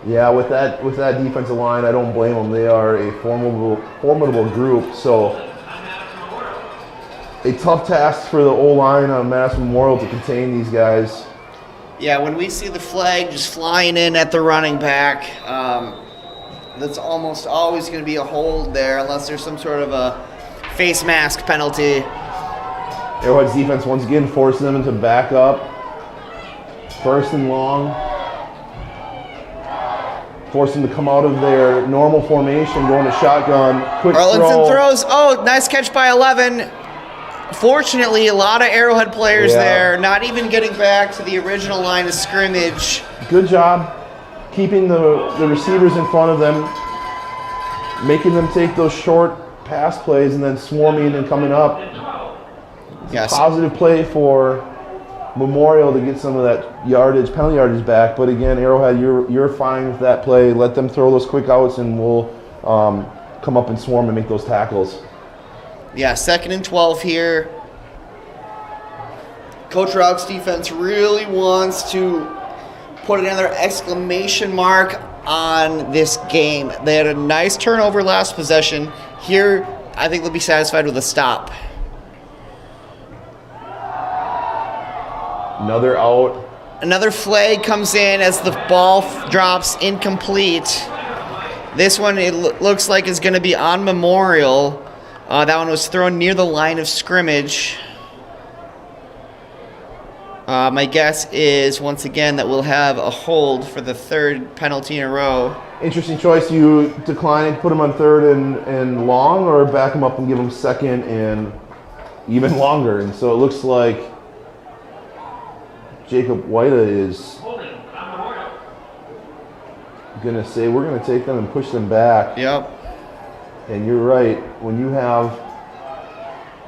[SPEAKER 3] Yeah, with that defensive line, I don't blame them. They are a formidable group. So a tough task for the O-line on Madison Memorial to contain these guys.
[SPEAKER 4] Yeah, when we see the flag just flying in at the running back, that's almost always going to be a hold there unless there's some sort of a face mask penalty.
[SPEAKER 3] Arrowhead's defense once again forcing them into back up. First and long. Force them to come out of their normal formation, going to shotgun. Quick
[SPEAKER 4] Arlington
[SPEAKER 3] throw.
[SPEAKER 4] throws. Oh, nice catch by 11. Fortunately, a lot of Arrowhead players there, not even getting back to the original line of scrimmage.
[SPEAKER 3] Good job keeping the receivers in front of them, making them take those short pass plays and then swarming and coming up.
[SPEAKER 4] Yes.
[SPEAKER 3] Positive play for Memorial to get some of that penalty yardage back. But again, Arrowhead, you're fine with that play. Let them throw those quick outs and we'll come up and swarm and make those tackles.
[SPEAKER 4] Yeah, 2nd and 12 here. Coach Rock's defense really wants to put another exclamation mark on this game. They had a nice turnover last possession. Here, I think they'll be satisfied with a stop.
[SPEAKER 3] Another out.
[SPEAKER 4] Another flag comes in as the ball drops incomplete. This one, it looks like is going to be on Memorial. That one was thrown near the line of scrimmage. My guess is, once again, that we'll have a hold for the 3rd penalty in a row.
[SPEAKER 3] Interesting choice. You decline, put them on 3rd and long, or back them up and give them 2nd and even longer. And so it looks like Jacob WIAA is going to say, we're going to take them and push them back.
[SPEAKER 4] Yep.
[SPEAKER 3] And you're right. When you have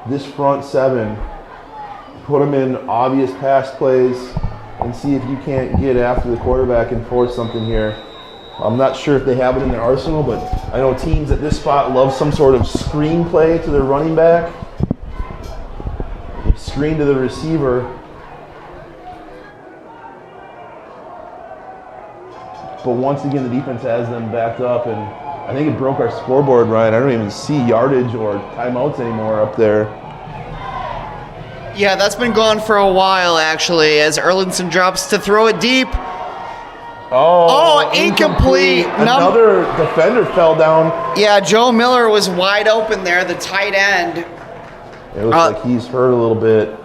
[SPEAKER 3] this front 7, put them in obvious pass plays and see if you can't get after the quarterback and force something here. I'm not sure if they have it in their arsenal, but I know teams at this spot love some sort of screen play to their running back. Screen to the receiver. But once again, the defense has them backed up, and I think it broke our scoreboard, Ryan. I don't even see yardage or timeouts anymore up there.
[SPEAKER 4] Yeah, that's been gone for a while, actually, as Erlinson drops to throw it deep.
[SPEAKER 3] Oh,
[SPEAKER 4] incomplete.
[SPEAKER 3] Another defender fell down.
[SPEAKER 4] Yeah, Joe Miller was wide open there, the tight end.
[SPEAKER 3] It looks like he's hurt a little bit.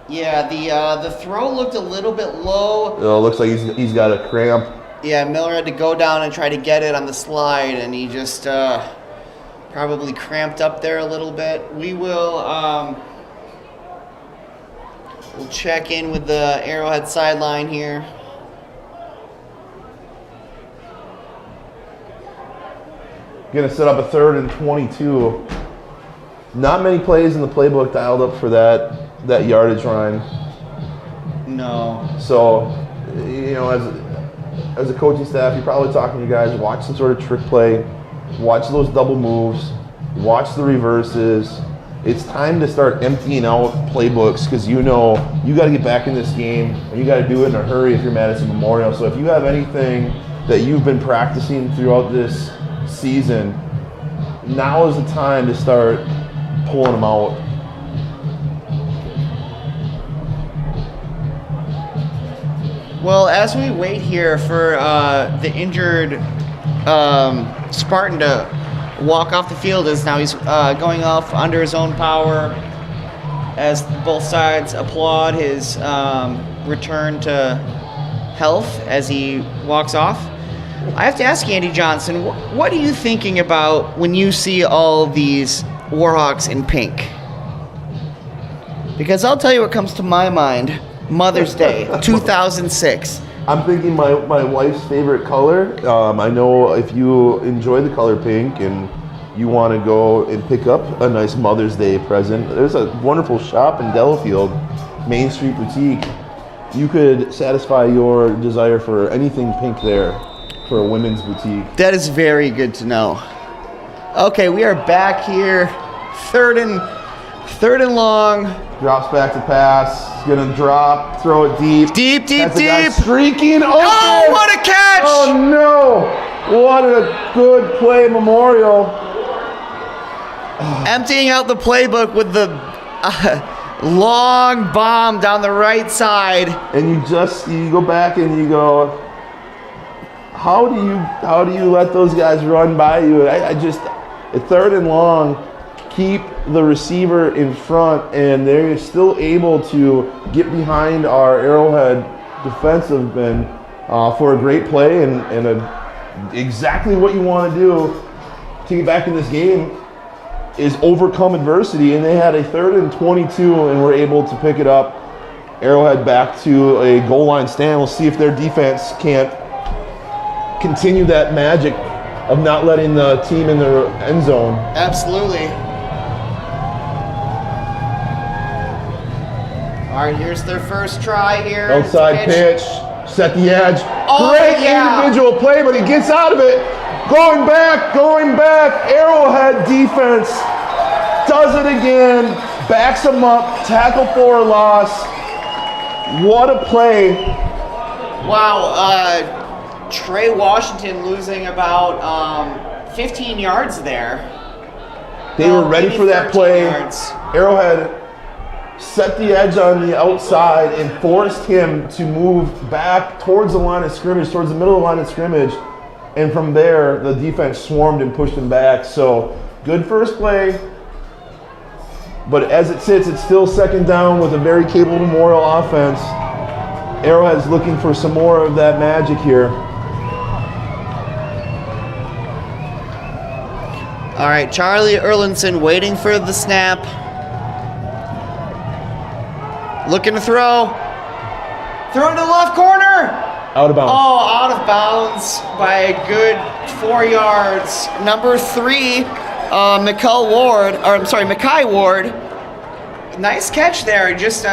[SPEAKER 4] Yeah, the throw looked a little bit low.
[SPEAKER 3] It looks like he's got a cramp.
[SPEAKER 4] Yeah, Miller had to go down and try to get it on the slide, and he just probably cramped up there a little bit. We will we'll check in with the Arrowhead sideline here.
[SPEAKER 3] Going to set up a 3rd and 22. Not many plays in the playbook dialed up for that yardage, Ryan.
[SPEAKER 4] No.
[SPEAKER 3] So, you know, as a coaching staff, you're probably talking to you guys, watch some sort of trick play, watch those double moves, watch the reverses. It's time to start emptying out playbooks because you know you got to get back in this game and you got to do it in a hurry if you're Madison Memorial. So if you have anything that you've been practicing throughout this season, now is the time to start pulling them out.
[SPEAKER 4] Well, as we wait here for the injured Spartan to walk off the field, as now he's going off under his own power, as both sides applaud his return to health as he walks off. I have to ask Andy Johnson, what are you thinking about when you see all these Warhawks in pink? Because I'll tell you what comes to my mind. Mother's Day, 2006.
[SPEAKER 3] I'm thinking my wife's favorite color. I know if you enjoy the color pink and you want to go and pick up a nice Mother's Day present, there's a wonderful shop in Delafield, Main Street Boutique. You could satisfy your desire for anything pink there for a women's boutique.
[SPEAKER 4] That is very good to know. Okay, we are back here. Third 3rd and long.
[SPEAKER 3] Drops back to pass. He's gonna drop, throw it deep.
[SPEAKER 4] Deep.
[SPEAKER 3] Has a guy streaking open.
[SPEAKER 4] Oh, what a catch!
[SPEAKER 3] Oh no! What a good play, Memorial.
[SPEAKER 4] Emptying out the playbook with the long bomb down the right side.
[SPEAKER 3] And you go back and you go, how do you let those guys run by you? I just, at 3rd and long, keep the receiver in front, and they're still able to get behind our Arrowhead defensive men for a great play and exactly what you want to do to get back in this game is overcome adversity. And they had a 3rd and 22 and were able to pick it up. Arrowhead back to a goal line stand. We'll see if their defense can't continue that magic of not letting the team in their end zone.
[SPEAKER 4] Absolutely. All right, here's their first try here.
[SPEAKER 3] Outside pitch, set the edge.
[SPEAKER 4] Oh,
[SPEAKER 3] Great
[SPEAKER 4] yeah.
[SPEAKER 3] individual play, but he gets out of it. Going back. Arrowhead defense does it again. Backs him up, tackle for a loss. What a play.
[SPEAKER 4] Wow, Trey Washington losing about 15 yards there.
[SPEAKER 3] They were ready for that
[SPEAKER 4] 13
[SPEAKER 3] play.
[SPEAKER 4] yards.
[SPEAKER 3] Arrowhead set the edge on the outside and forced him to move back towards the line of scrimmage, towards the middle of the line of scrimmage. And from there, the defense swarmed and pushed him back. So, good first play. But as it sits, it's still 2nd down with a very capable Memorial offense. Arrowhead's looking for some more of that magic here.
[SPEAKER 4] All right, Charlie Erlinson waiting for the snap. Looking to throw. Throw to the left corner.
[SPEAKER 3] Out of bounds.
[SPEAKER 4] Oh, out of bounds by a good 4 yards. Number 3, Mekhi Ward. Nice catch there. Just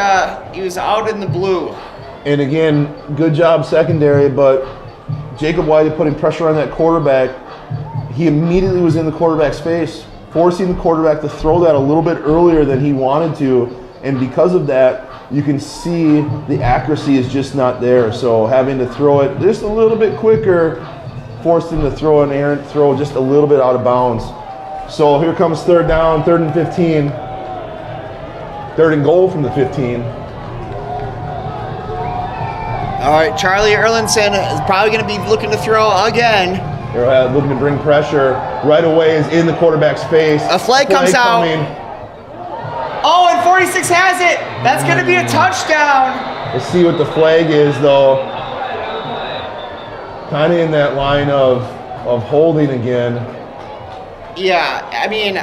[SPEAKER 4] he was out in the blue.
[SPEAKER 3] And again, good job secondary, but Jacob White putting pressure on that quarterback. He immediately was in the quarterback's face, forcing the quarterback to throw that a little bit earlier than he wanted to. And because of that, you can see the accuracy is just not there. So having to throw it just a little bit quicker forced him to throw an errant throw just a little bit out of bounds. So here comes 3rd down, 3rd and 15. 3rd and goal from the 15.
[SPEAKER 4] All right, Charlie Erlinson is probably going to be looking to throw again.
[SPEAKER 3] They're looking to bring pressure. Right away is in the quarterback's face.
[SPEAKER 4] A flag comes out. Oh, and 46 has it. That's going to be a touchdown.
[SPEAKER 3] Let's see what the flag is, though. Kind of in that line of holding again.
[SPEAKER 4] Yeah, I mean,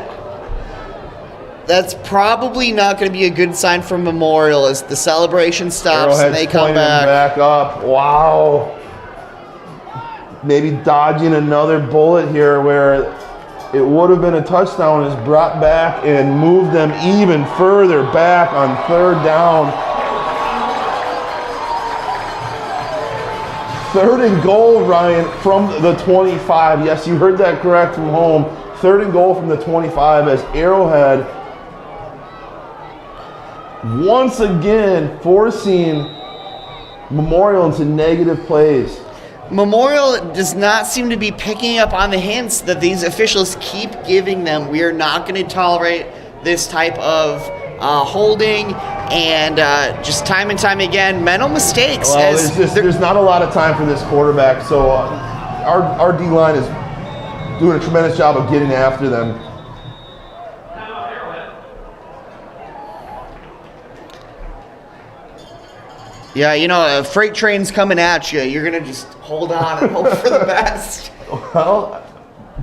[SPEAKER 4] that's probably not going to be a good sign for Memorial as the celebration stops and they come
[SPEAKER 3] back up. Wow. Maybe dodging another bullet here where it would have been a touchdown is brought back and moved them even further back on 3rd down. 3rd and goal, Ryan, from the 25. Yes, you heard that correct from home. 3rd and goal from the 25 as Arrowhead once again forcing Memorial into negative plays.
[SPEAKER 4] Memorial does not seem to be picking up on the hints that these officials keep giving them. We are not going to tolerate this type of holding and just time and time again, mental mistakes.
[SPEAKER 3] Well, there's not a lot of time for this quarterback, so our D-line is doing a tremendous job of getting after them.
[SPEAKER 4] Yeah, you know, a freight train's coming at you. You're going to just hold on and hope for the best.
[SPEAKER 3] Well,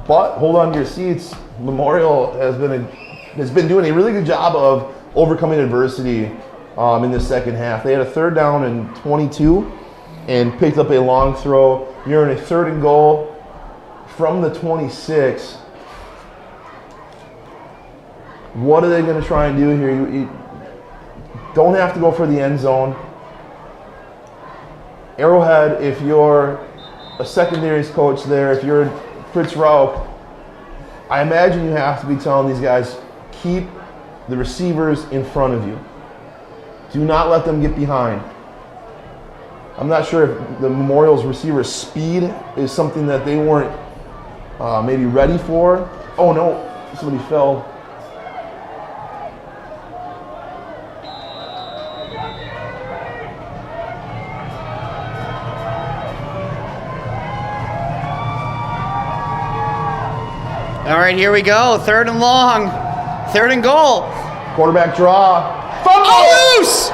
[SPEAKER 3] but hold on to your seats. Memorial has been doing a really good job of overcoming adversity in the second half. They had a 3rd down and 22 and picked up a long throw. You're in a 3rd and goal from the 26. What are they going to try and do here? You don't have to go for the end zone. Arrowhead, if you're a secondaries coach there, if you're Fritz Rauch, I imagine you have to be telling these guys, keep the receivers in front of you. Do not let them get behind. I'm not sure if the Memorial's receiver speed is something that they weren't maybe ready for. Oh no, somebody fell.
[SPEAKER 4] All right, here we go. 3rd and long. 3rd and goal.
[SPEAKER 3] Quarterback draw. Fumble!
[SPEAKER 4] Oh, loose!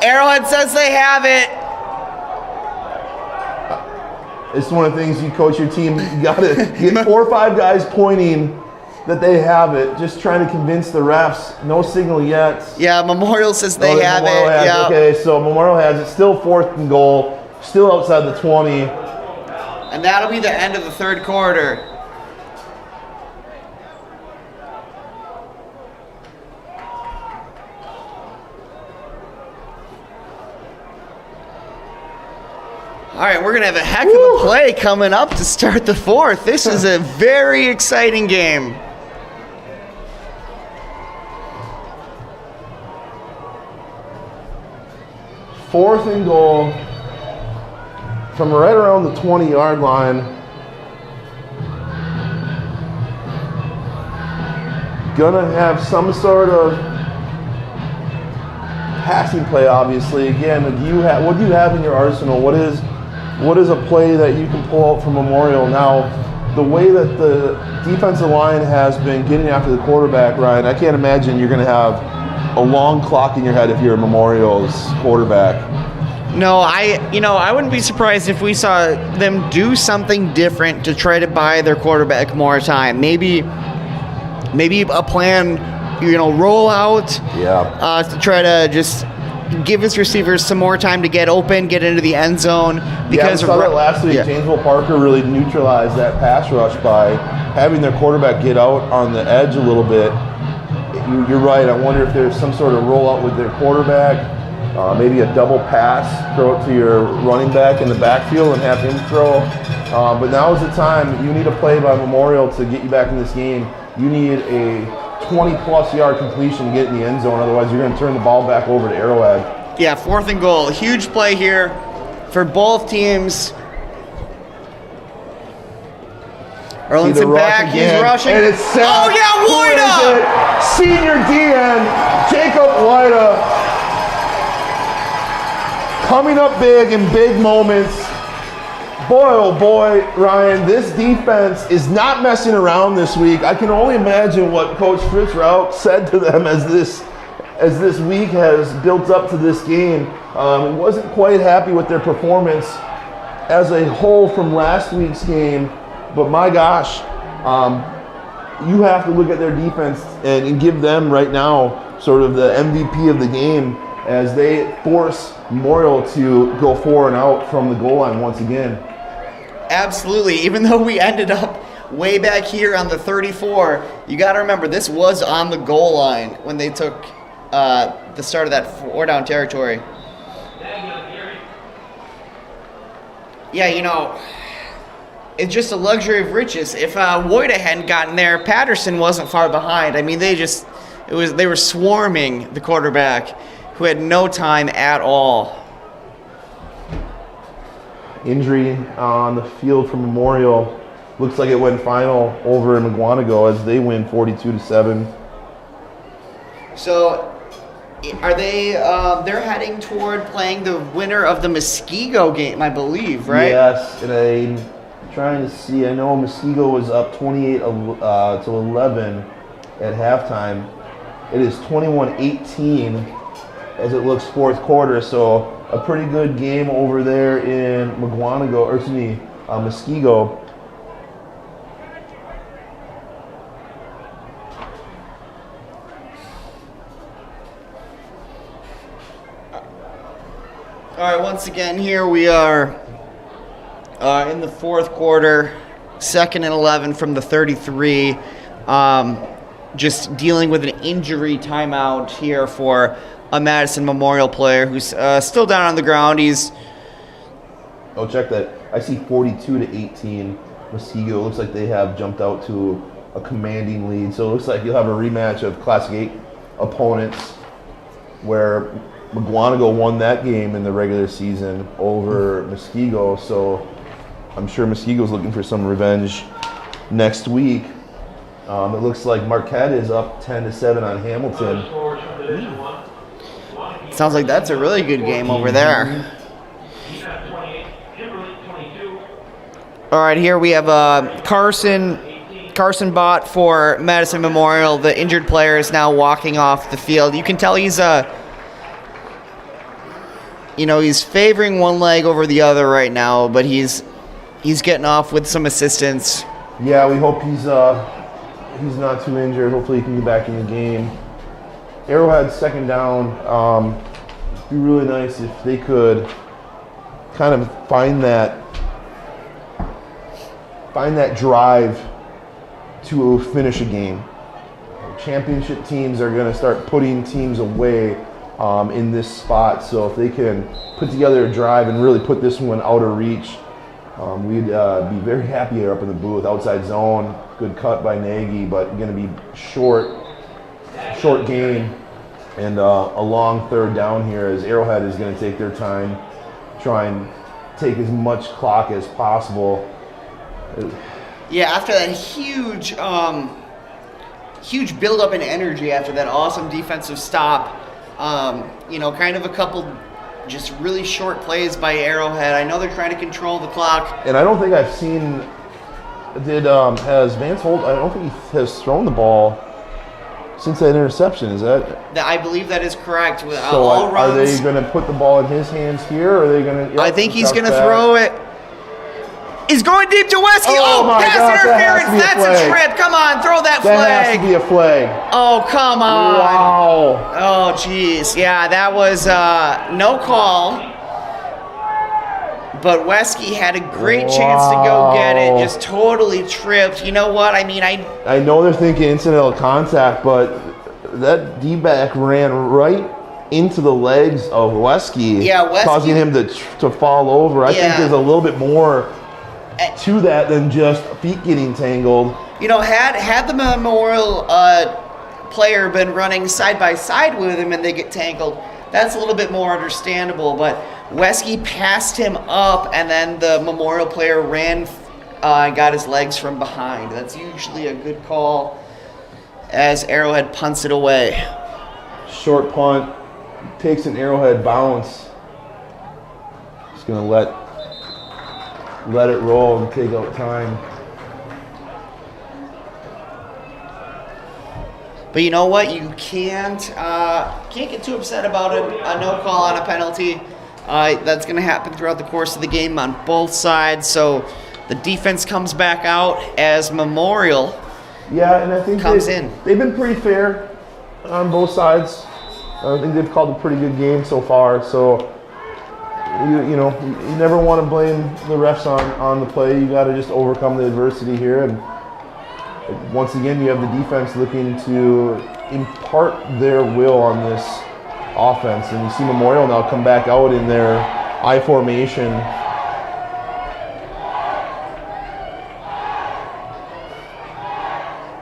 [SPEAKER 4] Arrowhead says they have it.
[SPEAKER 3] It's one of the things you coach your team. You got to get 4 or 5 guys pointing that they have it. Just trying to convince the refs. No signal yet.
[SPEAKER 4] Yeah, Memorial says they have
[SPEAKER 3] Memorial
[SPEAKER 4] it. Yeah.
[SPEAKER 3] Okay, so Memorial has it. Still 4th and goal. Still outside the 20.
[SPEAKER 4] And that'll be the end of the 3rd quarter. All right, we're going to have a heck of a play coming up to start the 4th. This is a very exciting game.
[SPEAKER 3] Fourth and goal from right around the 20-yard line. Gonna have some sort of passing play, obviously. Again, what do you have in your arsenal? What is a play that you can pull out from Memorial? Now, the way that the defensive line has been getting after the quarterback, Ryan, I can't imagine you're going to have a long clock in your head if you're a Memorial's quarterback.
[SPEAKER 4] No, I wouldn't be surprised if we saw them do something different to try to buy their quarterback more time. Maybe a plan, roll out.
[SPEAKER 3] Yeah.
[SPEAKER 4] To try to just give his receivers some more time to get open, get into the end zone. Because
[SPEAKER 3] we saw that last week. Yeah. Janesville Parker really neutralized that pass rush by having their quarterback get out on the edge a little bit. You're right. I wonder if there's some sort of rollout with their quarterback. Maybe a double pass, throw it to your running back in the backfield and have him throw. But now is the time. You need a play by Memorial to get you back in this game. You need a 20-plus yard completion to get in the end zone. Otherwise, you're going to turn the ball back over to Arrowhead.
[SPEAKER 4] Yeah, 4th and goal. Huge play here for both teams. Arlington back. He's rushing.
[SPEAKER 3] And it's set.
[SPEAKER 4] Oh, yeah, WIAA!
[SPEAKER 3] Senior DN, Jacob WIAA. Coming up big in big moments. Boy, oh boy, Ryan, this defense is not messing around this week. I can only imagine what Coach Fritz Rauch said to them as this week has built up to this game. He wasn't quite happy with their performance as a whole from last week's game. But my gosh, you have to look at their defense and give them right now sort of the MVP of the game as they force Memorial to go 4 and out from the goal line once again.
[SPEAKER 4] Absolutely. Even though we ended up way back here on the 34, you got to remember this was on the goal line when they took the start of that 4-down territory. Yeah, it's just a luxury of riches. If WIAA hadn't gotten there, Patterson wasn't far behind. I mean, they were swarming the quarterback who had no time at all.
[SPEAKER 3] Injury on the field for Memorial. Looks like it went final over in McGuanago as they win 42-7.
[SPEAKER 4] So, are they? They're heading toward playing the winner of the Muskego game, I believe, right?
[SPEAKER 3] Yes, and I'm trying to see. I know Muskego was up 28 to 11 at halftime. It is 21-18 as it looks 4th quarter. So a pretty good game over there in Muskego.
[SPEAKER 4] All right, once again, here we are in the 4th quarter, 2nd and 11 from the 33. Just dealing with an injury timeout here for a Madison Memorial player who's still down on the ground.
[SPEAKER 3] Oh, check that. I see 42-18 Muskego. Looks like they have jumped out to a commanding lead. So it looks like you'll have a rematch of Classic 8 opponents where McGuanago won that game in the regular season over Muskego. So I'm sure Muskego's looking for some revenge next week. It looks like Marquette is up 10-7 on Hamilton.
[SPEAKER 4] Sounds like that's a really good game over there. All right, here we have Carson Bott for Madison Memorial. The injured player is now walking off the field. You can tell he's he's favoring one leg over the other right now, but he's getting off with some assistance.
[SPEAKER 3] Yeah, we hope he's not too injured. Hopefully he can get back in the game. Arrowhead second down. It'd be really nice if they could kind of find that drive to finish a game. Championship teams are going to start putting teams away in this spot. So if they can put together a drive and really put this one out of reach, we'd be very happy here up in the booth. Outside zone, good cut by Nagy, but going to be short game and a long third down here as Arrowhead is going to take their time, try and take as much clock as possible.
[SPEAKER 4] Yeah, after that huge build-up in energy after that awesome defensive stop, kind of a couple just really short plays by Arrowhead. I know they're trying to control the clock.
[SPEAKER 3] And I don't think I've seen, has Vance Holt, I don't think he has thrown the ball since that interception. Is that?
[SPEAKER 4] I believe that is correct.
[SPEAKER 3] So
[SPEAKER 4] all
[SPEAKER 3] are
[SPEAKER 4] runs,
[SPEAKER 3] they going to put the ball in his hands here, or are they going to?
[SPEAKER 4] I think he's going to throw it. He's going deep to Wesky.
[SPEAKER 3] Oh my
[SPEAKER 4] pass
[SPEAKER 3] gosh,
[SPEAKER 4] interference.
[SPEAKER 3] that has to be a
[SPEAKER 4] That's a
[SPEAKER 3] flag.
[SPEAKER 4] trip. Come on, throw that
[SPEAKER 3] That
[SPEAKER 4] flag.
[SPEAKER 3] has to be a flag.
[SPEAKER 4] Oh, come on.
[SPEAKER 3] Wow.
[SPEAKER 4] Oh, jeez. Yeah, that was no call. But Wesky had a great chance to go get it. Just totally tripped. You know what? I mean, I
[SPEAKER 3] know they're thinking incidental contact, but that D-back ran right into the legs of Wesky, causing him to fall over. I think there's a little bit more to that than just feet getting tangled.
[SPEAKER 4] Had the Memorial player been running side by side with him and they get tangled, that's a little bit more understandable. But Wesky passed him up, and then the Memorial player ran and got his legs from behind. That's usually a good call as Arrowhead punts it away.
[SPEAKER 3] Short punt, takes an Arrowhead bounce. Just going to let it roll and take out time.
[SPEAKER 4] But you know what? You can't get too upset about a no call on a penalty. That's going to happen throughout the course of the game on both sides. So the defense comes back out as Memorial
[SPEAKER 3] and I think they've been pretty fair on both sides. I think they've called a pretty good game so far. So you never want to blame the refs on the play. You got to just overcome the adversity here. And once again, you have the defense looking to impart their will on this offense. And you see Memorial now come back out in their I formation.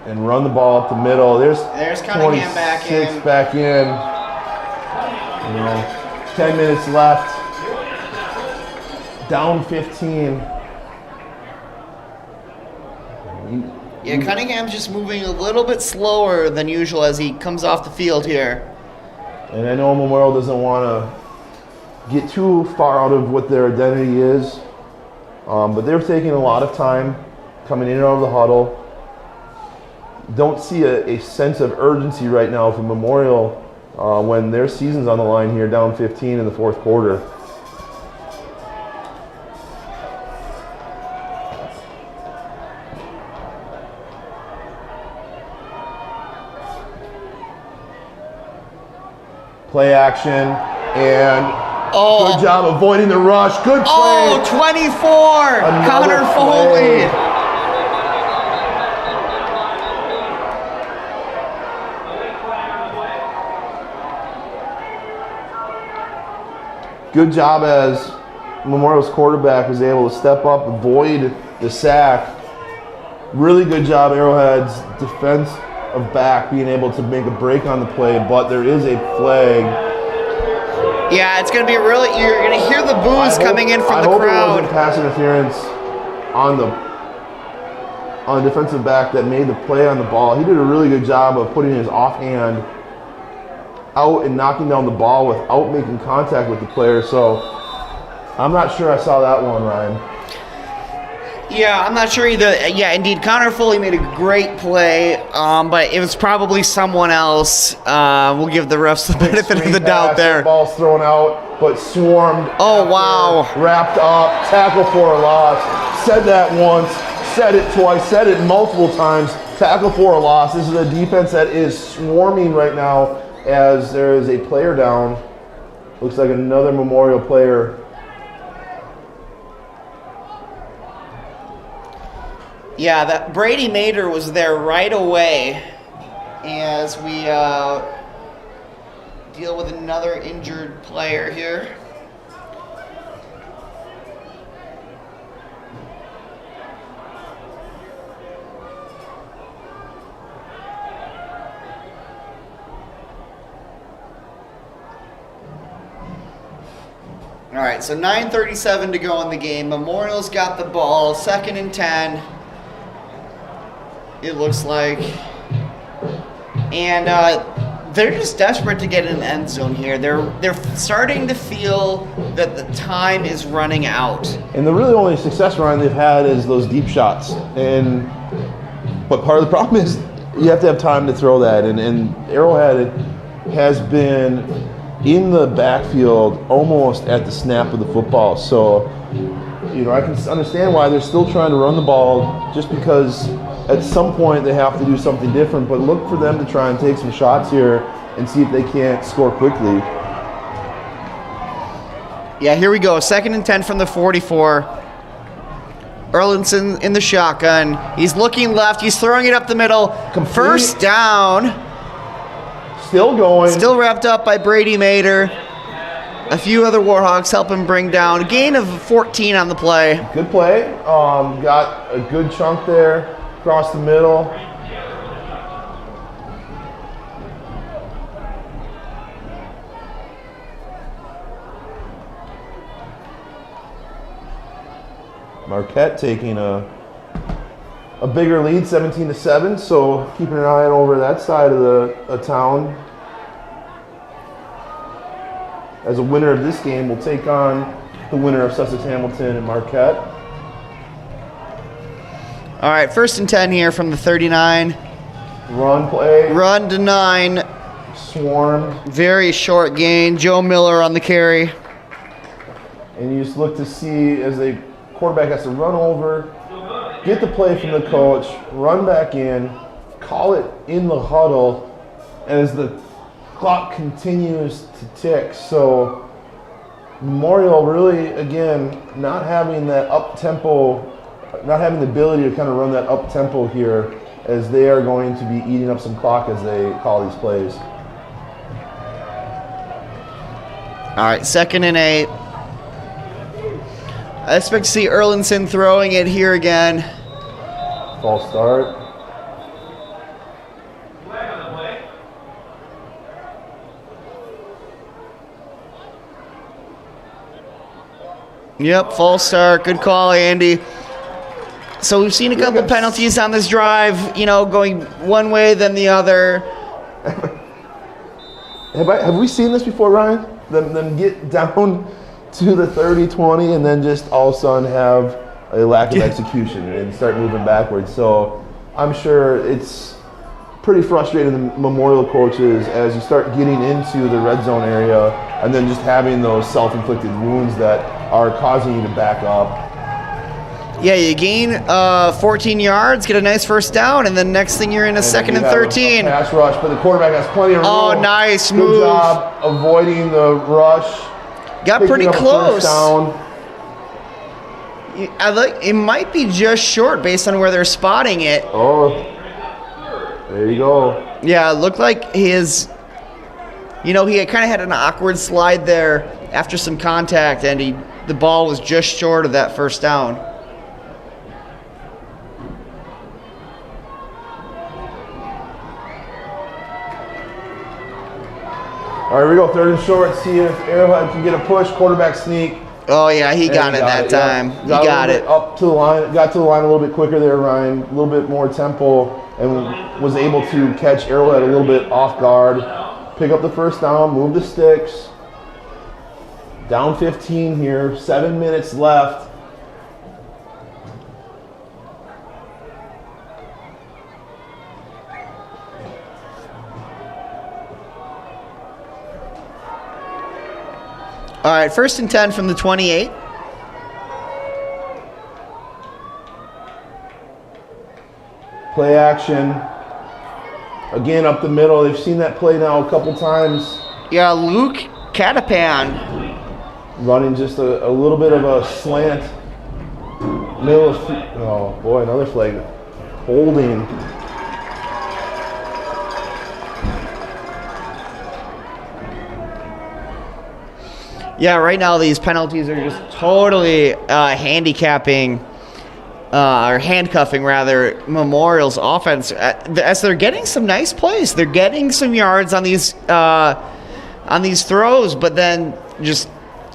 [SPEAKER 3] And run the ball up the middle. There's
[SPEAKER 4] Cunningham back in.
[SPEAKER 3] 10 minutes left. Down 15.
[SPEAKER 4] Yeah, Cunningham's just moving a little bit slower than usual as he comes off the field here.
[SPEAKER 3] And I know Memorial doesn't want to get too far out of what their identity is, but they're taking a lot of time coming in and out of the huddle. Don't see a sense of urgency right now from Memorial when their season's on the line here, down 15 in the fourth quarter. Play action, and good job avoiding the rush. Good play.
[SPEAKER 4] 24, Connor Foley.
[SPEAKER 3] Good job as Memorial's quarterback was able to step up, avoid the sack, Really good job, Arrowhead's defense of back being able to make a break on the play, but there is a flag.
[SPEAKER 4] Yeah, it's going to be really, you're going to hear the boos coming in from the
[SPEAKER 3] I hope it
[SPEAKER 4] crowd.
[SPEAKER 3] wasn't pass interference on the defensive back that made the play on the ball. He did a really good job of putting his offhand out and knocking down the ball without making contact with the player. So I'm not sure I saw that one, Ryan.
[SPEAKER 4] Yeah, I'm not sure either. Yeah, indeed, Connor Foley made a great play, but it was probably someone else. We'll give the refs the benefit of the doubt there.
[SPEAKER 3] Ball's thrown out, but swarmed.
[SPEAKER 4] Oh, wow.
[SPEAKER 3] Wrapped up, tackle for a loss. Said that once, said it twice, said it multiple times. Tackle for a loss. This is a defense that is swarming right now as there is a player down. Looks like another Memorial player.
[SPEAKER 4] Yeah, that Brady Mader was there right away as we deal with another injured player here. All right, so 9:37 to go in the game. Memorial's got the ball, 2nd and 10. It looks like. And they're just desperate to get in the end zone here. They're starting to feel that the time is running out.
[SPEAKER 3] And the really only success, Ryan, they've had is those deep shots. But part of the problem is you have to have time to throw that. And Arrowhead has been in the backfield almost at the snap of the football. So, I can understand why they're still trying to run the ball, just because at some point they have to do something different. But look for them to try and take some shots here and see if they can't score quickly.
[SPEAKER 4] Yeah, here we go. 2nd and 10 from the 44. Erlinson in the shotgun. He's looking left. He's throwing it up the middle.
[SPEAKER 3] Complete.
[SPEAKER 4] First down.
[SPEAKER 3] Still going.
[SPEAKER 4] Still wrapped up by Brady Mader. A few other Warhawks help him bring down. A gain of 14 on the play.
[SPEAKER 3] Good play. Got a good chunk there across the middle. Marquette taking a bigger lead, 17-7. So keeping an eye over that side of the town. As a winner of this game, will take on the winner of Sussex Hamilton and Marquette.
[SPEAKER 4] All right, 1st and 10 here from the 39.
[SPEAKER 3] Run play.
[SPEAKER 4] Run to 9.
[SPEAKER 3] Swarmed.
[SPEAKER 4] Very short gain. Joe Miller on the carry.
[SPEAKER 3] And you just look to see as the quarterback has to run over, get the play from the coach, run back in, call it in the huddle as the clock continues to tick. So Memorial really, again, not having that up-tempo, not having the ability to kind of run that up-tempo here, as they are going to be eating up some clock as they call these plays.
[SPEAKER 4] All right, 2nd and 8. I expect to see Erlinson throwing it here again.
[SPEAKER 3] False start.
[SPEAKER 4] Yep, false start. Good call, Andy. So we've seen a couple penalties on this drive, going one way then the other.
[SPEAKER 3] Have we seen this before, Ryan? Them get down to the 30-20 and then just all of a sudden have a lack of execution and start moving backwards. So I'm sure it's pretty frustrating the Memorial coaches as you start getting into the red zone area and then just having those self-inflicted wounds that are causing you to back up.
[SPEAKER 4] Yeah, you gain 14 yards, get a nice first down, and then next thing you're in a 2nd and 13.
[SPEAKER 3] A pass rush, but the quarterback has plenty of room.
[SPEAKER 4] Oh, nice
[SPEAKER 3] Good
[SPEAKER 4] move.
[SPEAKER 3] job avoiding the rush.
[SPEAKER 4] Got pretty
[SPEAKER 3] Picking up a
[SPEAKER 4] close.
[SPEAKER 3] first down.
[SPEAKER 4] It might be just short based on where they're spotting it.
[SPEAKER 3] Oh, there you go.
[SPEAKER 4] Yeah, it looked like his, he kind of had an awkward slide there after some contact, and the ball was just short of that first down.
[SPEAKER 3] All right, here we go. 3rd and short. See if Arrowhead can get a push. Quarterback sneak.
[SPEAKER 4] Oh yeah, he got it that time.
[SPEAKER 3] Yeah.
[SPEAKER 4] He got it.
[SPEAKER 3] Up to the line. Got to the line a little bit quicker there, Ryan. A little bit more tempo, and was able to catch Arrowhead a little bit off guard. Pick up the first down. Move the sticks. Down 15 here. 7 minutes left.
[SPEAKER 4] All right, 1st and 10 from the 28.
[SPEAKER 3] Play action. Again, up the middle. They've seen that play now a couple times.
[SPEAKER 4] Yeah, Luke Catapan.
[SPEAKER 3] Running just a little bit of a slant. Middle of, oh boy, another flag. Holding.
[SPEAKER 4] Yeah, right now these penalties are just totally handicapping, or handcuffing rather, Memorial's offense. As they're getting some nice plays, they're getting some yards on these throws, but then just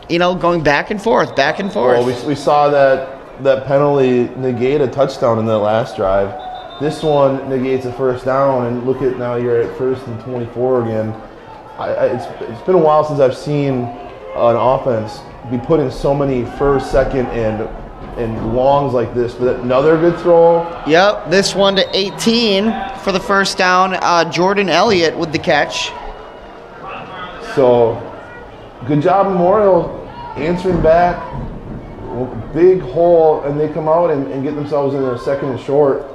[SPEAKER 4] going back and forth.
[SPEAKER 3] Well, we saw that penalty negate a touchdown in that last drive. This one negates a first down, and look at now you're at 1st and 24 again. It's been a while since I've seen an offense be put in so many first, second, and longs like this. But another good throw.
[SPEAKER 4] Yep, this one to 18 for the first down. Jordan Elliott with the catch.
[SPEAKER 3] So, good job, Memorial, answering back. Big hole, and they come out and get themselves in a 2nd and short.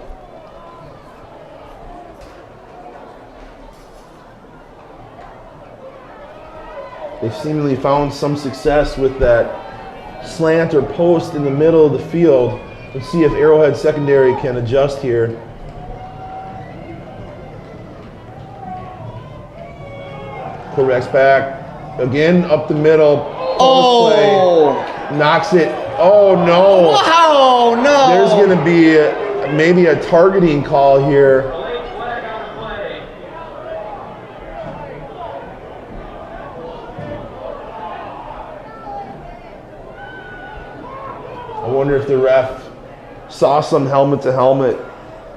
[SPEAKER 3] They've seemingly found some success with that slant or post in the middle of the field. Let's see if Arrowhead secondary can adjust here. Quarterback's back. Again, up the middle. Play. Knocks it. Oh, no.
[SPEAKER 4] Wow, no.
[SPEAKER 3] There's going to be maybe a targeting call here. I wonder if the ref saw some helmet-to-helmet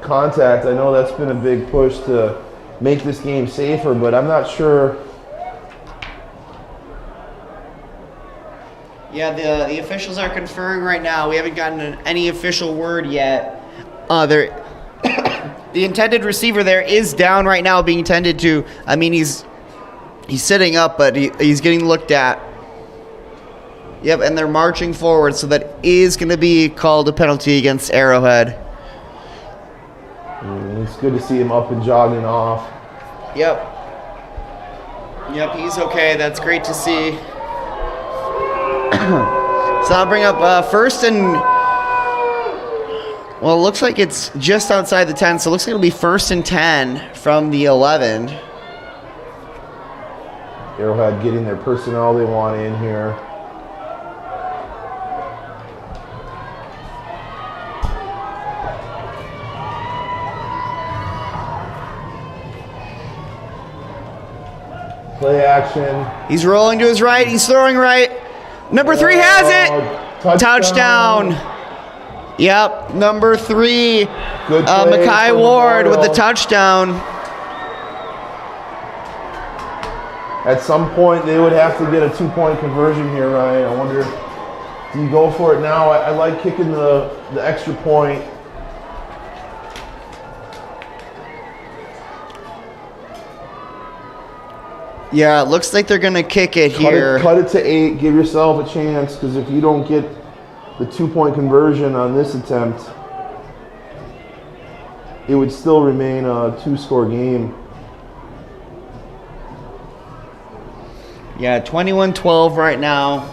[SPEAKER 3] contact. I know that's been a big push to make this game safer, but I'm not sure.
[SPEAKER 4] Yeah, the officials are conferring right now. We haven't gotten any official word yet. The intended receiver there is down right now, being tended to. I mean, he's sitting up, but he's getting looked at. Yep, and they're marching forward, so that is going to be called a penalty against Arrowhead.
[SPEAKER 3] It's good to see him up and jogging off.
[SPEAKER 4] Yep, he's okay. That's great to see. So I'll bring up 1st and... Well, it looks like it's just outside the 10, so it looks like it'll be 1st and 10 from the 11.
[SPEAKER 3] Arrowhead getting their personnel they want in here. Play action.
[SPEAKER 4] He's rolling to his right. He's throwing right. Number 3 has it. Touchdown. Yep, number 3.
[SPEAKER 3] Good play
[SPEAKER 4] Mackay Ward with the touchdown.
[SPEAKER 3] At some point, they would have to get a 2-point conversion here, Ryan. I wonder, do you go for it now? I like kicking the extra point.
[SPEAKER 4] Yeah, it looks like they're going to kick it here.
[SPEAKER 3] Cut it to 8. Give yourself a chance, because if you don't get the 2-point conversion on this attempt, it would still remain a 2-score game.
[SPEAKER 4] Yeah, 21-12 right now.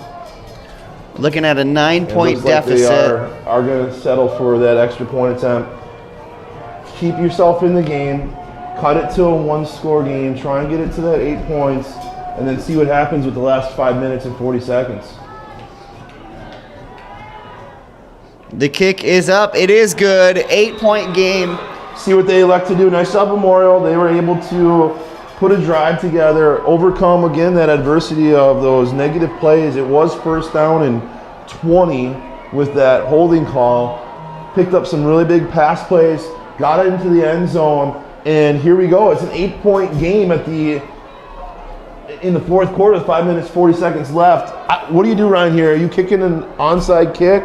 [SPEAKER 4] Looking at a 9-point deficit.
[SPEAKER 3] They are going to settle for that extra point attempt. Keep yourself in the game. Cut it to a 1-score game. Try and get it to that 8 points, and then see what happens with the last 5 minutes and 40 seconds.
[SPEAKER 4] The kick is up. It is good. 8-point game.
[SPEAKER 3] See what they elect to do. Nice job, Memorial. They were able to put a drive together, overcome again that adversity of those negative plays. It was first down and 20 with that holding call. Picked up some really big pass plays, got it into the end zone, and here we go. It's an 8-point game in the fourth quarter with 5 minutes, 40 seconds left. What do you do, Ryan, here? Are you kicking an onside kick?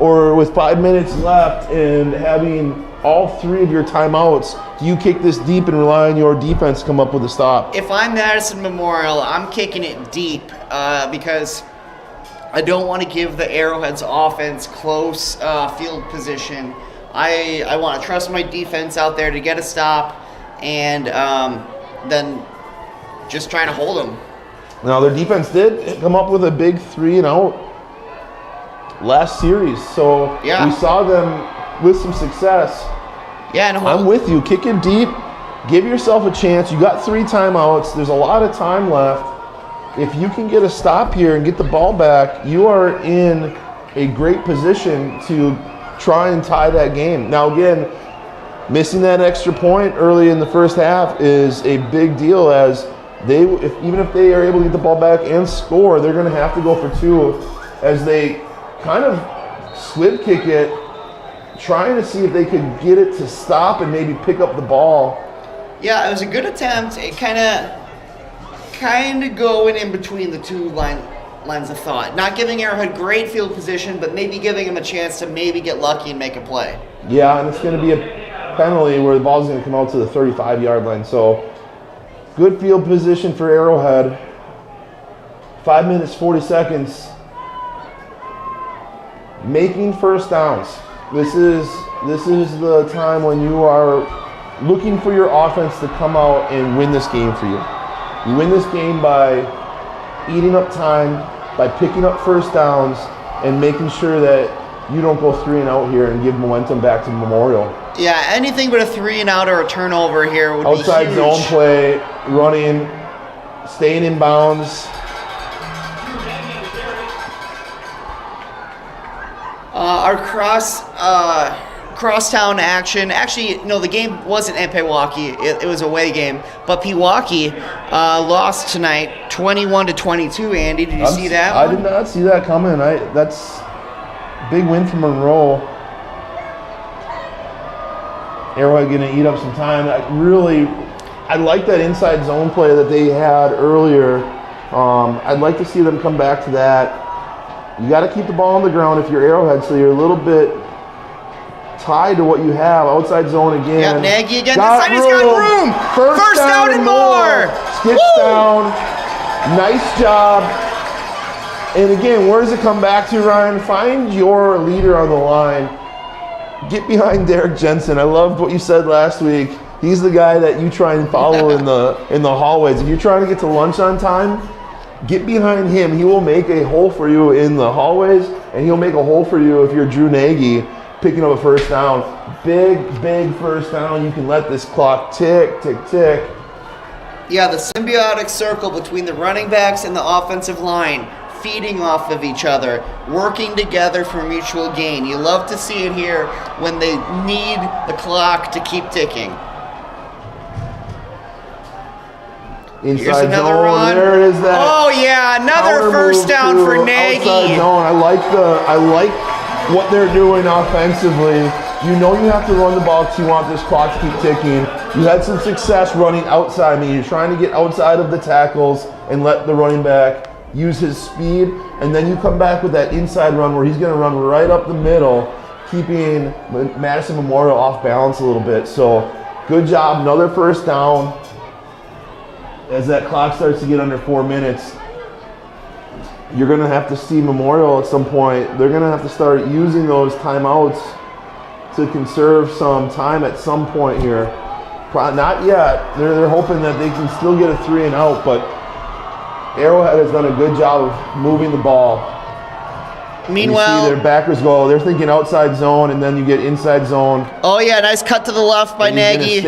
[SPEAKER 3] Or with 5 minutes left and having all 3 of your timeouts, do you kick this deep and rely on your defense to come up with a stop?
[SPEAKER 4] If I'm Madison Memorial, I'm kicking it deep because I don't want to give the Arrowhead's offense close field position. I want to trust my defense out there to get a stop and then just trying to hold them.
[SPEAKER 3] Now, their defense did come up with a big 3-and-out last series, so
[SPEAKER 4] yeah.
[SPEAKER 3] We saw them with some success.
[SPEAKER 4] Yeah, and
[SPEAKER 3] I'm with you. Kick it deep. Give yourself a chance. You got 3 timeouts. There's a lot of time left. If you can get a stop here and get the ball back, you are in a great position to try and tie that game. Now, again, missing that extra point early in the first half is a big deal, as even if they are able to get the ball back and score, they're going to have to go for 2 as they kind of squib kick it, trying to see if they could get it to stop and maybe pick up the ball.
[SPEAKER 4] Yeah, it was a good attempt. It kind of going in between the 2 lines of thought. Not giving Arrowhead great field position, but maybe giving them a chance to maybe get lucky and make a play.
[SPEAKER 3] Yeah, and it's going to be a penalty where the ball's going to come out to the 35-yard line. So good field position for Arrowhead. 5 minutes, 40 seconds. Making first downs. This is the time when you are looking for your offense to come out and win this game for you. You win this game by eating up time, by picking up first downs, and making sure that you don't go 3-and-out here and give momentum back to Memorial.
[SPEAKER 4] Yeah, anything but a 3-and-out or a turnover here would be huge.
[SPEAKER 3] Outside zone play, running, staying in bounds.
[SPEAKER 4] Our crosstown action. Actually, no, the game wasn't at Pewaukee. It was a away game. But Pewaukee lost tonight, 21-22. Andy, did you see that?
[SPEAKER 3] I did not see that coming. That's a big win for Monroe. Arrowhead going to eat up some time. I like that inside zone play that they had earlier. I'd like to see them come back to that. You got to keep the ball on the ground if you're Arrowhead, so you're a little bit tied to what you have. Outside zone again.
[SPEAKER 4] Yeah, Nagy again. This time he's got room. First down and more.
[SPEAKER 3] Skips down. Nice job. And again, where does it come back to, Ryan? Find your leader on the line. Get behind Derek Jensen. I loved what you said last week. He's the guy that you try and follow in the hallways. If you're trying to get to lunch on time, get behind him. He will make a hole for you in the hallways, and he'll make a hole for you if you're Drew Nagy picking up a first down. Big first down. You can let this clock tick, tick, tick.
[SPEAKER 4] Yeah, the symbiotic circle between the running backs and the offensive line, feeding off of each other, working together for mutual gain. You love to see it here when they need the clock to keep ticking.
[SPEAKER 3] Inside
[SPEAKER 4] Here's another
[SPEAKER 3] zone.
[SPEAKER 4] run.
[SPEAKER 3] There it is. That
[SPEAKER 4] oh yeah, another
[SPEAKER 3] power
[SPEAKER 4] first
[SPEAKER 3] move
[SPEAKER 4] down
[SPEAKER 3] to
[SPEAKER 4] for Nagy.
[SPEAKER 3] Outside zone. I like what they're doing offensively. You know you have to run the ball because you want this clock to keep ticking. You had some success running outside. You're trying to get outside of the tackles and let the running back use his speed, and then you come back with that inside run where he's going to run right up the middle, keeping Madison Memorial off balance a little bit. So good job. Another first down. As that clock starts to get under 4 minutes, you're going to have to see Memorial at some point. They're going to have to start using those timeouts to conserve some time at some point here. Not yet. They're hoping that they can still get a 3-and-out, but Arrowhead has done a good job of moving the ball.
[SPEAKER 4] Meanwhile,
[SPEAKER 3] you see their backers go, they're thinking outside zone, and then you get inside zone.
[SPEAKER 4] Oh yeah, nice cut to the left by Nagy.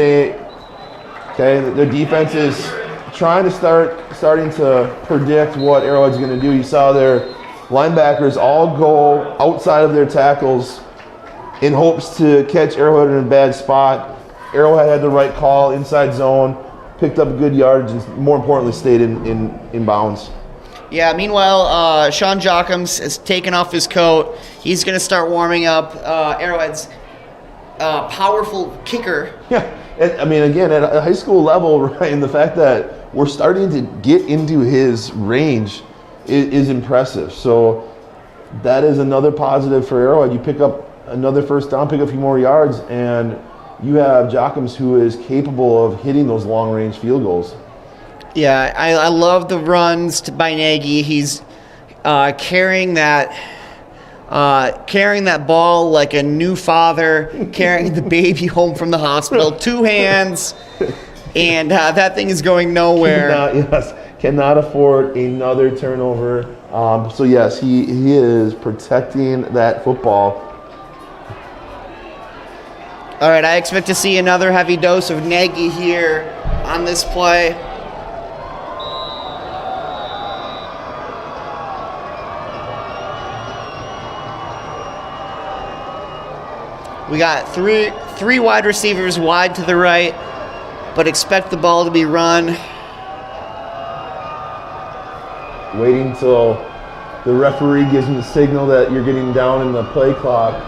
[SPEAKER 3] Okay, their defense is trying to starting to predict what Arrowhead's going to do. You saw their linebackers all go outside of their tackles in hopes to catch Arrowhead in a bad spot. Arrowhead had the right call, inside zone. picked up good yards, and more importantly, stayed in bounds.
[SPEAKER 4] Yeah, meanwhile, Sean Jockums has taken off his coat. He's going to start warming up Arrowhead's powerful kicker.
[SPEAKER 3] Yeah, and, I mean, again, at a high school level, right, and the fact that we're starting to get into his range is impressive. So that is another positive for Arrowhead. You pick up another first down, pick up a few more yards, and you have Jockums who is capable of hitting those long-range field goals.
[SPEAKER 4] Yeah, I love the runs by Nagy. He's carrying that ball like a new father, carrying the baby home from the hospital, 2 hands, and that thing is going nowhere.
[SPEAKER 3] Cannot afford another turnover. So yes, he is protecting that football.
[SPEAKER 4] All right, I expect to see another heavy dose of Nagy here on this play. We got three wide receivers wide to the right, but expect the ball to be run.
[SPEAKER 3] Waiting till the referee gives me the signal that you're getting down in the play clock.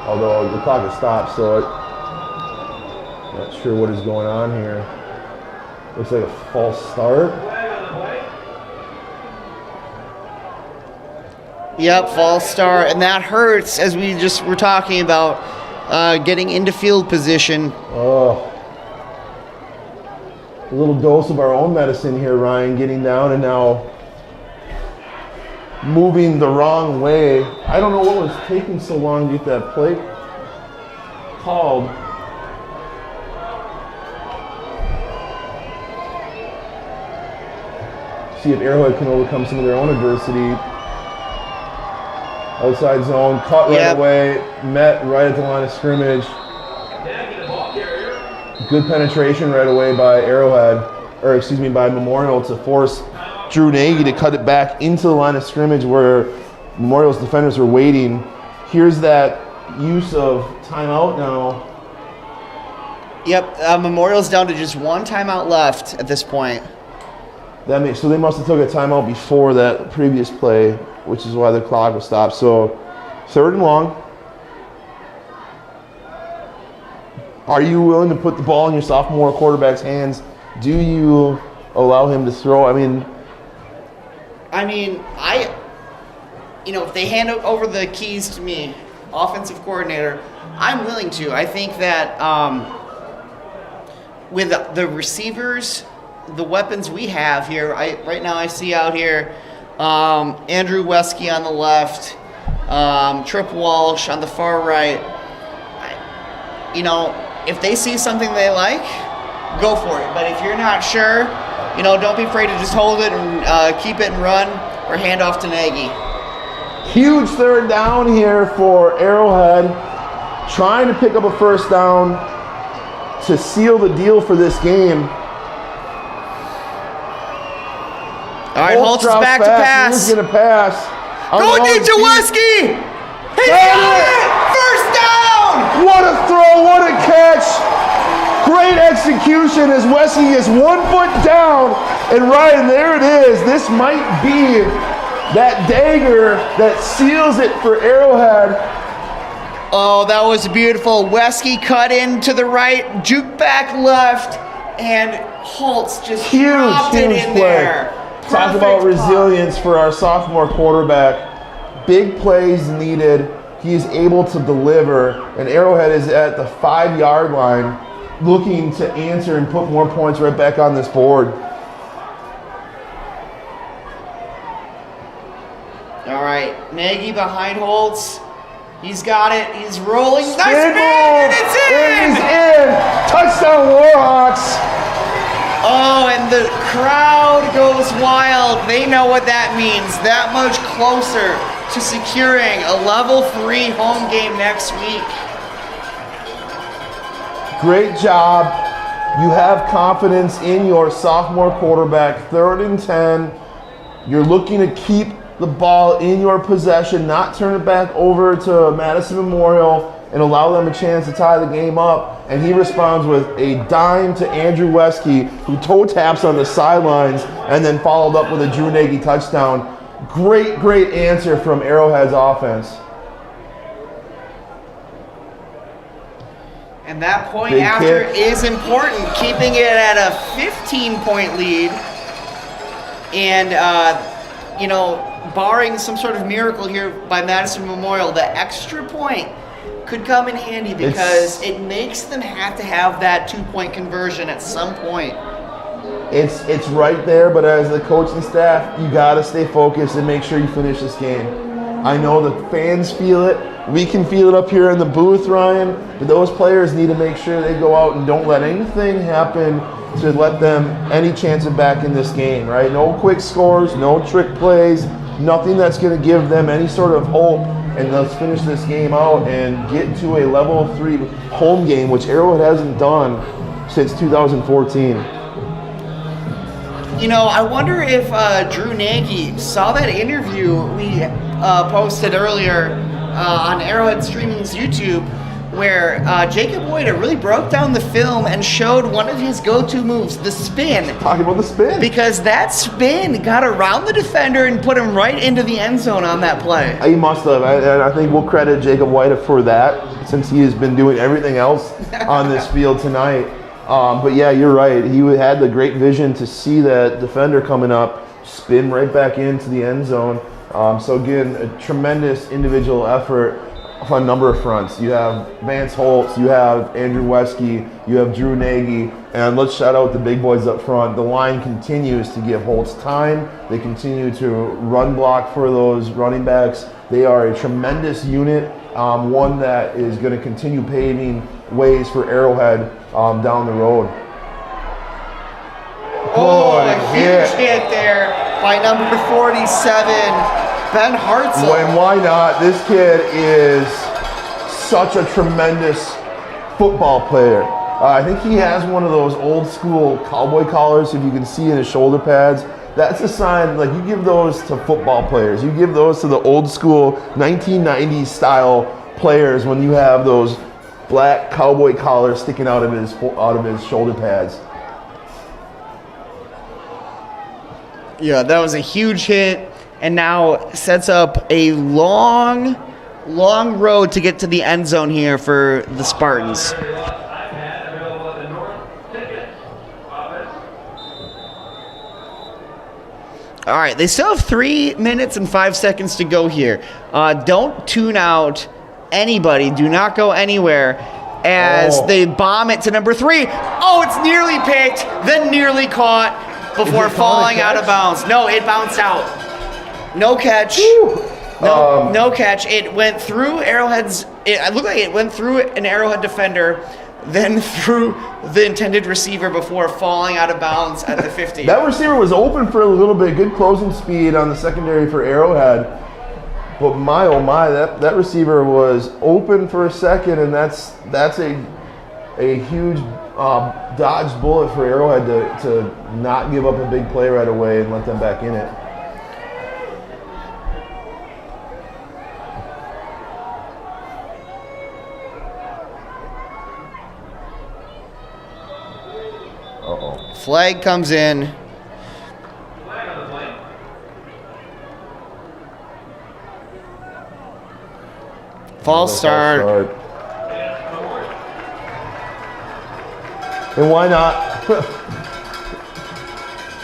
[SPEAKER 3] Although the clock has stopped, so I'm not sure what is going on here. Looks like a false start.
[SPEAKER 4] Yep, false start, and that hurts, as we just were talking about, getting into field position.
[SPEAKER 3] Oh. A little dose of our own medicine here, Ryan, getting down and now moving the wrong way. I don't know what was taking so long to get that play called. See if Arrowhead can overcome some of their own adversity. Outside zone, caught right away, met right at the line of scrimmage. Good penetration right away by by Memorial to force Drew Nagy to cut it back into the line of scrimmage where Memorial's defenders were waiting. Here's that use of timeout now.
[SPEAKER 4] Yep, Memorial's down to just one timeout left at this point.
[SPEAKER 3] So they must have took a timeout before that previous play, which is why the clock was stopped. So 3rd and long. Are you willing to put the ball in your sophomore quarterback's hands? Do you allow him to throw? I mean,
[SPEAKER 4] if they hand over the keys to me, offensive coordinator, I'm willing to. I think that with the receivers, the weapons we have here, right now I see out here Andrew Wesky on the left, Trip Walsh on the far right. If they see something they like, go for it. But if you're not sure, don't be afraid to just hold it and keep it and run or hand off to Nagy.
[SPEAKER 3] Huge 3rd down here for Arrowhead, trying to pick up a first down to seal the deal for this game.
[SPEAKER 4] All right, Holtz is back to pass.
[SPEAKER 3] He's going to pass.
[SPEAKER 4] Going deep to Wesky. He got it! First down!
[SPEAKER 3] What a throw, what a catch. Great execution as Wesky is 1 foot down. And Ryan, there it is. This might be that dagger that seals it for Arrowhead.
[SPEAKER 4] Oh, that was beautiful. Wesky cut in to the right, juke back left, and Holtz just dropped it in there.
[SPEAKER 3] Talk about resilience for our sophomore quarterback. Big plays needed. He is able to deliver, and Arrowhead is at the 5-yard line looking to answer and put more points right back on this board.
[SPEAKER 4] All right, Nagy behind Holtz. He's got it. He's rolling. Nice spin, and it's in!
[SPEAKER 3] It is in! Touchdown Warhawks!
[SPEAKER 4] Oh, and the crowd goes wild. They know what that means. That much closer to securing a level 3 home game next week.
[SPEAKER 3] Great job. You have confidence in your sophomore quarterback. 3rd and 10. You're looking to keep the ball in your possession, not turn it back over to Madison Memorial and allow them a chance to tie the game up. And he responds with a dime to Andrew Wesky, who toe taps on the sidelines, and then followed up with a Drew Nagy touchdown. Great answer from Arrowhead's offense.
[SPEAKER 4] And that point
[SPEAKER 3] Big
[SPEAKER 4] after
[SPEAKER 3] kick.
[SPEAKER 4] is important, keeping it at a 15-point lead. And, barring some sort of miracle here by Madison Memorial, the extra point could come in handy because it makes them have to have that 2-point conversion at some point.
[SPEAKER 3] It's right there, but as the coaching staff, you got to stay focused and make sure you finish this game. I know the fans feel it. We can feel it up here in the booth, Ryan. But those players need to make sure they go out and don't let anything happen to let them any chance of back in this game, right? No quick scores, no trick plays, nothing that's going to give them any sort of hope. And let's finish this game out and get to a level 3 home game, which Arrowhead hasn't done since 2014.
[SPEAKER 4] I wonder if Drew Nagy saw that interview we posted earlier on Arrowhead Streaming's YouTube, where Jacob Woida really broke down the film and showed one of his go-to moves, the spin.
[SPEAKER 3] Talking about the spin.
[SPEAKER 4] Because that spin got around the defender and put him right into the end zone on that play.
[SPEAKER 3] He must have, and I think we'll credit Jacob Woida for that, since he has been doing everything else on this field tonight. But yeah, you're right. He had the great vision to see that defender coming up, spin right back into the end zone. So again, a tremendous individual effort on a number of fronts. You have Vance Holtz, you have Andrew Wesky, you have Drew Nagy, and let's shout out the big boys up front. The line continues to give Holtz time. They continue to run block for those running backs. They are a tremendous unit, one that is going to continue paving ways for Arrowhead down the road.
[SPEAKER 4] A huge hit there by number 47, Ben Hartzell.
[SPEAKER 3] And why not? This kid is such a tremendous football player. I think he has one of those old school cowboy collars, if you can see in his shoulder pads. That's a sign, like, you give those to football players. You give those to the old school 1990s style players when you have those black cowboy collars sticking out of his shoulder pads.
[SPEAKER 4] Yeah, that was a huge hit, and now sets up a long road to get to the end zone here for the Spartans. All right, they still have 3 minutes and 5 seconds to go here. Don't tune out anybody. Do not go anywhere as they bomb it to number 3. Oh, it's nearly picked, then nearly caught before falling out of bounds. No, it bounced out. No catch. No catch. It went through Arrowhead's. It looked like it went through an Arrowhead defender, then through the intended receiver before falling out of bounds at the 50.
[SPEAKER 3] That receiver was open for a little bit. Good closing speed on the secondary for Arrowhead. But my oh my, that receiver was open for a second, and that's a huge dodged bullet for Arrowhead to not give up a big play right away and let them back in it.
[SPEAKER 4] Flag comes in. False start.
[SPEAKER 3] And why not?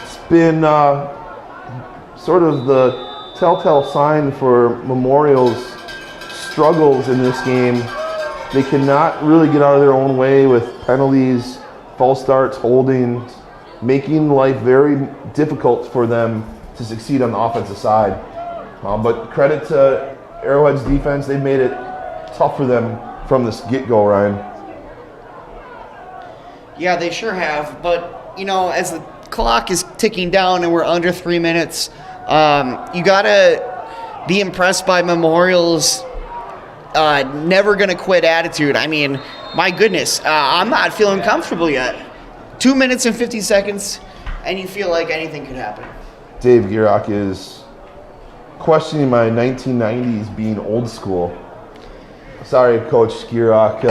[SPEAKER 3] It's been sort of the telltale sign for Memorial's struggles in this game. They cannot really get out of their own way with penalties, false starts, holdings, making life very difficult for them to succeed on the offensive side. But credit to Arrowhead's defense, they've made it tough for them from this get-go, Ryan.
[SPEAKER 4] Yeah, they sure have. But, as the clock is ticking down and we're under 3 minutes, you got to be impressed by Memorial's never going to quit attitude. I mean, my goodness, I'm not feeling comfortable yet. 2 minutes and 50 seconds, and you feel like anything could happen.
[SPEAKER 3] Dave Gierach is questioning my 1990s being old school. Sorry, Coach Skirok.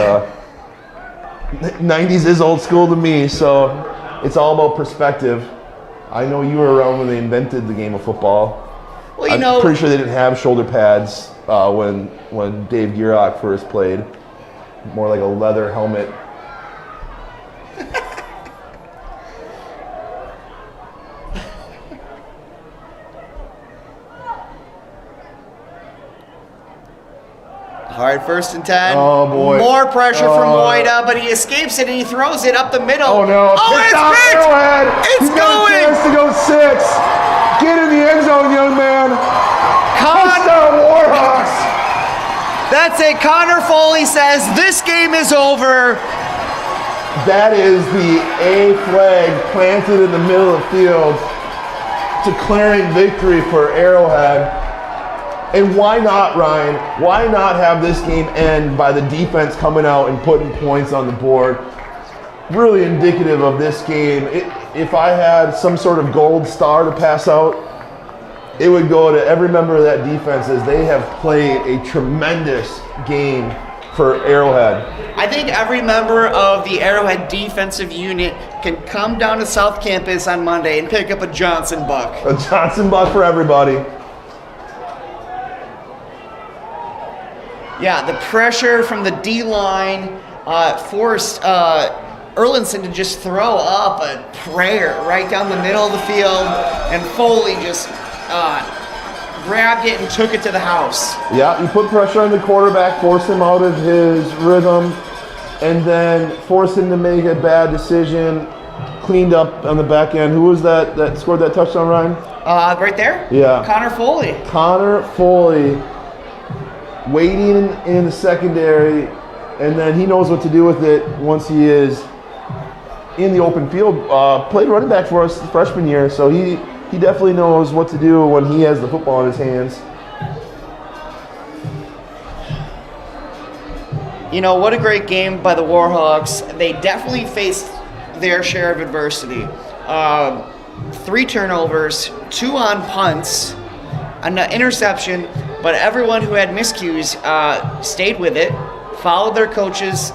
[SPEAKER 3] 90s is old school to me, so it's all about perspective. I know you were around when they invented the game of football.
[SPEAKER 4] Well,
[SPEAKER 3] I'm pretty sure they didn't have shoulder pads when Dave Gierach first played. More like a leather helmet.
[SPEAKER 4] All right, 1st and 10.
[SPEAKER 3] Oh, boy.
[SPEAKER 4] More pressure from Moida, but he escapes it and he throws it up the middle.
[SPEAKER 3] Oh, no.
[SPEAKER 4] Oh,
[SPEAKER 3] Picked
[SPEAKER 4] it's
[SPEAKER 3] off
[SPEAKER 4] picked!
[SPEAKER 3] Arrowhead.
[SPEAKER 4] It's
[SPEAKER 3] He's got a
[SPEAKER 4] going!
[SPEAKER 3] chance to go 6. Get in the end zone, young man. Touchdown, Warhawks.
[SPEAKER 4] That's it. Connor Foley says this game is over.
[SPEAKER 3] That is the A flag planted in the middle of the field, declaring victory for Arrowhead. And why not, Ryan? Why not have this game end by the defense coming out and putting points on the board? Really indicative of this game. If I had some sort of gold star to pass out, it would go to every member of that defense, as they have played a tremendous game for Arrowhead.
[SPEAKER 4] I think every member of the Arrowhead defensive unit can come down to South Campus on Monday and pick up a Johnson buck.
[SPEAKER 3] A Johnson buck for everybody.
[SPEAKER 4] Yeah, the pressure from the D-line forced Erlinson to just throw up a prayer right down the middle of the field, and Foley just grabbed it and took it to the house.
[SPEAKER 3] Yeah, you put pressure on the quarterback, force him out of his rhythm, and then force him to make a bad decision. Cleaned up on the back end. Who was that scored that touchdown, Ryan?
[SPEAKER 4] Right there?
[SPEAKER 3] Yeah.
[SPEAKER 4] Connor Foley.
[SPEAKER 3] Connor Foley waiting in the secondary, and then he knows what to do with it once he is in the open field. Played running back for us freshman year, so he definitely knows what to do when he has the football in his hands.
[SPEAKER 4] You know, what a great game by the Warhawks. They definitely faced their share of adversity. 3 turnovers, 2 on punts, an interception, but everyone who had miscues stayed with it, followed their coach's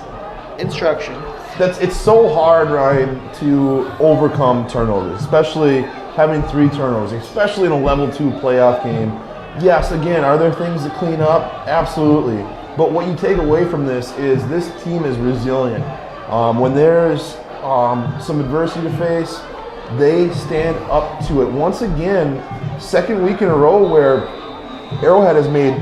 [SPEAKER 4] instruction.
[SPEAKER 3] It's so hard, Ryan, to overcome turnovers, especially having 3 turnovers, especially in a level 2 playoff game. Yes, again, are there things to clean up? Absolutely. But what you take away from this is this team is resilient. When there's some adversity to face, they stand up to it. Once again, second week in a row where Arrowhead has made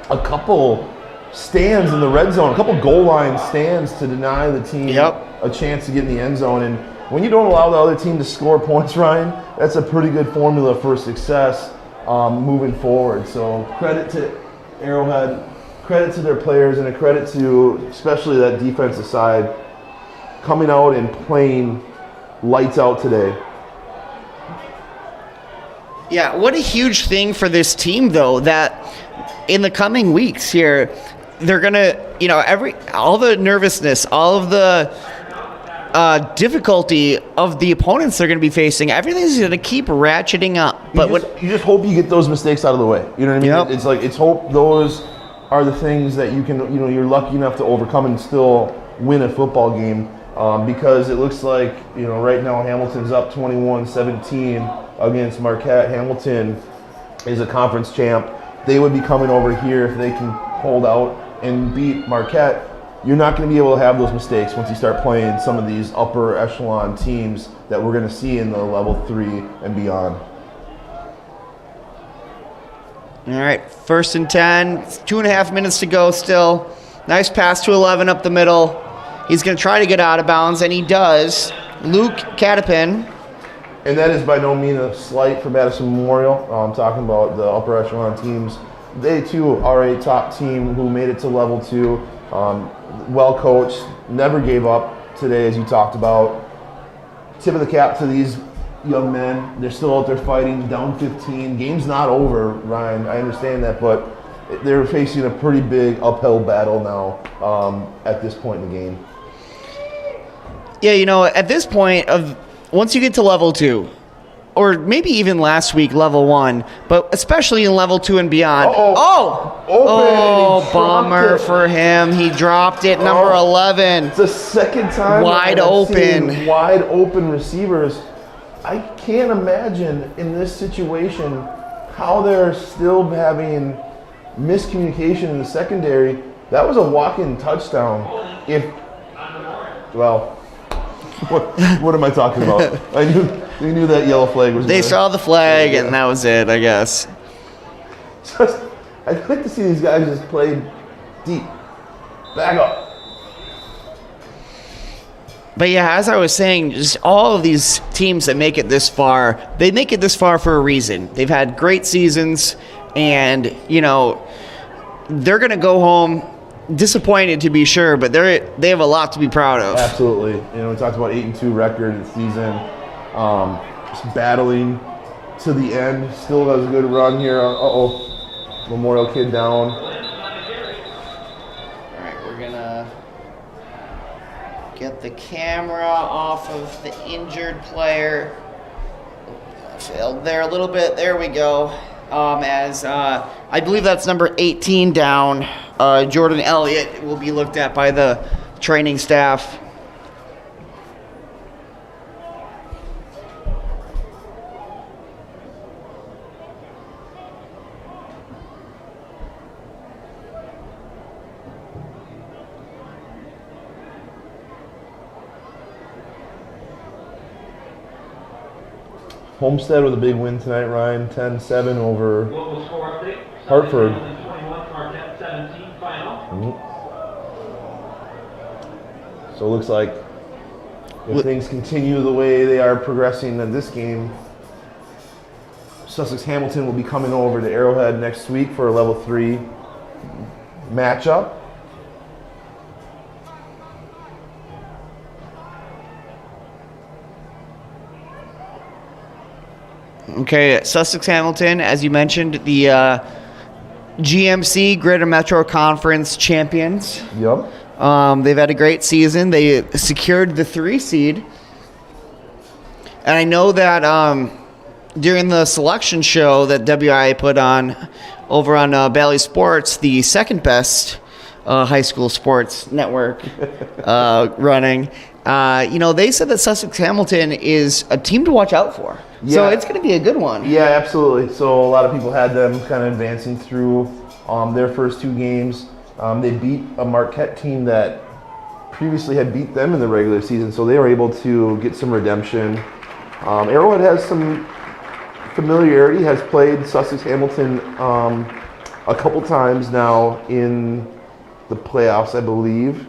[SPEAKER 3] a couple stands in the red zone, a couple goal line stands to deny the team a chance to get in the end zone. And when you don't allow the other team to score points, Ryan, that's a pretty good formula for success moving forward. So credit to Arrowhead, credit to their players, and a credit to especially that defensive side coming out and playing lights out today.
[SPEAKER 4] Yeah, what a huge thing for this team, though, that in the coming weeks here, they're going to, all the nervousness, all of the difficulty of the opponents they're going to be facing, everything's going to keep ratcheting up. But
[SPEAKER 3] you just hope you get those mistakes out of the way. You know what I mean?
[SPEAKER 4] Yep.
[SPEAKER 3] It's hope those are the things that you can, you're lucky enough to overcome and still win a football game. Because it looks like, right now Hamilton's up 21-17 against Marquette. Hamilton is a conference champ. They would be coming over here if they can hold out and beat Marquette. You're not going to be able to have those mistakes once you start playing some of these upper echelon teams that we're going to see in the level 3 and beyond.
[SPEAKER 4] All right, 1st and 10, 2.5 minutes to go still. Nice pass to 11 up the middle. He's going to try to get out of bounds, and he does. Luke Catapin.
[SPEAKER 3] And that is by no means a slight for Madison Memorial. I'm talking about the upper echelon teams. They, too, are a top team who made it to level 2. Well coached, never gave up today, as you talked about. Tip of the cap to these young men. They're still out there fighting, down 15. Game's not over, Ryan. I understand that, but they're facing a pretty big uphill battle now at this point in the game.
[SPEAKER 4] Yeah, at this point, once you get to level 2, or maybe even last week, level 1, but especially in level 2 and beyond.
[SPEAKER 3] Open,
[SPEAKER 4] Bummer for him. He dropped it, number 11.
[SPEAKER 3] It's the second time
[SPEAKER 4] Wide
[SPEAKER 3] I've
[SPEAKER 4] open.
[SPEAKER 3] seen wide open receivers. I can't imagine in this situation how they're still having miscommunication in the secondary. That was a walk-in touchdown. What am I talking about? They knew that yellow flag was.
[SPEAKER 4] They saw the flag, and that was it, I guess.
[SPEAKER 3] I'd like to see these guys just play deep. Back up.
[SPEAKER 4] But yeah, as I was saying, just all of these teams that make it this far, they make it this far for a reason. They've had great seasons, and, you know, they're going to go home disappointed to be sure, but they have a lot to be proud of.
[SPEAKER 3] Absolutely. You know, we talked about 8-2 record this season. Just battling to the end. Still has a good run here. Memorial Kid down.
[SPEAKER 4] All right, we're going to get the camera off of the injured player. Failed there a little bit. There we go. As I believe that's number 18 down. Jordan Elliott will be looked at by the training staff.
[SPEAKER 3] Homestead with a big win tonight, Ryan. 10-7 over
[SPEAKER 5] Local score update.
[SPEAKER 3] Hartford.
[SPEAKER 5] 21, Marquette 17 final.
[SPEAKER 3] So it looks like if things continue the way they are progressing in this game, Sussex Hamilton will be coming over to Arrowhead next week for a level 3 matchup.
[SPEAKER 4] Okay, Sussex Hamilton, as you mentioned, the GMC Greater Metro Conference champions.
[SPEAKER 3] Yep.
[SPEAKER 4] They've had a great season. They secured the 3 seed. And I know that during the selection show that WIAA put on over on Bally Sports, the second best high school sports network running, they said that Sussex Hamilton is a team to watch out for.
[SPEAKER 3] Yeah.
[SPEAKER 4] So it's going to be a good one.
[SPEAKER 3] Yeah, absolutely. So a lot of people had them kind of advancing through their first 2 games. They beat a Marquette team that previously had beat them in the regular season, so they were able to get some redemption. Arrowhead has some familiarity, has played Sussex Hamilton a couple times now in the playoffs, I believe.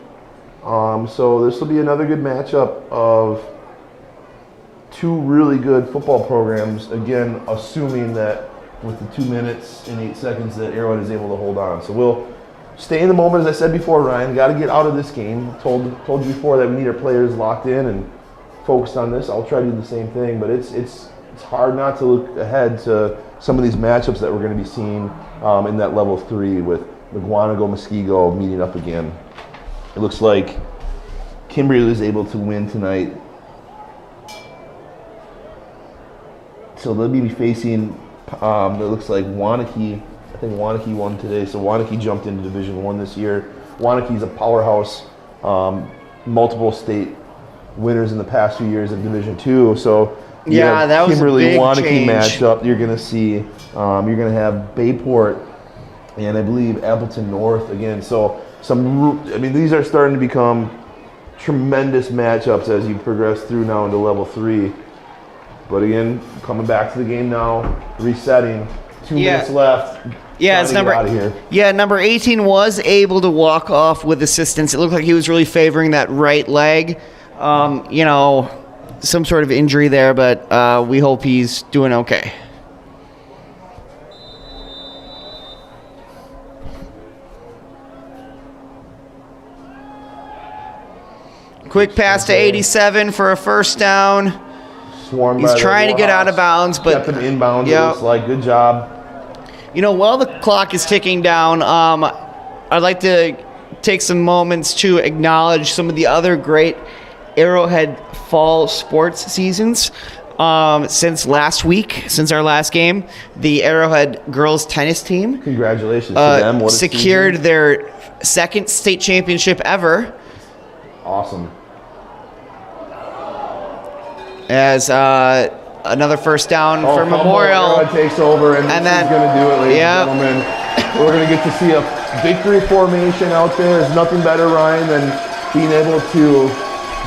[SPEAKER 3] So this will be another good matchup of 2 really good football programs, again, assuming that with the 2 minutes and 8 seconds that Arrowhead is able to hold on. So we'll stay in the moment, as I said before, Ryan. Got to get out of this game. Told you before that we need our players locked in and focused on this. I'll try to do the same thing, but it's hard not to look ahead to some of these matchups that we're going to be seeing in that level 3 with McGuanago, Muskego meeting up again. It looks like Kimberly was able to win tonight. So they'll be facing, it looks like Waunakee. I think Waunakee won today. So Waunakee jumped into Division 1 this year. Waunakee's a powerhouse, multiple state winners in the past few years of Division 2. So
[SPEAKER 4] yeah, that was
[SPEAKER 3] Kimberly
[SPEAKER 4] a big
[SPEAKER 3] Waunakee
[SPEAKER 4] change.
[SPEAKER 3] matchup. You're going to see, you're going to have Bayport and I believe Appleton North again. So these are starting to become tremendous matchups as you progress through now into level 3. But again, coming back to the game now, resetting. 2 minutes left.
[SPEAKER 4] Yeah, it's
[SPEAKER 3] out of here.
[SPEAKER 4] number 18 was able to walk off with assistance. It looked like he was really favoring that right leg. Some sort of injury there, but we hope he's doing okay. Quick pass to 87 for a first down.
[SPEAKER 3] Swarmed
[SPEAKER 4] He's
[SPEAKER 3] by the
[SPEAKER 4] trying to get out of
[SPEAKER 3] Warhawks.
[SPEAKER 4] bounds, but
[SPEAKER 3] kept him inbound.
[SPEAKER 4] yeah.
[SPEAKER 3] It looks like good job.
[SPEAKER 4] While the clock is ticking down, I'd like to take some moments to acknowledge some of the other great Arrowhead fall sports seasons. since last week, since our last game, the Arrowhead girls tennis team
[SPEAKER 3] Congratulations to them. What a
[SPEAKER 4] secured
[SPEAKER 3] season.
[SPEAKER 4] their second state championship ever.
[SPEAKER 3] Awesome.
[SPEAKER 4] As another first down for
[SPEAKER 3] Fumble,
[SPEAKER 4] Memorial.
[SPEAKER 3] Arrowhead takes over, and this
[SPEAKER 4] then-
[SPEAKER 3] is going to do it, ladies
[SPEAKER 4] Yep.
[SPEAKER 3] and gentlemen. We're going to get to see a victory formation out there. There's nothing better, Ryan, than being able to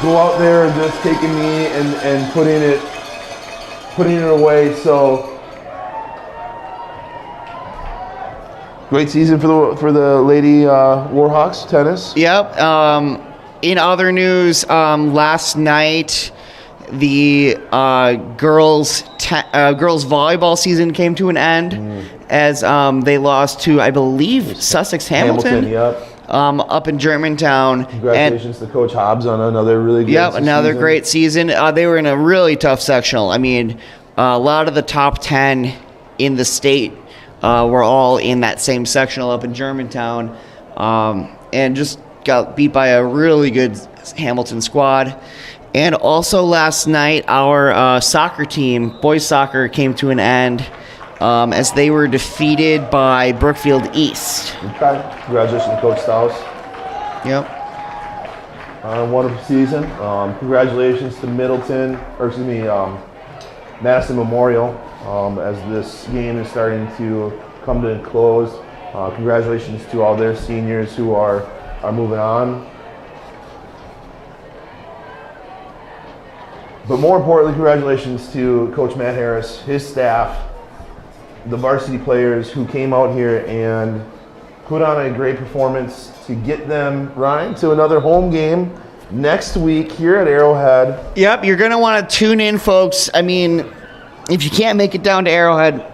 [SPEAKER 3] go out there and just take a knee and putting it away. So great season for the Lady Warhawks tennis.
[SPEAKER 4] Yep. In other news, last night the girls volleyball season came to an end as they lost to, I believe, Sussex Hamilton.
[SPEAKER 3] Yep.
[SPEAKER 4] Up in Germantown.
[SPEAKER 3] Congratulations to Coach Hobbs on another really good
[SPEAKER 4] Another
[SPEAKER 3] season.
[SPEAKER 4] great season. They were in a really tough sectional. I mean, a lot of the top 10 in the state were all in that same sectional up in Germantown, and just got beat by a really good Hamilton squad. And also last night, our soccer team, boys soccer, came to an end as they were defeated by Brookfield East.
[SPEAKER 3] Okay. Congratulations to Coach Staus.
[SPEAKER 4] Yep.
[SPEAKER 3] Wonderful season. Congratulations to Madison Memorial as this game is starting to come to a close. Congratulations to all their seniors who are moving on. But more importantly, congratulations to Coach Matt Harris, his staff, the varsity players who came out here and put on a great performance to get them, Ryan, to another home game next week here at Arrowhead.
[SPEAKER 4] Yep, you're going to want to tune in, folks. I mean, if you can't make it down to Arrowhead,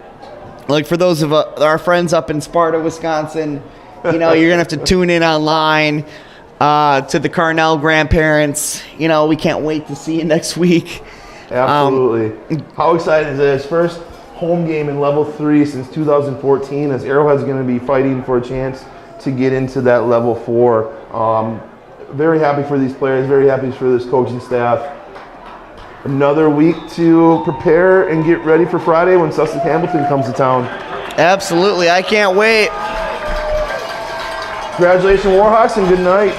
[SPEAKER 4] like for those of our friends up in Sparta, Wisconsin, you're going to have to tune in online. To the Carnell grandparents, we can't wait to see you next week.
[SPEAKER 3] Absolutely. How excited is this? First home game in level 3 since 2014, as Arrowhead's going to be fighting for a chance to get into that level 4. Very happy for these players, very happy for this coaching staff. Another week to prepare and get ready for Friday when Sussex Hamilton comes to town.
[SPEAKER 4] Absolutely, I can't wait.
[SPEAKER 3] Congratulations, Warhawks, and good night.